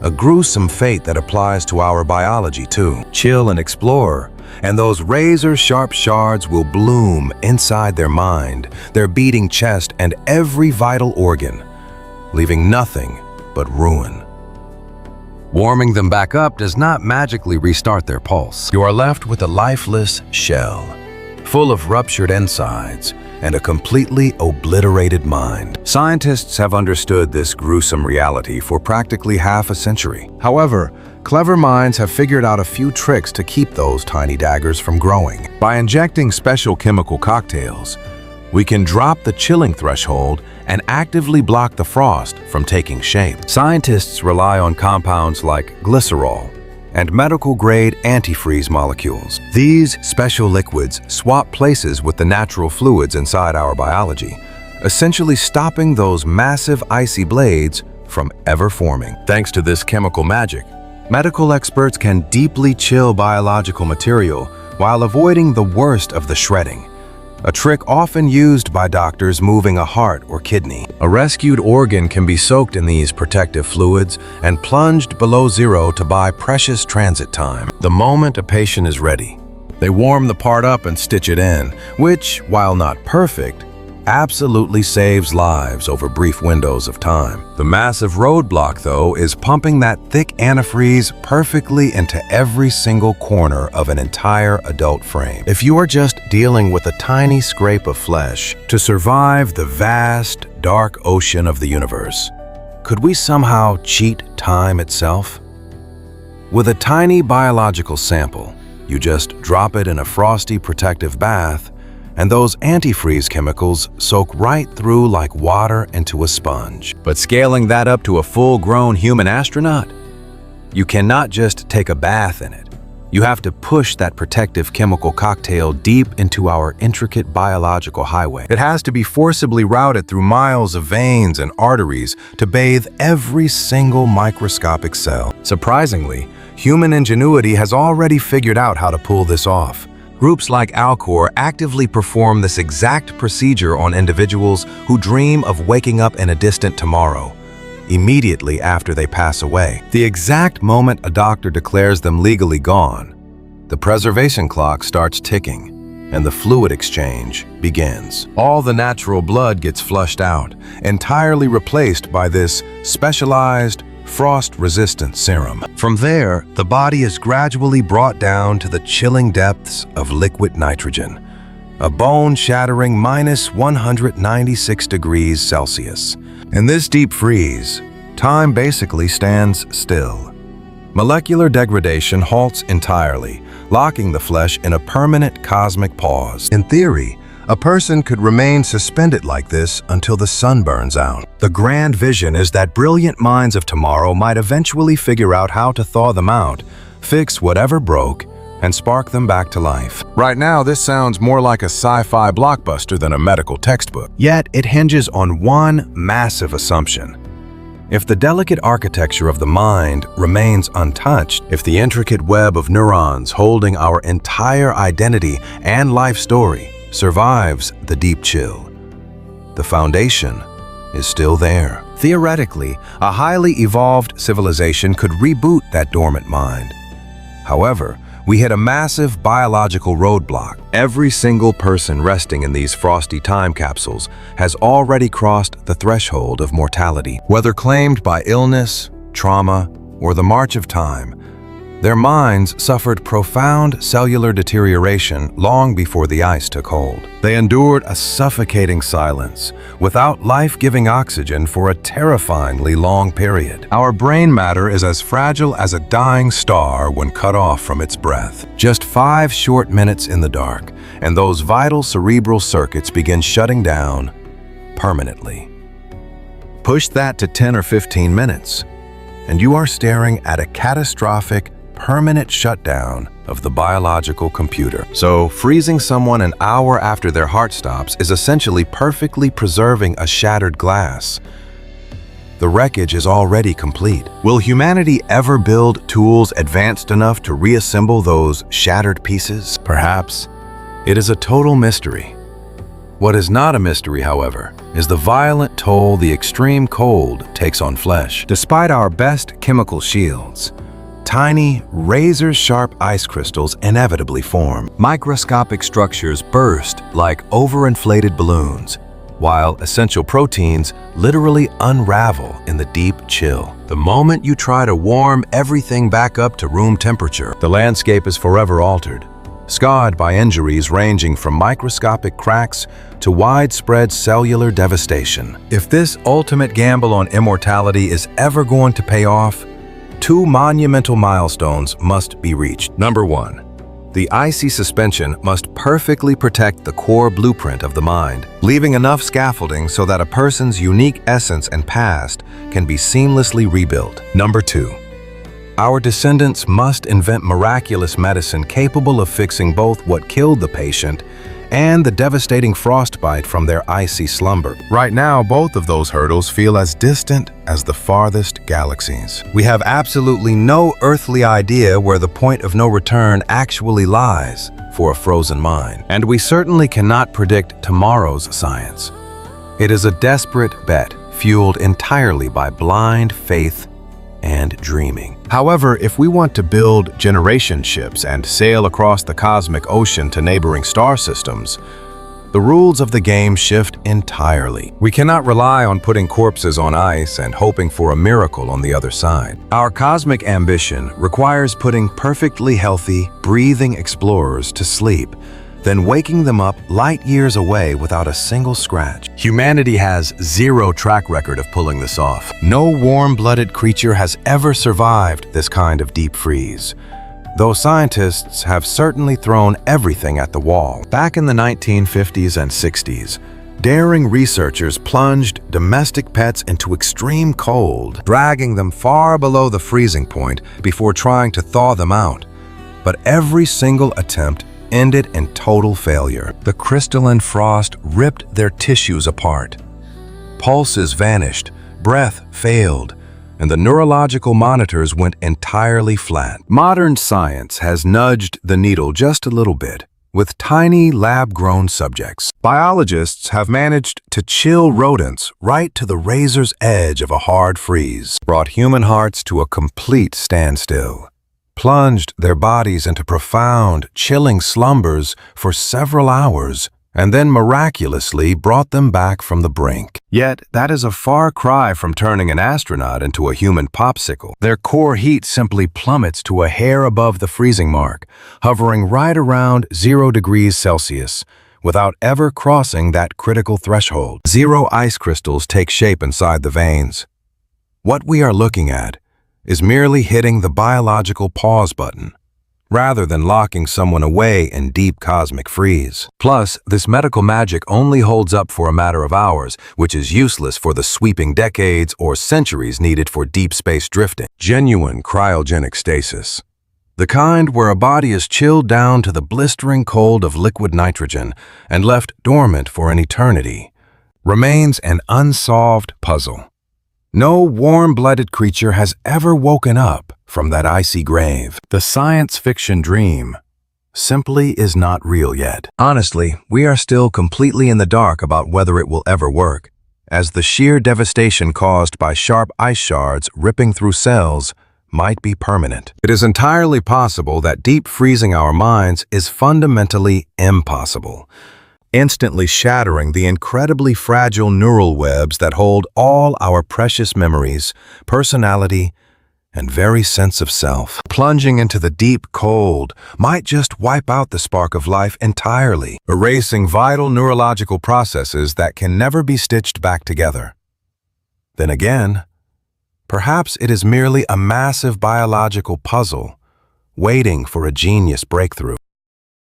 A gruesome fate that applies to our biology too. Chill and explore, and those razor-sharp shards will bloom inside their mind, their beating chest, and every vital organ, leaving nothing but ruin. Warming them back up does not magically restart their pulse. You are left with a lifeless shell, full of ruptured insides and a completely obliterated mind. Scientists have understood this gruesome reality for practically half a century. However, clever minds have figured out a few tricks to keep those tiny daggers from growing. By injecting special chemical cocktails, we can drop the chilling threshold and actively block the frost from taking shape. Scientists rely on compounds like glycerol and medical-grade antifreeze molecules. These special liquids swap places with the natural fluids inside our biology, essentially stopping those massive icy blades from ever forming. Thanks to this chemical magic, medical experts can deeply chill biological material while avoiding the worst of the shredding, a trick often used by doctors moving a heart or kidney. A rescued organ can be soaked in these protective fluids and plunged below zero to buy precious transit time. The moment a patient is ready, they warm the part up and stitch it in, which, while not perfect, absolutely saves lives over brief windows of time. The massive roadblock, though, is pumping that thick antifreeze perfectly into every single corner of an entire adult frame. If you are just dealing with a tiny scrape of flesh to survive the vast, dark ocean of the universe, could we somehow cheat time itself? With a tiny biological sample, you just drop it in a frosty protective bath, and those antifreeze chemicals soak right through like water into a sponge. But scaling that up to a full-grown human astronaut, you cannot just take a bath in it. You have to push that protective chemical cocktail deep into our intricate biological highway. It has to be forcibly routed through miles of veins and arteries to bathe every single microscopic cell. Surprisingly, human ingenuity has already figured out how to pull this off. Groups like Alcor actively perform this exact procedure on individuals who dream of waking up in a distant tomorrow, immediately after they pass away. The exact moment a doctor declares them legally gone, the preservation clock starts ticking, and the fluid exchange begins. All the natural blood gets flushed out, entirely replaced by this specialized, frost-resistant serum. From there, the body is gradually brought down to the chilling depths of liquid nitrogen, a bone-shattering -196 degrees Celsius. In this deep freeze, time basically stands still. Molecular degradation halts entirely, locking the flesh in a permanent cosmic pause. In theory, a person could remain suspended like this until the sun burns out. The grand vision is that brilliant minds of tomorrow might eventually figure out how to thaw them out, fix whatever broke, and spark them back to life. Right now, this sounds more like a sci-fi blockbuster than a medical textbook. Yet, it hinges on one massive assumption. If the delicate architecture of the mind remains untouched, if the intricate web of neurons holding our entire identity and life story survives the deep chill, the foundation is still there. Theoretically, a highly evolved civilization could reboot that dormant mind. However, we hit a massive biological roadblock. Every single person resting in these frosty time capsules has already crossed the threshold of mortality. Whether claimed by illness, trauma, or the march of time, their minds suffered profound cellular deterioration long before the ice took hold. They endured a suffocating silence, without life-giving oxygen for a terrifyingly long period. Our brain matter is as fragile as a dying star when cut off from its breath. Just 5 short minutes in the dark, and those vital cerebral circuits begin shutting down permanently. Push that to 10 or 15 minutes, and you are staring at a catastrophic, permanent shutdown of the biological computer. So, freezing someone an hour after their heart stops is essentially perfectly preserving a shattered glass. The wreckage is already complete. Will humanity ever build tools advanced enough to reassemble those shattered pieces? Perhaps. It is a total mystery. What is not a mystery, however, is the violent toll the extreme cold takes on flesh. Despite our best chemical shields, tiny, razor-sharp ice crystals inevitably form. Microscopic structures burst like overinflated balloons, while essential proteins literally unravel in the deep chill. The moment you try to warm everything back up to room temperature, the landscape is forever altered, scarred by injuries ranging from microscopic cracks to widespread cellular devastation. If this ultimate gamble on immortality is ever going to pay off, 2 monumental milestones must be reached. Number 1, the icy suspension must perfectly protect the core blueprint of the mind, leaving enough scaffolding so that a person's unique essence and past can be seamlessly rebuilt. Number 2, our descendants must invent miraculous medicine capable of fixing both what killed the patient and the devastating frostbite from their icy slumber. Right now, both of those hurdles feel as distant as the farthest galaxies. We have absolutely no earthly idea where the point of no return actually lies for a frozen mind. And we certainly cannot predict tomorrow's science. It is a desperate bet, fueled entirely by blind faith and dreaming. However, if we want to build generation ships and sail across the cosmic ocean to neighboring star systems, the rules of the game shift entirely. We cannot rely on putting corpses on ice and hoping for a miracle on the other side. Our cosmic ambition requires putting perfectly healthy, breathing explorers to sleep, then waking them up light years away without a single scratch. Humanity has zero track record of pulling this off. No warm-blooded creature has ever survived this kind of deep freeze, though scientists have certainly thrown everything at the wall. Back in the 1950s and 60s, daring researchers plunged domestic pets into extreme cold, dragging them far below the freezing point before trying to thaw them out. But every single attempt ended in total failure. The crystalline frost ripped their tissues apart. Pulses vanished, breath failed, and the neurological monitors went entirely flat. Modern science has nudged the needle just a little bit with tiny lab-grown subjects. Biologists have managed to chill rodents right to the razor's edge of a hard freeze, brought human hearts to a complete standstill, plunged their bodies into profound, chilling slumbers for several hours, and then miraculously brought them back from the brink. Yet, that is a far cry from turning an astronaut into a human popsicle. Their core heat simply plummets to a hair above the freezing mark, hovering right around 0 degrees Celsius, without ever crossing that critical threshold. 0 ice crystals take shape inside the veins. What we are looking at is merely hitting the biological pause button, rather than locking someone away in deep cosmic freeze. Plus, this medical magic only holds up for a matter of hours, which is useless for the sweeping decades or centuries needed for deep space drifting. Genuine cryogenic stasis. The kind where a body is chilled down to the blistering cold of liquid nitrogen and left dormant for an eternity, remains an unsolved puzzle. No warm-blooded creature has ever woken up from that icy grave. The science fiction dream simply is not real yet. Honestly, we are still completely in the dark about whether it will ever work, as the sheer devastation caused by sharp ice shards ripping through cells might be permanent. It is entirely possible that deep freezing our minds is fundamentally impossible, instantly shattering the incredibly fragile neural webs that hold all our precious memories, personality, and very sense of self. Plunging into the deep cold might just wipe out the spark of life entirely, erasing vital neurological processes that can never be stitched back together. Then again, perhaps it is merely a massive biological puzzle waiting for a genius breakthrough.